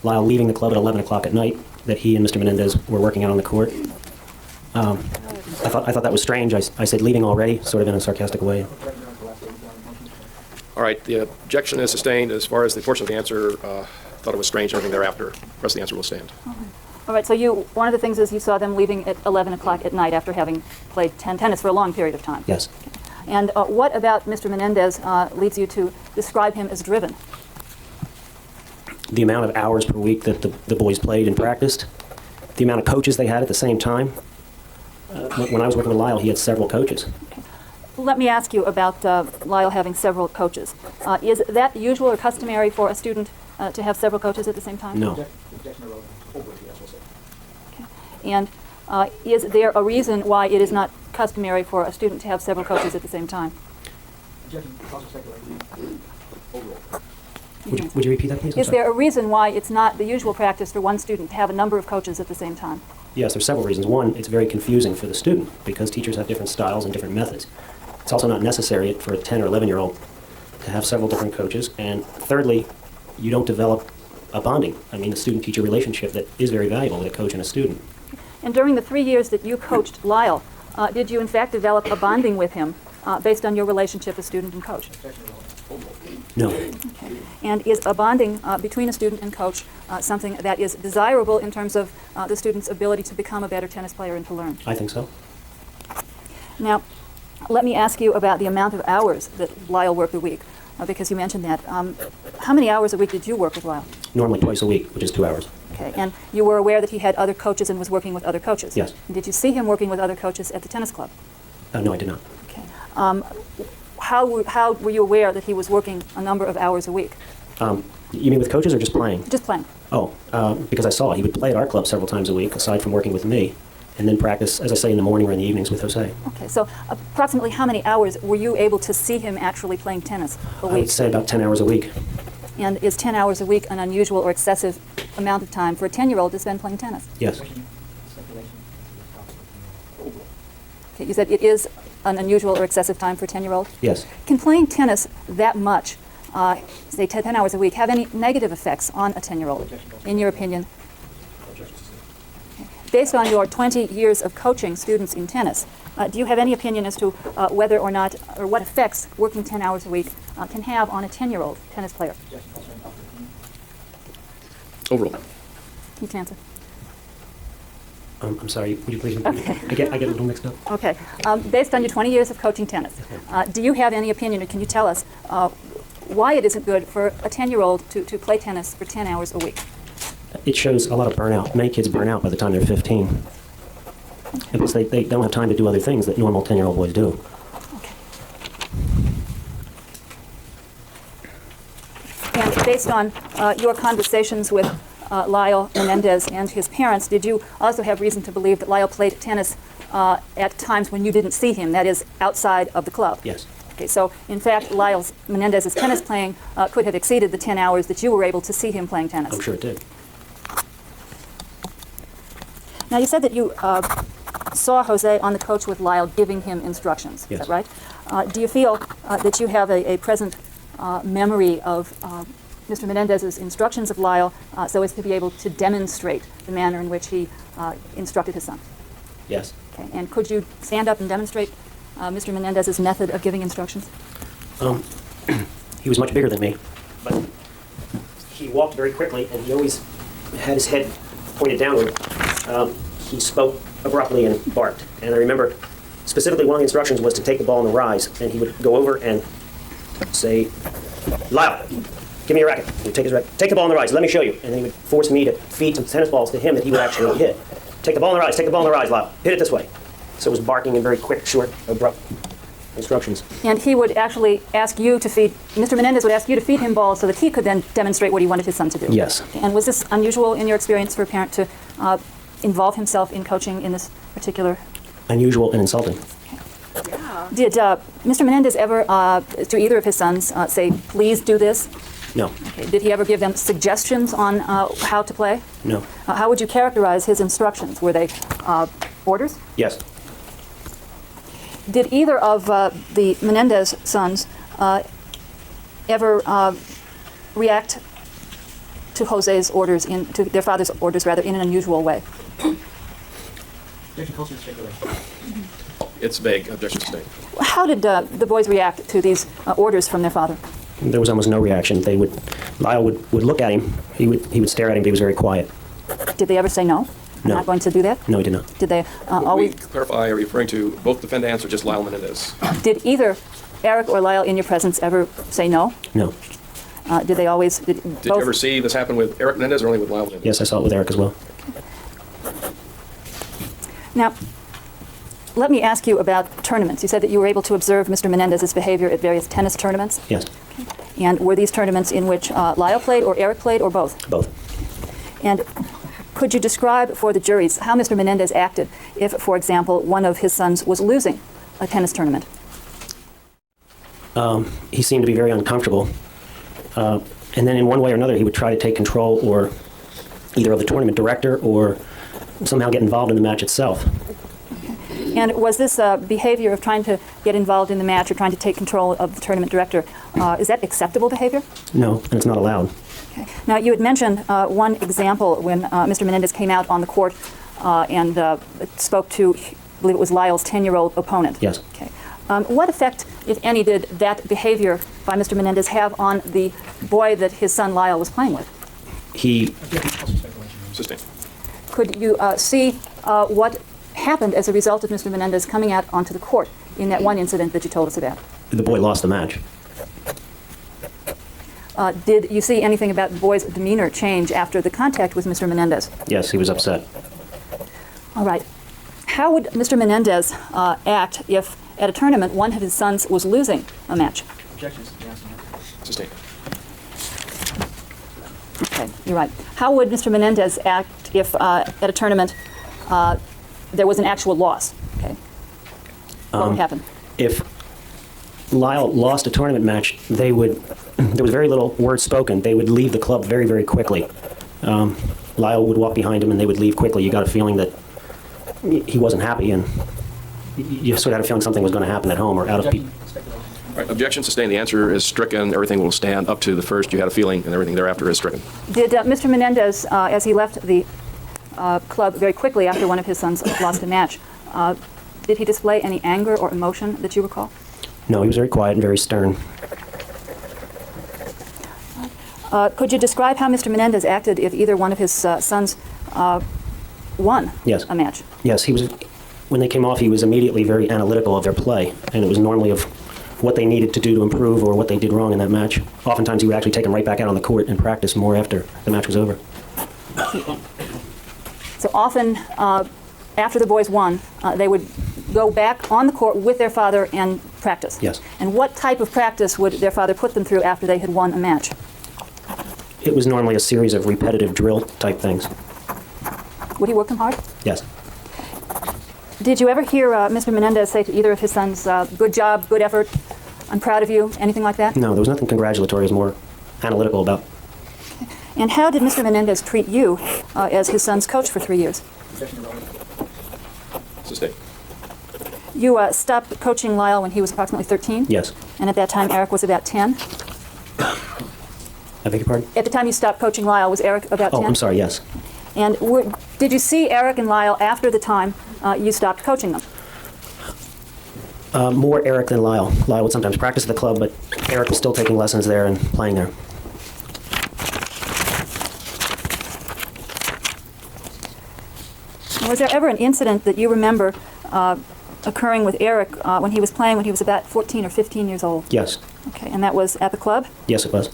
Lyle leaving the club at 11 o'clock at night that he and Mr. Menendez were working out on the court. I thought that was strange. I said, leaving already, sort of in a sarcastic way. All right, the objection is sustained. As far as the portion of the answer, thought it was strange, everything thereafter. The rest of the answer will stand. All right, so one of the things is you saw them leaving at 11 o'clock at night after having played tennis for a long period of time. Yes. And what about Mr. Menendez leads you to describe him as driven? The amount of hours per week that the boys played and practiced, the amount of coaches they had at the same time. When I was working with Lyle, he had several coaches. Let me ask you about Lyle having several coaches. Is that usual or customary for a student to have several coaches at the same time? No. Objection irrelevant. Over, yes, we'll say. Okay. And is there a reason why it is not customary for a student to have several coaches at the same time? Objection, cause of speculation. Overall. Would you repeat that, please? I'm Is sorry. there a reason why it's not the usual practice for one student to have a number of coaches at the same time? Yes, there's several reasons. One, it's very confusing for the student because teachers have different styles and different methods. It's also not necessary for a 10 or 11-year-old to have several different coaches. And thirdly, you don't develop a bonding. I mean, the student-teacher relationship that is very valuable with a coach and a student. And during the 3 years that you coached Lyle, did you in fact develop a bonding with him based on your relationship as student and coach? No. And is a bonding between a student and coach something that is desirable in terms of the student's ability to become a better tennis player and to learn? I think so. Now, let me ask you about the amount of hours that Lyle worked a week, because you mentioned that. How many hours a week did you work with Lyle? Normally twice a week, which is 2 hours. Okay, and you were aware that he had other coaches and was working with other coaches? Yes. And did you see him working with other coaches at the tennis club? No, I did not. Okay. How were you aware that he was working a number of hours a week? You mean with coaches or just playing? Just playing. Oh, because I saw he would play at our club several times a week, aside from working with me, and then practice, as I say, in the morning or in the evenings with Jose. Okay, so approximately how many hours were you able to see him actually playing tennis a I week? would say about 10 hours a week. And is 10 hours a week an unusual or excessive amount of time for a 10-year-old to spend playing tennis? Yes. Okay, you said it is an unusual or excessive time for a 10-year-old? Yes. Can playing tennis that much, say 10 hours a week, have any negative effects on a 10-year-old, in your opinion? Based on your 20 years of coaching students in tennis, do you have any opinion as to whether or not, or what effects working 10 hours a week can have on a 10-year-old tennis player? Overall. You can answer. I'm sorry, would you please repeat? I get a little mixed up. Okay. Based on your 20 years of coaching tennis, do you have any opinion, or can you tell us why it isn't good for a 10-year-old to play tennis for 10 hours a week? It shows a lot of burnout. Many kids burn out by the time they're 15. Because they don't have time to do other things that normal 10-year-old boys do. Okay. And based on your conversations with Lyle Menendez and his parents, did you also have reason to believe that Lyle played tennis at times when you didn't see him, that is, outside of the club? Yes. Okay, so in fact, Lyle Menendez's tennis playing could have exceeded the 10 hours that you were able to see him playing tennis. I'm sure it did. Now, you said that you saw Jose on the coach with Lyle giving him instructions. Yes. Is that right? Do you feel that you have a present memory of Mr. Menendez's instructions of Lyle so as to be able to demonstrate the manner in which he instructed his son? Yes. Okay, and could you stand up and demonstrate Mr. Menendez's method of giving instructions? He was much bigger than me, but he walked very quickly, and he always had his head pointed downward. He spoke abruptly and barked. And I remember specifically one of the instructions was to take the ball in the rise, and he would go over and say, "Lyle, give me your racket." He'd take his racket, "Take the ball in the rise, let me show you." And then he would force me to feed some tennis balls to him that he would actually hit. "Take the ball in the rise, take the ball in the rise, Lyle. Hit it this way." So it was barking in very quick, short, abrupt instructions. And he would actually ask you to feed, Mr. Menendez would ask you to feed him balls so that he could then demonstrate what he wanted his son to do. Yes. And was this unusual in your experience for a parent to involve himself in coaching in this particular? Unusual and insulting. Did Mr. Menendez ever, to either of his sons, say, "Please do this"? No. Okay. Did he ever give them suggestions on how to play? No. How would you characterize his instructions? Were they orders? Yes. Did either of the Menendez sons ever react to Jose's orders, to their father's orders, rather, in an unusual way? Objection, culture, speculation. It's vague. Objection sustained. How did the boys react to these orders from their father? There was almost no reaction. Lyle would look at him. He would stare at him, but he was very quiet. Did they ever say no? I'm No. not going to do that? No, he did not. Did they Will we always? clarify, are you referring to both defendants or just Lyle Menendez? Did either Eric or Lyle, in your presence, ever say no? No. Did they always? Did Did both? you ever see this happen with Eric Menendez or only with Lyle Menendez? Yes, I saw it with Eric as well. Now, let me ask you about tournaments. You said that you were able to observe Mr. Menendez's behavior at various tennis tournaments. Yes. And were these tournaments in which Lyle played or Eric played or both? Both. And could you describe for the juries how Mr. Menendez acted if, for example, one of his sons was losing a tennis tournament? He seemed to be very uncomfortable. And then in one way or another, he would try to take control or either of the tournament director or somehow get involved in the match itself. And was this behavior of trying to get involved in the match or trying to take control of the tournament director, is that acceptable behavior? No, and it's not allowed. Okay. Now, you had mentioned one example when Mr. Menendez came out on the court and spoke to, I believe it was Lyle's 10-year-old opponent. Yes. Okay. What effect, if any, did that behavior by Mr. Menendez have on the boy that his son Lyle was playing with? He, Sustained. Could you see what happened as a result of Mr. Menendez coming out onto the court in that one incident that you told us about? the boy lost the match. Did you see anything about the boy's demeanor change after the contact with Mr. Menendez? Yes, he was upset. All right. How would Mr. Menendez act if, at a tournament, one of his sons was losing a match? Objections. Yes, no. Sustained. Okay, you're right. How would Mr. Menendez act if, at a tournament, there was an actual loss? Okay. What would happen? If Lyle lost a tournament match, they would, there was very little word spoken. They would leave the club very, very quickly. Lyle would walk behind him and they would leave quickly. You got a feeling that he wasn't happy, and you sort of had a feeling something was going to happen at home or out of people. Speculation. All right, objection sustained. The answer is stricken. Everything will stand up to the first. You had a feeling, and everything thereafter is stricken. Did Mr. Menendez, as he left the club very quickly after one of his sons lost a match, did he display any anger or emotion that you recall? No, he was very quiet and very stern. Could you describe how Mr. Menendez acted if either one of his sons won Yes. a match? Yes, he was. When they came off, he was immediately very analytical of their play, and it was normally of what they needed to do to improve or what they did wrong in that match. Oftentimes, he would actually take them right back out on the court and practice more after the match was over. So often, after the boys won, they would go back on the court with their father and practice. Yes. And what type of practice would their father put them through after they had won a match? It was normally a series of repetitive drill type things. Would he work them hard? Yes. Did you ever hear Mr. Menendez say to either of his sons, good job, good effort, I'm proud of you, anything like that? No, there was nothing congratulatory. It was more analytical about. And how did Mr. Menendez treat you as his son's coach for 3 years? Objection irrelevant. Sustained. You stopped coaching Lyle when he was approximately 13? Yes. And at that time, Eric was about 10? I beg your pardon? At the time you stopped coaching Lyle, was Eric about 10? Oh, I'm sorry, yes. And did you see Eric and Lyle after the time you stopped coaching them? More Eric than Lyle. Lyle would sometimes practice at the club, but Eric was still taking lessons there and playing there. Was there ever an incident that you remember occurring with Eric when he was playing when he was about 14 or 15 years old? Yes. Okay, and that was at the club? Yes, it was.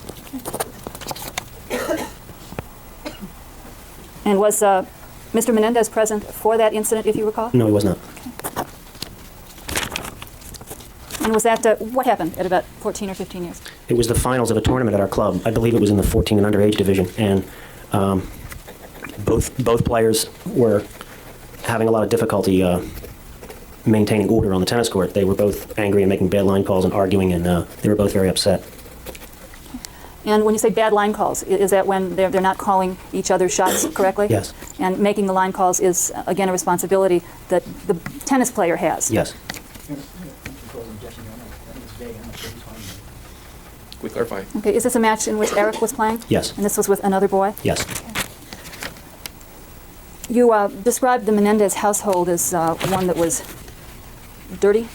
And was Mr. Menendez present for that incident, if you recall? No, he was not. And was that, what happened at about 14 or 15 years? It was the finals of a tournament at our club. I believe it was in the 14 and underage division, and both players were having a lot of difficulty maintaining order on the tennis court. They were both angry and making bad line calls and arguing, and they were both very upset. And when you say bad line calls, is that when they're not calling each other's shots correctly? Yes. And making the line calls is, again, a responsibility that the tennis player has? Yes. Control the objection. I think it's vague. I'm not sure who's finding it. Can we clarify? Okay, is this a match in which Eric was playing? Yes. And this was with another boy? Yes. You described the Menendez household as one that was dirty?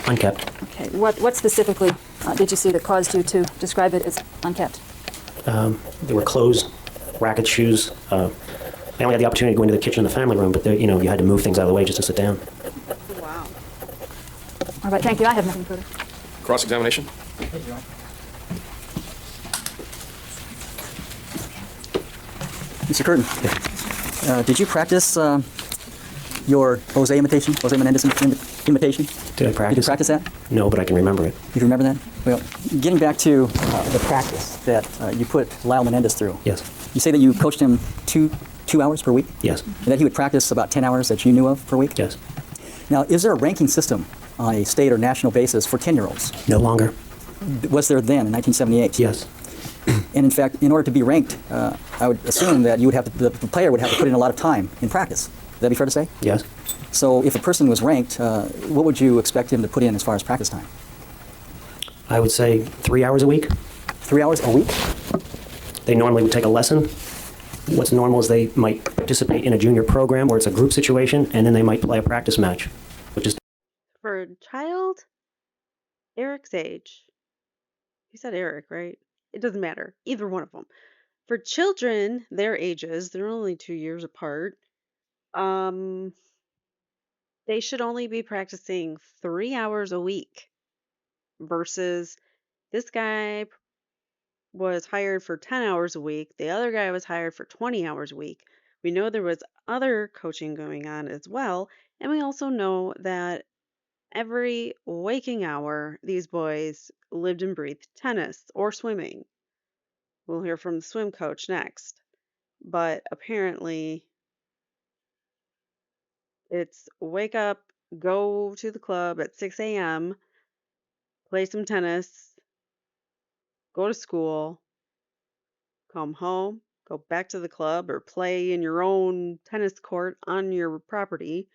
Unkept. Okay, what specifically did you see that caused you to describe it as unkept? There were clothes, racket shoes. I only had the opportunity to go into the kitchen and the family room, but there, you had to move things out of the way just to sit down. Wow. All right, thank you. I have nothing further. Cross-examination. Thank you, Your Honor. Mr. Curtin, did you practice your Jose Menendez imitation? Did I Did practice? you practice that? No, but I can remember it. You remember that? Well, getting back to the practice that you put Lyle Menendez through. Yes. You say that you coached him two hours per week? Yes. And that he would practice about 10 hours that you knew of per week? Yes. Now, is there a ranking system on a state or national basis for 10-year-olds? No longer. Was there then in 1978? Yes. And in fact, in order to be ranked, I would assume that you would have to, the player would have to put in a lot of time in practice. Would that be fair to say? Yes. So if a person was ranked, what would you expect him to put in as far as practice time? I would say 3 hours a week. 3 hours a week? They normally would take a lesson What's normal is they might participate in a junior program where it's a group situation, and then they might play a practice match, which is For a child Eric's age, you said Eric, right? It doesn't matter. Either one of them. For children, their ages, they're only 2 years apart. Um, they should only be practicing 3 hours a week versus this guy was hired for 10 hours a week. The other guy was hired for 20 hours a week. We know there was other coaching going on as well. And we also know that every waking hour, these boys lived and breathed tennis or swimming. We'll hear from the swim coach next. But apparently, it's wake up, go to the club at 6 a.m., play some tennis, go to school, come home, go back to the club or play in your own tennis court on your property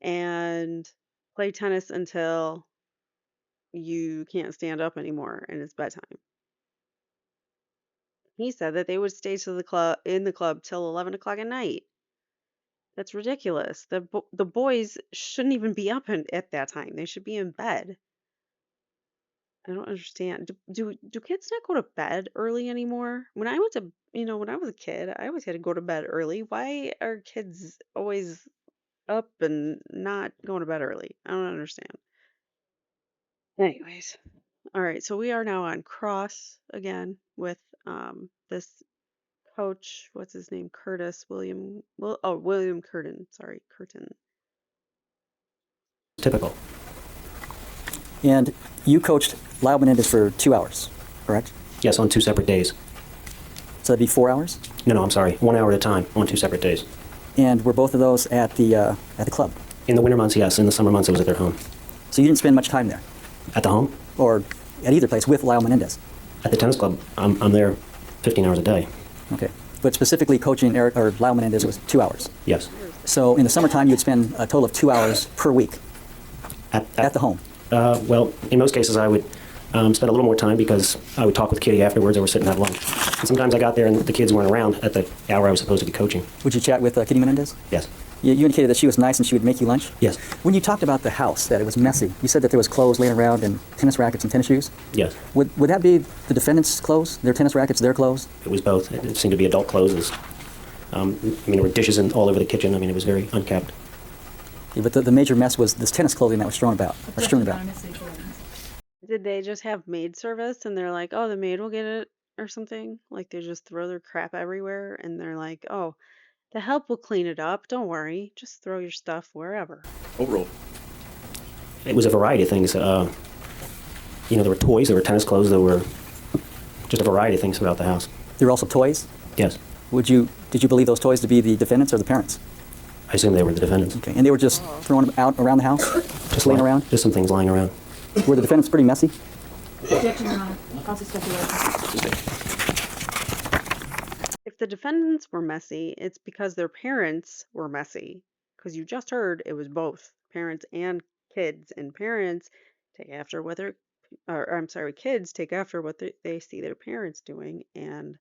and play tennis until you can't stand up anymore and it's bedtime. He said that they would stay to the club till 11 o'clock at night. That's ridiculous. The boys shouldn't even be up at that time. They should be in bed. I don't understand. Do kids not go to bed early anymore? When I was a kid, I always had to go to bed early. Why are kids always up and not going to bed early? I don't understand. Anyways, all right. So we are now on cross again with this coach. What's his name? Curtis William. William Curtin. Sorry, Curtin. typical. And you coached Lyle Menendez for 2 hours, correct? Yes, on 2 separate days. So that'd be 4 hours? No, I'm sorry, 1 hour at a time on 2 separate days. And were both of those at the club? In the winter months, yes. In the summer months, it was at their home. So you didn't spend much time there, At the home? or at either place with Lyle Menendez? At the tennis club, I'm there 15 hours a day. Okay. But specifically coaching Eric or Lyle Menendez was 2 hours. Yes. So in the summertime, you'd spend a total of 2 hours per week at the home. Well, in most cases, I would spend a little more time because I would talk with Kitty afterwards, or we're sitting and have lunch. And sometimes I got there and the kids weren't around at the hour I was supposed to be coaching. Would you chat with Kitty Menendez? Yes. You indicated that she was nice and she would make you lunch? Yes. When you talked about the house, that it was messy, you said that there was clothes laying around and tennis rackets and tennis shoes? Yes. Would that be the defendant's clothes, their tennis rackets, their clothes? It was both. It seemed to be adult clothes. There were dishes all over the kitchen. It was very unkept. Yeah, but the major mess was this tennis clothing that was strewn about. Did they just have maid service and they're like, oh, the maid will get it or something? Like they just throw their crap everywhere and they're like, oh, the help will clean it up. Don't worry. Just throw your stuff wherever. Overruled. It was a variety of things. There were toys, there were tennis clothes, there were just a variety of things throughout the house. There were also toys? Yes. Did you believe those toys to be the defendants or the parents? I assume they were the defendants. Okay. And they were just thrown out around the house? Just laying around? Just some things lying around. Were the defendants pretty messy? Objection, Your Honor. Counsel speculation. If the defendants were messy, it's because their parents were messy. Because you just heard it was both parents and kids, and parents take after what their, or I'm sorry, kids take after what they see their parents doing, and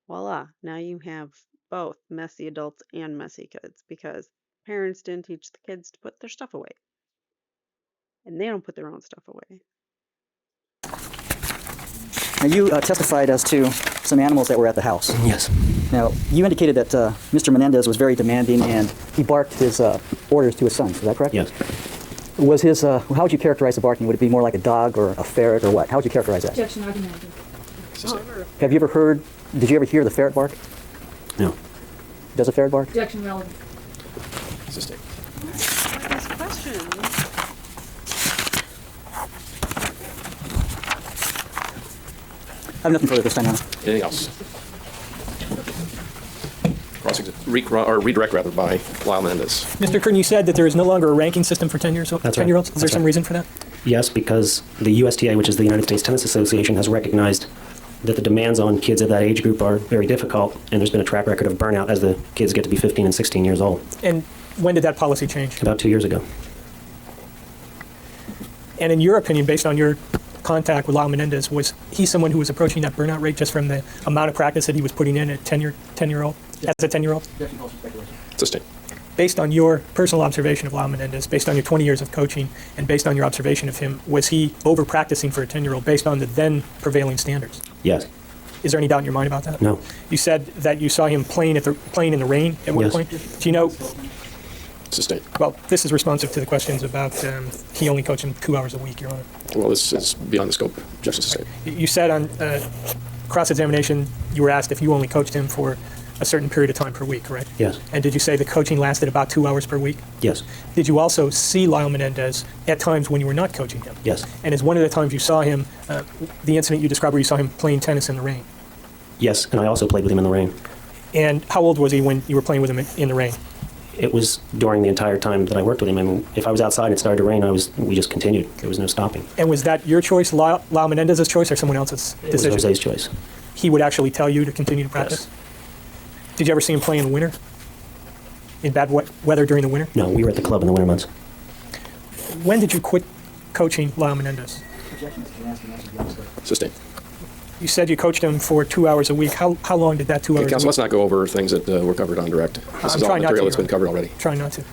voila, now you have both messy adults and messy kids because parents didn't teach the kids to put their stuff away, and they don't put their own stuff away. Now, you testified as to some animals that were at the house. Yes. Now, you indicated that Mr. Menendez was very demanding and he barked his orders to his sons. Is that correct? Yes. Was his, how would you characterize the barking? Would it be more like a dog or a ferret or what? How would you characterize that? Objection, argument. Did you ever hear the ferret bark? No. Does a ferret bark? Objection, relevant. Sustain. These questions. I have nothing further this time, Your Honor. Anything else? Redirect by Lyle Menendez. Mr. Curtin, you said that there is no longer a ranking system for 10-year-olds. That's right. 10-year-olds. Is there That's some right. reason for that? Yes, because the USTA, which is the United States Tennis Association, has recognized that the demands on kids of that age group are very difficult, and there's been a track record of burnout as the kids get to be 15 and 16 years old. And when did that policy change? About 2 years ago. And in your opinion, based on your contact with Lyle Menendez, was he someone who was approaching that burnout rate just from the amount of practice that he was putting in at 10-year-old, as a 10-year-old? Objection calls for speculation. Sustained. Based on your personal observation of Lyle Menendez, based on your 20 years of coaching, and based on your observation of him, was he over-practicing for a 10-year-old based on the then prevailing standards? Yes. Is there any doubt in your mind about that? No. You said that you saw him playing in the rain at one Yes. point. Do you know? Sustained. Well, this is responsive to the questions about he only coached him 2 hours a week, Your Honor. Well, this is beyond the scope. Objection sustained. You said on cross-examination you were asked if you only coached him for a certain period of time per week, correct? Yes. And did you say the coaching lasted about 2 hours per week? Yes. Did you also see Lyle Menendez at times when you were not coaching him? Yes. And is one of the times you saw him, the incident you described where you saw him playing tennis in the rain? Yes, and I also played with him in the rain. And how old was he when you were playing with him in the rain? It was during the entire time that I worked with him. I mean, if I was outside and it started to rain, we just continued. There was no stopping. And was that your choice, Lyle Menendez's choice, or someone else's It was decision? Jose's choice. He would actually tell you to continue to practice? Yes. Did you ever see him play in the winter? In bad weather during the winter? No, we were at the club in the winter months. When did you quit coaching Lyle Menendez? Objections to ask and answer beyond the scope. Sustained. You said you coached him for 2 hours a week. How long did that 2 hours Okay, a counsel, week? let's not go over things that were covered on direct. This is all trying not to, material that's Your been covered already. Trying not to.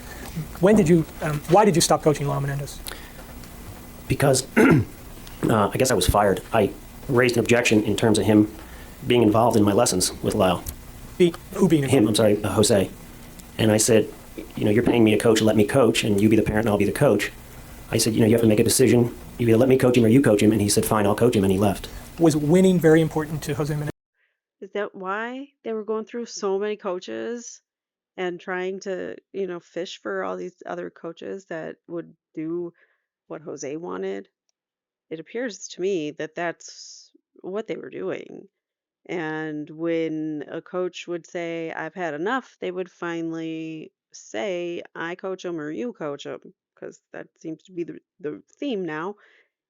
When did you, why did you stop coaching Lyle Menendez? Because I guess I was fired. I raised an objection in terms of him being involved in my lessons with Lyle. Who being Him, I'm sorry, Jose. And I said, you're paying me to coach, let me coach, and you be the parent and I'll be the coach. I said, you have to make a decision. You either let me coach him or you coach him. And he said, fine, I'll coach him, and he left. Was winning very important to Jose Menendez? Is that why they were going through so many coaches and trying to, fish for all these other coaches that would do what Jose wanted? It appears to me that that's what they were doing. And when a coach would say, I've had enough, they would finally say, I coach him or you coach him, because that seems to be the theme now.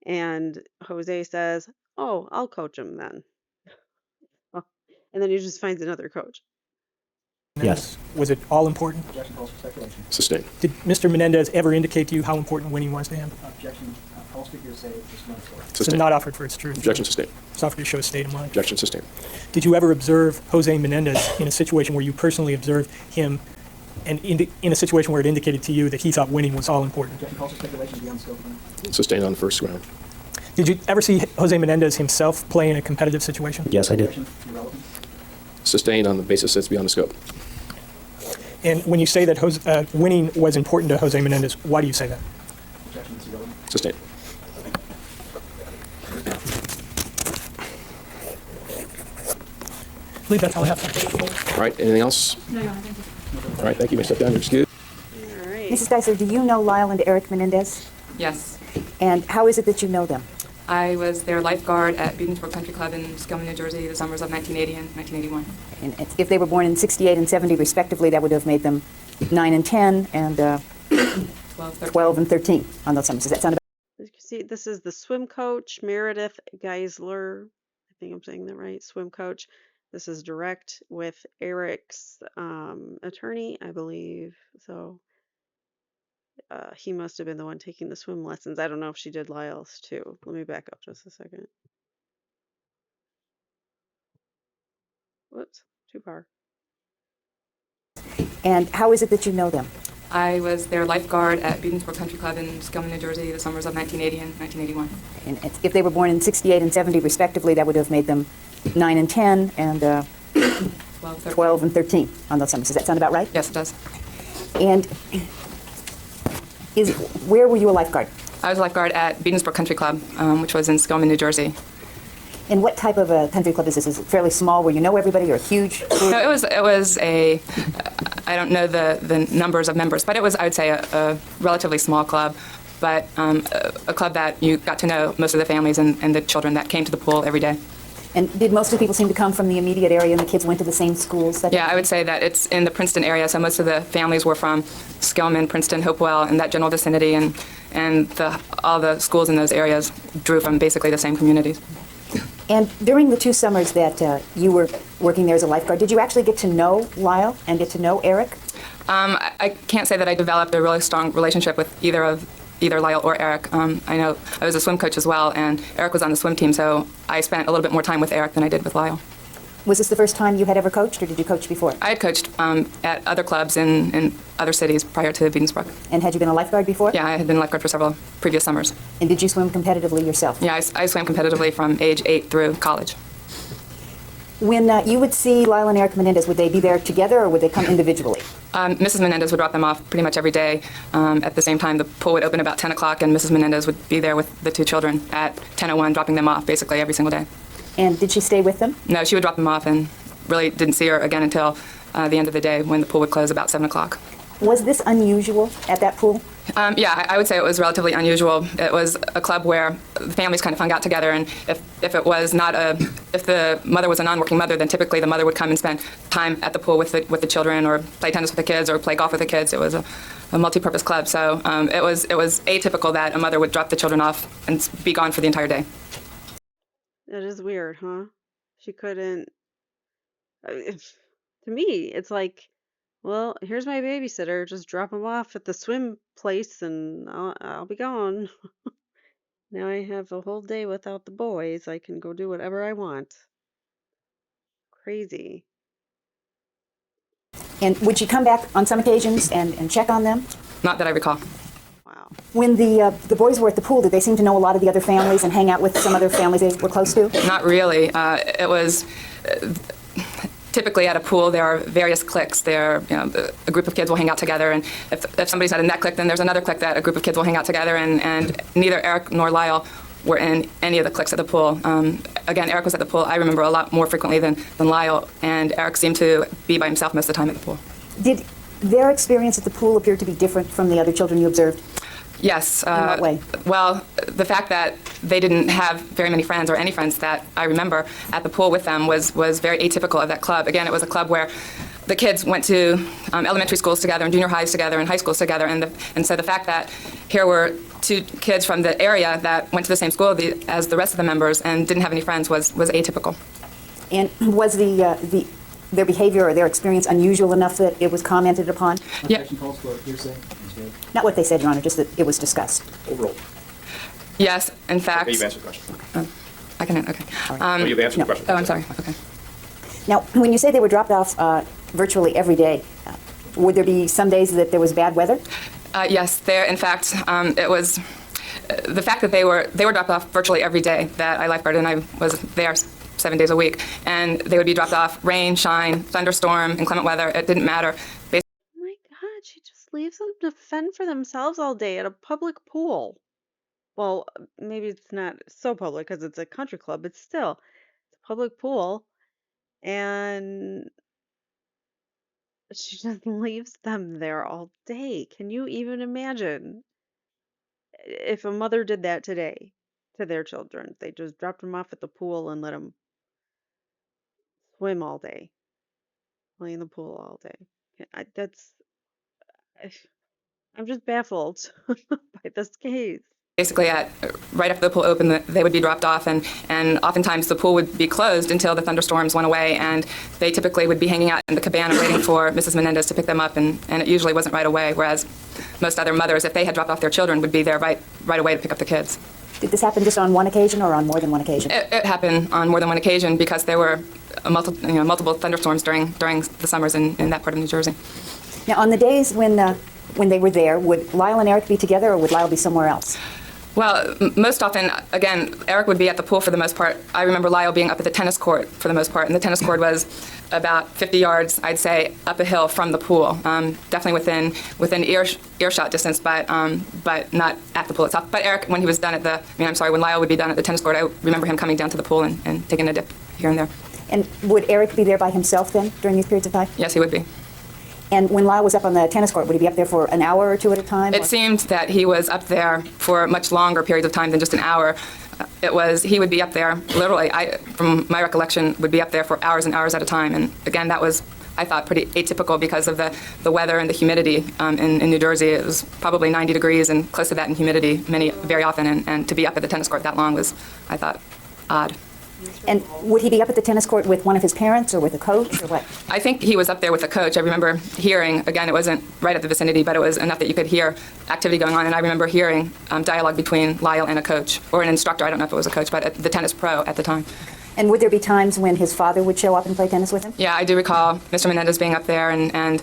And Jose says, oh, I'll coach him then. And then he just finds another coach. Yes. Was it all important? Objection calls for speculation. Sustained. Did Mr. Menendez ever indicate to you how important winning was to him? Objection. All speakers say it's not so. It's Sustained. not offered for its truth. Objection sustained. It's offered to show a state of mind. Objection sustained. Did you ever observe Jose Menendez in a situation where you personally observed him and in a situation where it indicated to you that he thought winning was all important? Objection calls for speculation beyond the scope of Sustained on the first ground. Did you ever see Jose Menendez himself play in a competitive situation? Yes, I did. objection. Irrelevant. Sustained on the basis that's beyond the scope. And when you say that winning was important to Jose Menendez, why do you say that? Objection is irrelevant. Sustained. I believe that's all I have. All right, anything else? No, thank you. All right, thank you. You may step down. You're excused. All right. Mrs. Dicer, do you know Lyle and Eric Menendez? Yes. And how is it that you know them? I was their lifeguard at Beatonsburg Country Club in Skillman, New Jersey, the summers of 1980 and 1981. And if they were born in 68 and 70 respectively, that would have made them 9 and 10 and 12 and 13 on those summers. Does that sound about As you can see, this is the swim coach, Meredith Geisler. I think I'm saying that right. Swim coach. This is direct with Eric's attorney, I believe. So he must have been the one taking the swim lessons. I don't know if she did Lyle's too. Let me back up just a second. Whoops, too far. And how is it that you know them? I was their lifeguard at Beatonsburg Country Club in Skillman, New Jersey, the summers of 1980 and 1981. And if they were born in 68 and 70 respectively, that would have made them 9 and 10 and 12 and 13 on those summers. Does that sound about right? Yes, it does. And where were you a lifeguard? I was a lifeguard at Beatonsburg Country Club, which was in Skillman, New Jersey. And what type of a country club is this? Is it fairly small where you know everybody, or huge? No, it was a, I don't know the numbers of members, but it was, I would say, a relatively small club, but a club that you got to know most of the families and the children that came to the pool every day. And did most of the people seem to come from the immediate area and the kids went to the same schools? Yeah, I would say that it's in the Princeton area, so most of the families were from Skillman, Princeton, Hopewell, and that general vicinity, and all the schools in those areas drew from basically the same communities. And during the 2 summers that you were working there as a lifeguard, did you actually get to know Lyle and get to know Eric? I can't say that I developed a really strong relationship with either of either Lyle or Eric. I know I was a swim coach as well, and Eric was on the swim team, so I spent a little bit more time with Eric than I did with Lyle. Was this the first time you had ever coached, or did you coach before? I had coached at other clubs in other cities prior to Beansbrook. And had you been a lifeguard before? Yeah, I had been a lifeguard for several previous summers. And did you swim competitively yourself? Yeah, I swam competitively from age 8 through college. When you would see Lyle and Eric Menendez, would they be there together or would they come individually? Mrs. Menendez would drop them off pretty much every day. At the same time, the pool would open about 10 o'clock, and Mrs. Menendez would be there with the two children at 10:01, dropping them off basically every single day. And did she stay with them? No, she would drop them off and really didn't see her again until the end of the day when the pool would close about 7 o'clock. Was this unusual at that pool? Yeah, I would say it was relatively unusual. It was a club where the families kind of hung out together, and if it was not if the mother was a non-working mother, then typically the mother would come and spend time at the pool with the children, or play tennis with the kids, or play golf with the kids. It was a multi-purpose club, so it was atypical that a mother would drop the children off and be gone for the entire day. That is weird, huh? She couldn't. To me, it's like, well, here's my babysitter. Just drop him off at the swim place, and I'll be gone. Now I have a whole day without the boys. I can go do whatever I want. Crazy. And would she come back on some occasions and check on them? Not that I recall. Wow. When the boys were at the pool, did they seem to know a lot of the other families and hang out with some other families they were close to? Not really. It was typically at a pool there are various cliques. A group of kids will hang out together, and if somebody's not in that clique, then there's another clique that a group of kids will hang out together, and neither Eric nor Lyle were in any of the cliques at the pool. Again, Eric was at the pool, I remember, a lot more frequently than Lyle, and Eric seemed to be by himself most of the time at the pool. Did their experience at the pool appear to be different from the other children you observed? Yes. In what way? Well, the fact that they didn't have very many friends, or any friends that I remember at the pool with them, was very atypical of that club. Again, it was a club where the kids went to elementary schools together, and junior highs together, and high schools together, and so the fact that here were two kids from the area that went to the same school as the rest of the members and didn't have any friends was atypical. And was their behavior or their experience unusual enough that it was commented upon? Yeah. Objection calls for hearsay. Not what they said, Your Honor, just that it was discussed. Overall. Yes, in fact. Okay, you've answered the question. I can, okay. You've answered the question. Oh, I'm sorry. Okay. Now, when you say they were dropped off virtually every day, would there be some days that there was bad weather? Yes, there. In fact, it was the fact that they were dropped off virtually every day that I lifeguarded, and I was there 7 days a week, and they would be dropped off rain, shine, thunderstorm, inclement weather. It didn't matter. Oh my God, she just leaves them to fend for themselves all day at a public pool. Well, maybe it's not so public because it's a country club, but still, it's a public pool, and she just leaves them there all day. Can you even imagine if a mother did that today to their children? They just dropped them off at the pool and let them swim all day, play in the pool all day. I'm just baffled by this case. Basically, right after the pool opened, they would be dropped off, and oftentimes the pool would be closed until the thunderstorms went away, and they typically would be hanging out in the cabana waiting for Mrs. Menendez to pick them up, and it usually wasn't right away, whereas most other mothers, if they had dropped off their children, would be there right away to pick up the kids. Did this happen just on one occasion or on more than one occasion? It happened on more than one occasion because there were multiple thunderstorms during the summers in that part of New Jersey. Now, on the days when they were there, would Lyle and Eric be together, or would Lyle be somewhere else? Well, most often, again, Eric would be at the pool for the most part. I remember Lyle being up at the tennis court for the most part, and the tennis court was about 50 yards, I'd say, up a hill from the pool. Definitely within earshot distance, but not at the pool itself. But Eric, when he was done when Lyle would be done at the tennis court, I remember him coming down to the pool and taking a dip here and there. And would Eric be there by himself then during these periods of time? Yes, he would be. And when Lyle was up on the tennis court, would he be up there for an hour or two at a time? It seemed that he was up there for much longer periods of time than just an hour. He would be up there, literally, from my recollection, would be up there for hours and hours at a time. And again, that was, I thought, pretty atypical because of the weather and the humidity in New Jersey. It was probably 90 degrees and close to that in humidity very often. And to be up at the tennis court that long was, I thought, odd. And would he be up at the tennis court with one of his parents or with a coach or what? I think he was up there with the coach. I remember hearing, again, it wasn't right at the vicinity, but it was enough that you could hear activity going on. And I remember hearing dialogue between Lyle and a coach, or an instructor. I don't know if it was a coach, but the tennis pro at the time. And would there be times when his father would show up and play tennis with him? Yeah, I do recall Mr. Menendez being up there and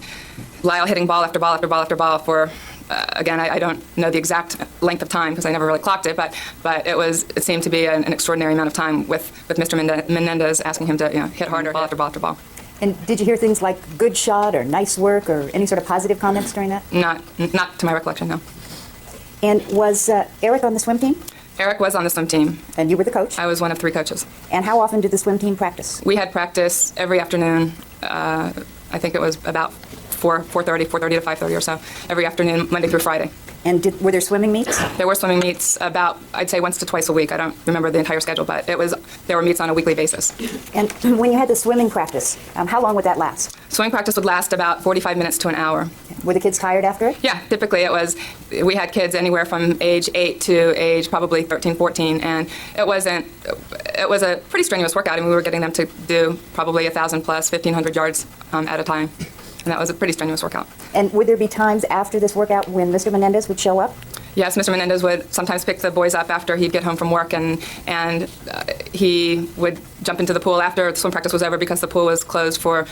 Lyle hitting ball after ball after ball after ball for, again, I don't know the exact length of time because I never really clocked it, but it seemed to be an extraordinary amount of time with Mr. Menendez asking him to hit harder, ball after ball after ball. And did you hear things like good shot or nice work or any sort of positive comments during that? Not to my recollection, no. And was Eric on the swim team? Eric was on the swim team. And you were the coach? I was one of 3 coaches. And how often did the swim team practice? We had practice every afternoon. I think it was about 4:30 to 5:30 or so, every afternoon, Monday through Friday. And were there swimming meets? There were swimming meets about, I'd say, once to twice a week. I don't remember the entire schedule, but there were meets on a weekly basis. And when you had the swimming practice, how long would that last? Swimming practice would last about 45 minutes to an hour. Were the kids tired after it? Yeah, typically it was. We had kids anywhere from age 8 to age probably 13, 14, and it was a pretty strenuous workout, and we were getting them to do probably 1,000 plus, 1,500 yards at a time. And that was a pretty strenuous workout. And would there be times after this workout when Mr. Menendez would show up? Yes, Mr. Menendez would sometimes pick the boys up after he'd get home from work, and he would jump into the pool after swim practice was over because the pool was closed for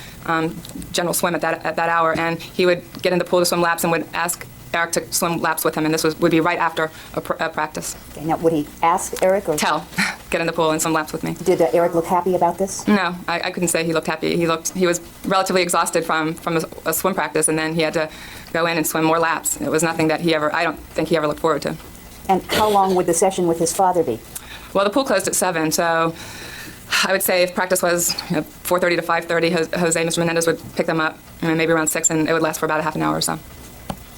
general swim at that hour. And he would get in the pool to swim laps and would ask Eric to swim laps with him, and this would be right after a practice. Okay, now, would he ask Eric or get in the pool and swim laps with me? Did Eric look happy about this? No, I couldn't say he looked happy. He was relatively exhausted from a swim practice, and then he had to go in and swim more laps. It was nothing that I don't think he ever looked forward to. And how long would the session with his father be? Well, the pool closed at 7, so I would say if practice was 4:30 to 5:30, Mr. Menendez would pick them up maybe around 6, and it would last for about a half an hour or so.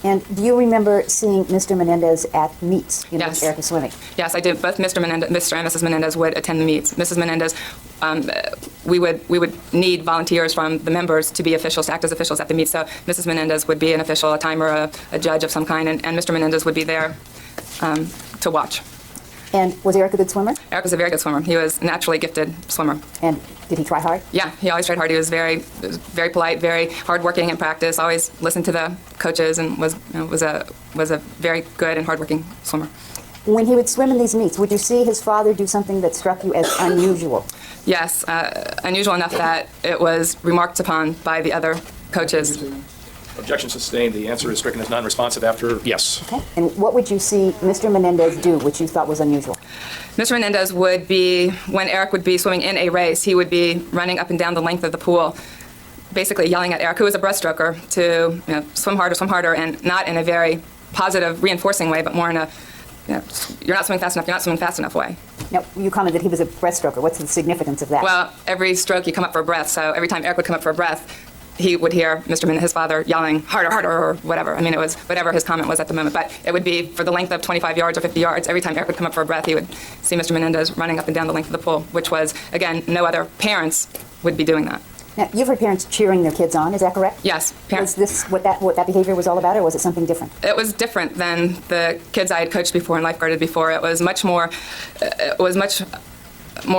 And do you remember seeing Mr. Menendez at meets when Yes. Eric was swimming? Yes, I did. Both Mr. and Mrs. Menendez would attend the meets. Mrs. Menendez, we would need volunteers from the members to be officials, to act as officials at the meets. So Mrs. Menendez would be an official, a timer, a judge of some kind, and Mr. Menendez would be there to watch. And was Eric a good swimmer? Eric was a very good swimmer. He was a naturally gifted swimmer. And did he try hard? Yeah, he always tried hard. He was very polite, very hardworking in practice. Always listened to the coaches, and was a very good and hardworking swimmer. When he would swim in these meets, would you see his father do something that struck you as unusual? Yes, unusual enough that it was remarked upon by the other coaches. Objection sustained. The answer is stricken as non-responsive after yes. Okay. And what would you see Mr. Menendez do, which you thought was unusual? Mr. Menendez would be, when Eric would be swimming in a race, he would be running up and down the length of the pool, basically yelling at Eric, who was a breaststroker, to swim harder, and not in a very positive, reinforcing way, but more in a, you're not swimming fast enough way. Now, you commented he was a breaststroker. What's the significance of that? Well, every stroke you come up for a breath, so every time Eric would come up for a breath, he would hear his father yelling, harder, harder, or whatever. I mean, it was whatever his comment was at the moment. But it would be for the length of 25 yards or 50 yards. Every time Eric would come up for a breath, he would see Mr. Menendez running up and down the length of the pool, which was, again, no other parents would be doing that. Now, you've heard parents cheering their kids on, is that correct? Yes. Was this what that behavior was all about, or was it something different? It was different than the kids I had coached before and lifeguarded before. It was much more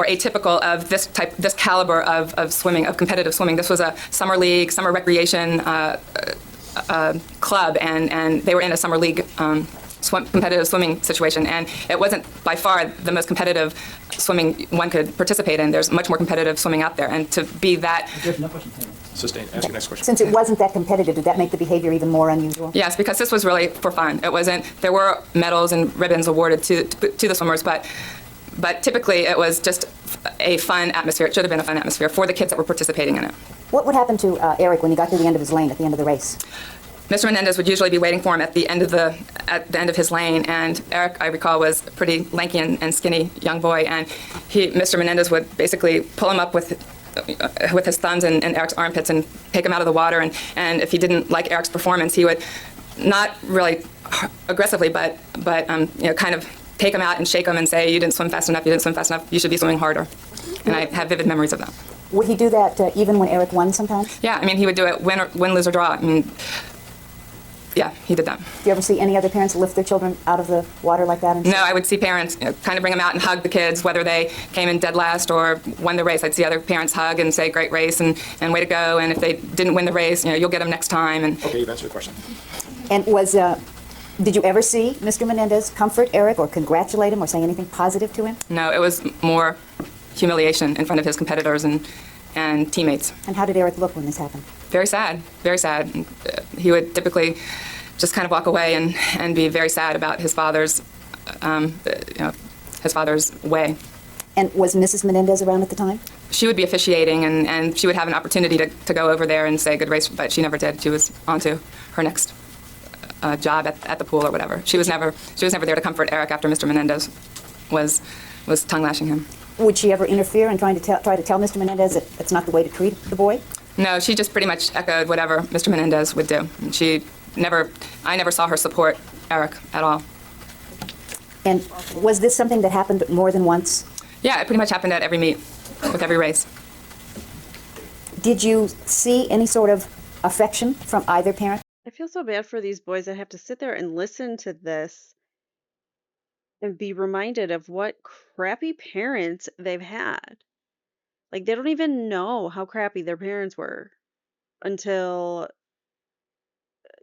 atypical of this caliber of swimming, of competitive swimming. This was a summer league, summer recreation club, and they were in a summer league competitive swimming situation, and it wasn't by far the most competitive swimming one could participate in. There's much more competitive swimming out there, and to be that... Sustained. Ask your next question. Since it wasn't that competitive, did that make the behavior even more unusual? Yes, because this was really for fun. It wasn't... There were medals and ribbons awarded to the swimmers, but typically it was just a fun atmosphere. It should have been a fun atmosphere for the kids that were participating in it. What would happen to Eric when he got to the end of his lane at the end of the race? Mr. Menendez would usually be waiting for him at the end of his lane, and Eric, I recall, was a pretty lanky and skinny young boy, and Mr. Menendez would basically pull him up with his thumbs in Eric's armpits and take him out of the water, and if he didn't like Eric's performance, he would not really aggressively, but kind of take him out and shake him and say, you didn't swim fast enough, you should be swimming harder. And I have vivid memories of that. Would he do that even when Eric won sometimes? Yeah, I mean, he would do it win, lose, or draw. I mean, Yeah, he did that. Do you ever see any other parents lift their children out of the water like that? No, I would see parents kind of bring them out and hug the kids, whether they came in dead last or won the race. I'd see other parents hug and say, great race, and way to go. And if they didn't win the race, you'll get them next time. And Okay, you've answered the question. And did you ever see Mr. Menendez comfort Eric or congratulate him or say anything positive to him? no, it was more humiliation in front of his competitors and teammates. And how did Eric look when this happened? Very sad, very sad. He would typically just kind of walk away and be very sad about his father's, his father's way. And was Mrs. Menendez around at the time? She would be officiating, and she would have an opportunity to go over there and say good race, but she never did. She was on to her next job at the pool or whatever. She was never there to comfort Eric after Mr. Menendez was tongue lashing him. Would she ever interfere in try to tell Mr. Menendez that it's not the way to treat the boy? No, she just pretty much echoed whatever Mr. Menendez would do. I never saw her support Eric at all. And was this something that happened more than once? Yeah, it pretty much happened at every meet, with every race. Did you see any sort of affection from either parent? I feel so bad for these boys that have to sit there and listen to this and be reminded of what crappy parents they've had. Like, they don't even know how crappy their parents were until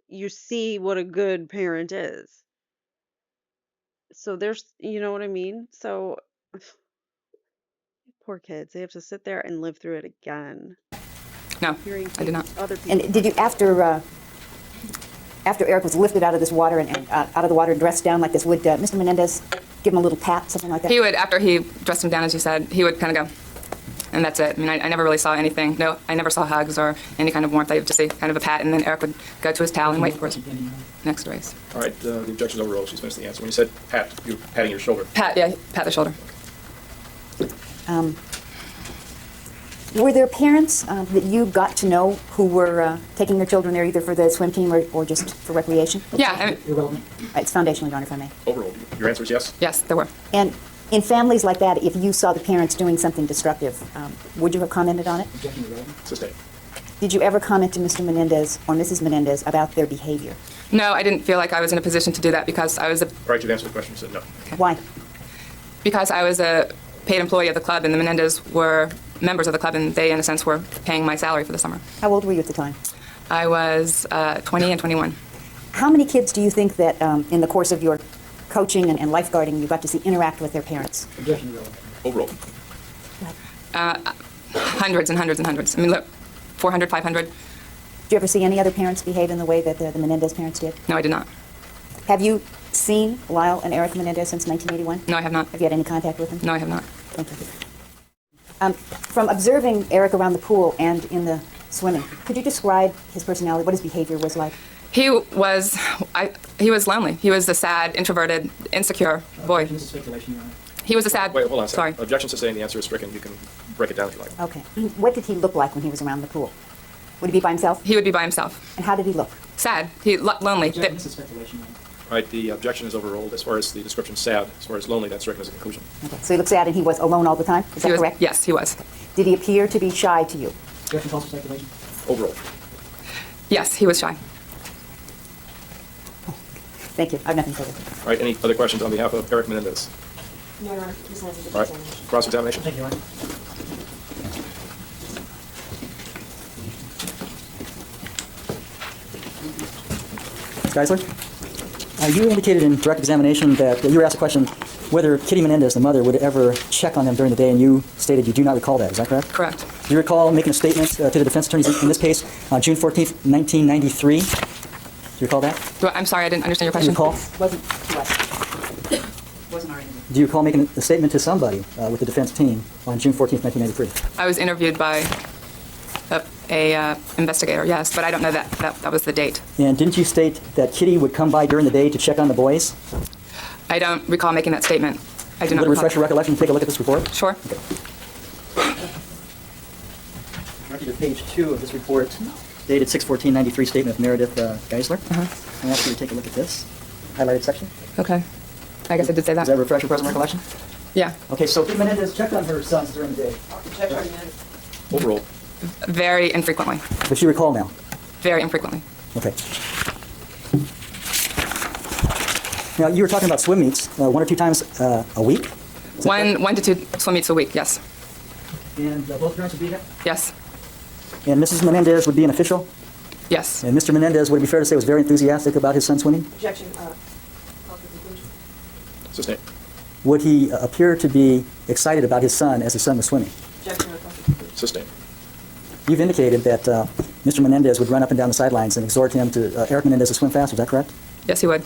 you see what a good parent is. So there's, you know what I mean? So poor kids, they have to sit there and live through it again. No, Hearing I did not. other people. And did you, after Eric was lifted out of this water and out of the water and dressed down like this, would Mr. Menendez give him a little pat, something like that? He would, after he dressed him down, as you said, he would kind of go, and that's it. I mean, I never really saw anything. No, I never saw hugs or any kind of warmth. I would just see kind of a pat, and then Eric would go to his towel and wait for his next race. All right, the objection's overruled. She's finished the answer. When you said pat, you were patting your shoulder. Pat, yeah, pat the shoulder. Were there parents that you got to know who were taking their children there either for the swim team or just for recreation? Yeah, I mean, Irrelevant. It's foundational, Your Honor, if I may. Overruled. Your answer is yes? yes, there were. And in families like that, if you saw the parents doing something destructive, would you have commented on it? Objection irrelevant. Sustained. Did you ever comment to Mr. Menendez or Mrs. Menendez about their behavior? No, I didn't feel like I was in a position to do that because I was All right, you've answered the question. You said no. Why? because I was a paid employee of the club, and the Menendez were members of the club, and they, in a sense, were paying my salary for the summer. How old were you at the time? I was 20 and 21. How many kids do you think that in the course of your coaching and lifeguarding you got to see interact with their parents? Objection irrelevant. Overruled. Hundreds and hundreds and hundreds. I mean, look, 400, 500. Did you ever see any other parents behave in the way that the Menendez parents did? No, I did not. Have you seen Lyle and Eric Menendez since 1981? No, I have not. Have you had any contact with them? No, I have not. Thank you. From observing Eric around the pool and in the swimming, could you describe his personality, what his behavior was like? He was lonely. He was a sad, introverted, insecure boy. This is speculation, Your Honor. He was a sad. Wait, hold on a Sorry. second. Objection sustained. The answer is stricken. You can break it down if you like. Okay. What did he look like when he was around the pool? Would he be by himself? He would be by himself. And how did he look? Sad. Lonely. Objection. This is speculation, Your Honor. All right, the objection is overruled. As far as the description sad, as far as lonely, that's stricken as a conclusion. Okay. So he looked sad and he was alone all the time? Is that He was, correct? yes, he was. Did he appear to be shy to you? Objection calls for speculation. Overruled. Yes, he was shy. Thank you. I have nothing further. All right, any other questions on behalf of Eric Menendez? No, Your Honor. This has All right, cross-examination. Thank you, Your Honor. Geisler, you indicated in direct examination that you were asked a question whether Kitty Menendez, the mother, would ever check on them during the day, and you stated you do not recall that. Is that correct? Correct. Do you recall making a statement to the defense attorneys in this case on June 14th, 1993? Do you recall that? I'm sorry, I didn't understand your Do you question. recall? Wasn't to us. Wasn't our interview. Do you recall making a statement to somebody with the defense team on June 14th, 1993? I was interviewed by a investigator, yes, but I don't know that was the date. And didn't you state that Kitty would come by during the day to check on the boys? I don't recall making that statement. I do not Would it recall. refresh your recollection? Take a look at this report. Sure. Directed to page 2 of this report, dated 6/14/93 statement of Meredith Geisler. I ask you to take a look at this highlighted section. Okay. I guess I did say Does that. that refresh your present recollection? Yeah. Okay, so Kitty Menendez checked on her sons during the day. Overruled. Very infrequently. Does she recall now? Very infrequently. Okay. Now, you were talking about swim meets, 1 or 2 times a week? One to two swim meets a week, yes. And both parents would be there? Yes. And Mrs. Menendez would be an official? Yes. And Mr. Menendez, would it be fair to say, was very enthusiastic about his son swimming? Objection. Call for conclusion. Sustain. Would he appear to be excited about his son as his son was swimming? Objection. Call for conclusion. Sustain. You've indicated that Mr. Menendez would run up and down the sidelines and exhort him to, Eric Menendez, to swim faster. Is that correct? Yes, he would.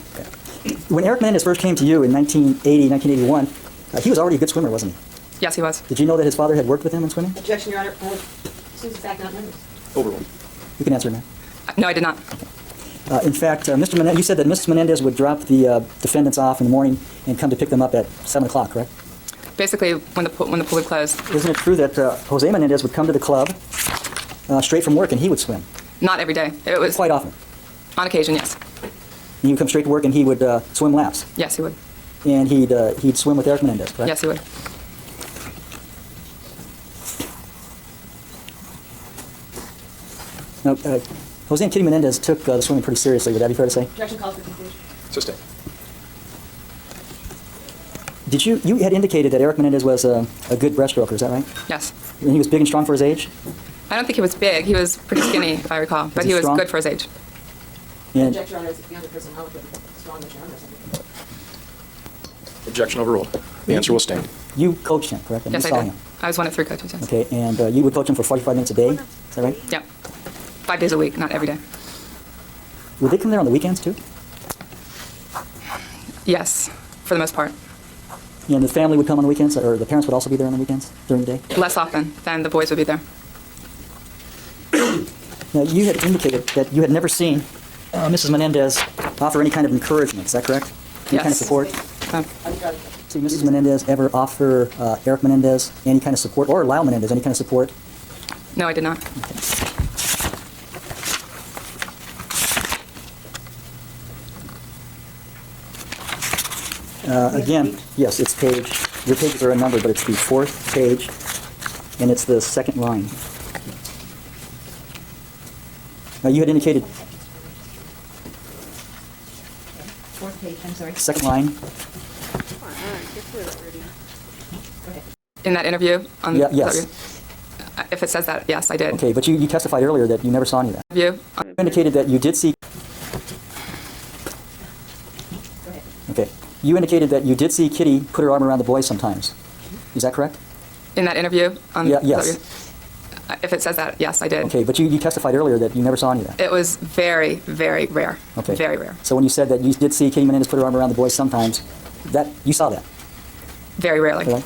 When Eric Menendez first came to you in 1980, 1981, he was already a good swimmer, wasn't he? Yes, he was. Did you know that his father had worked with him in swimming? Objection, Your Honor. Susan fact not members. Overruled. You can answer now. No, I did not. In fact, Mr. Menendez, you said that Mrs. Menendez would drop the defendants off in the morning and come to pick them up at 7 o'clock, correct? Basically, when the pool would close. Isn't it true that Jose Menendez would come to the club straight from work and he would swim? Not every day. It was Quite often. on occasion, yes. And he would come straight to work and he would swim laps. Yes, he would. And he'd swim with Eric Menendez, correct? Yes, he would. Now, Jose and Kitty Menendez took the swimming pretty seriously. Would that be fair to say? Objection. Call for conclusion. Sustain. Did you had indicated that Eric Menendez was a good breaststroker, is that right? Yes. And he was big and strong for his age? I don't think he was big. He was pretty skinny, if I recall. But he he was strong? good for his age. And Objection, Your Honor. Is the younger person strong as your Honor? Objection overruled. The answer will stand. you coached him, correct? And Yes, you I saw did. him. I was one of 3 coaches, yes. Okay, and you would coach him for 45 minutes a day? Is that right? Yeah. 5 days a week, not every day. Would they come there on the weekends too? Yes, for the most part. And the family would come on the weekends, or the parents would also be there on the weekends during the day? Less often than the boys would be there. Now, you had indicated that you had never seen Mrs. Menendez offer any kind of encouragement. Is that correct? Any kind of Yes. support? Um, See Mrs. Menendez ever offer Eric Menendez any kind of support, or Lyle Menendez any kind of support? no, I did not. Again, yes, it's page, your pages are numbered, but it's the 4th page, and it's the 2nd line. Now, you had indicated, 4th page, I'm sorry. 2nd line, In that interview? Yeah, yes. If it says that, yes, I did. okay, but you testified earlier that you never saw any of that. Interview? You indicated that you did see, okay, you indicated that you did see Kitty put her arm around the boy sometimes. Is that correct? In that interview? Yeah, yes. If it says that, yes, I did. Okay, but you testified earlier that you never saw any of that. It was very, very rare. Okay. Very rare. So when you said that you did see Kitty Menendez put her arm around the boy sometimes, that you saw that, Very rarely. right?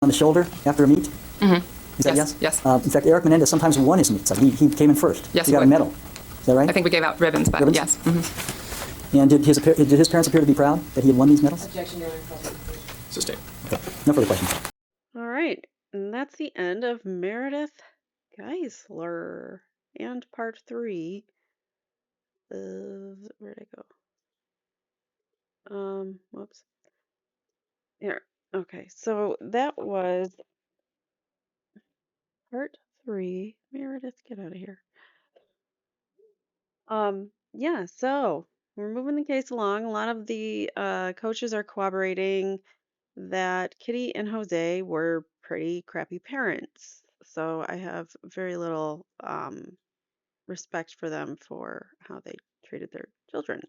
On the shoulder after a meet? Mm-hmm. Is that Yes, yes? yes. In fact, Eric Menendez sometimes won his meets. He came in first. Yes, he he got a would. medal. Is that right? I think we gave out ribbons, but Ribbons? yes. Mhm. And did his parents appear to be proud that he had won these medals? Objection, Your Honor. Call for conclusion. Sustained. No further questions. All right, and that's the end of Meredith Geisler and part 3 of, where'd I go? Whoops. Here. Okay, so that was part 3. Meredith, get out of here. Yeah, so we're moving the case along. A lot of the coaches are corroborating that Kitty and Jose were pretty crappy parents. So I have very little respect for them for how they treated their children.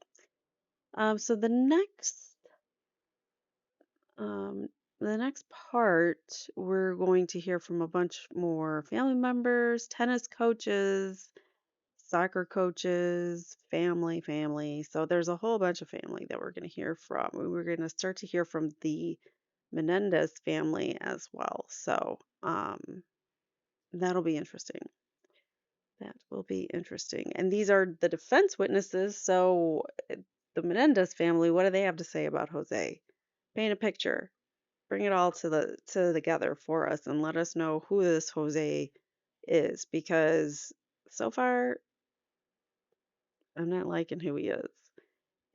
So the next part, we're going to hear from a bunch more family members, tennis coaches, soccer coaches, family. So there's a whole bunch of family that we're going to hear from. We're going to start to hear from the Menendez family as well. So that'll be interesting. That will be interesting. And these are the defense witnesses. So the Menendez family, what do they have to say about Jose? Paint a picture. Bring it all together for us and let us know who this Jose is, because so far I'm not liking who he is.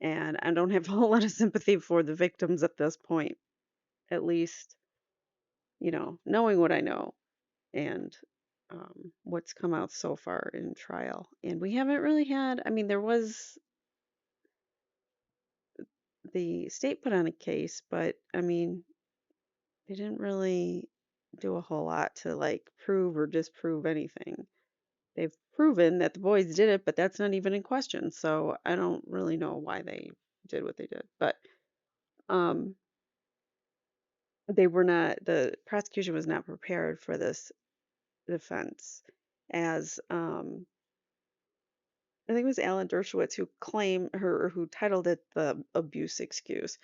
And I don't have a whole lot of sympathy for the victims at this point. At least, knowing what I know. And what's come out so far in trial. And we haven't really had, I mean, there was the state put on a case, but I mean, they didn't really do a whole lot to like prove or disprove anything. They've proven that the boys did it, but that's not even in question. So I don't really know why they did what they did. But um, they were not, the prosecution was not prepared for this defense, as I think it was Alan Dershowitz who claimed her, or who titled it the abuse excuse,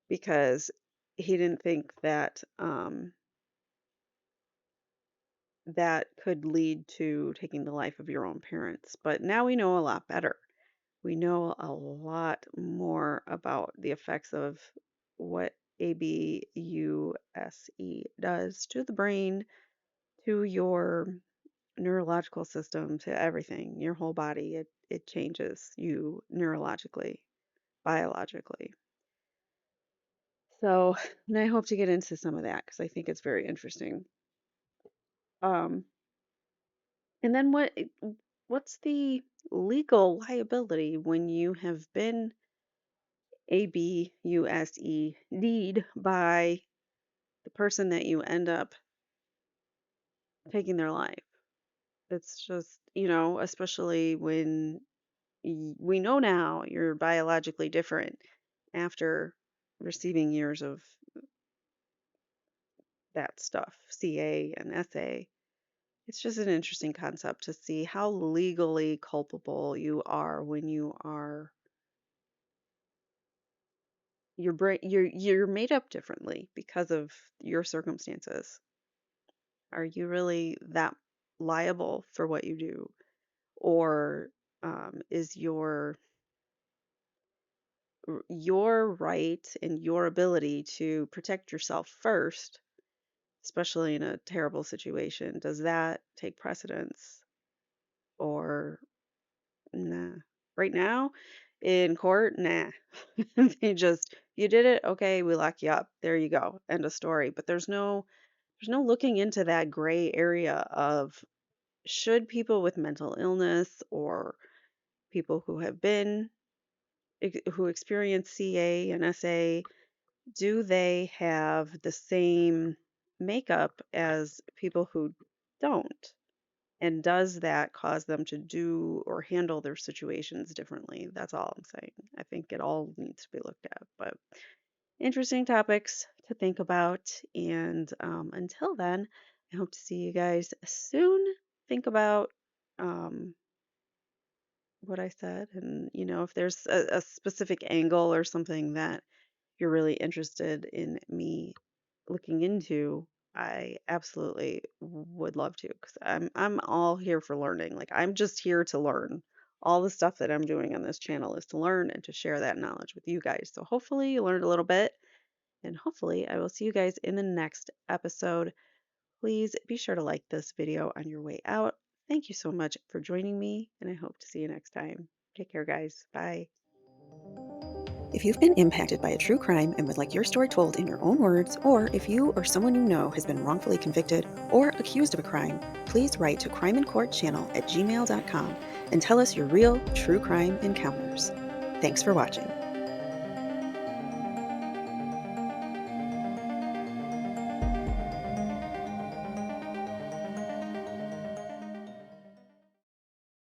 because he didn't think that that could lead to taking the life of your own parents. But now we know a lot better. We know a lot more about the effects of what ABUSE does to the brain, to your neurological system, to everything, your whole body. It changes you neurologically, biologically. So, and I hope to get into some of that because I think it's very interesting. Um, and then what's the legal liability when you have been ABUSE'd by the person that you end up taking their life? It's just, especially when we know now you're biologically different after receiving years of that stuff, CA and SA. It's just an interesting concept to see how legally culpable you are when your brain you're made up differently because of your circumstances. Are you really that liable for what you do? Or is your right and your ability to protect yourself first, especially in a terrible situation, does that take precedence? Or nah? Right now in court, nah. They just, you did it, okay, we lock you up. There you go. End of story. But there's no looking into that gray area of, should people with mental illness or people who have been who experience CA and SA, do they have the same makeup as people who don't? And does that cause them to do or handle their situations differently? That's all I'm saying. I think it all needs to be looked at. But interesting topics to think about. And until then, I hope to see you guys soon. Think about um, what I said. And, if there's a specific angle or something that you're really interested in me looking into, I absolutely would love to, because I'm all here for learning. Like, I'm just here to learn. All the stuff that I'm doing on this channel is to learn and to share that knowledge with you guys. So hopefully you learned a little bit, and hopefully I will see you guys in the next episode. Please be sure to like this video on your way out. Thank you so much for joining me, and I hope to see you next time. Take care, guys. Bye. If you've been impacted by a true crime and would like your story told in your own words, or if you or someone you know has been wrongfully convicted or accused of a crime, please write to crimeincourtchannel@gmail.com and tell us your real true crime encounters. Thanks for watching.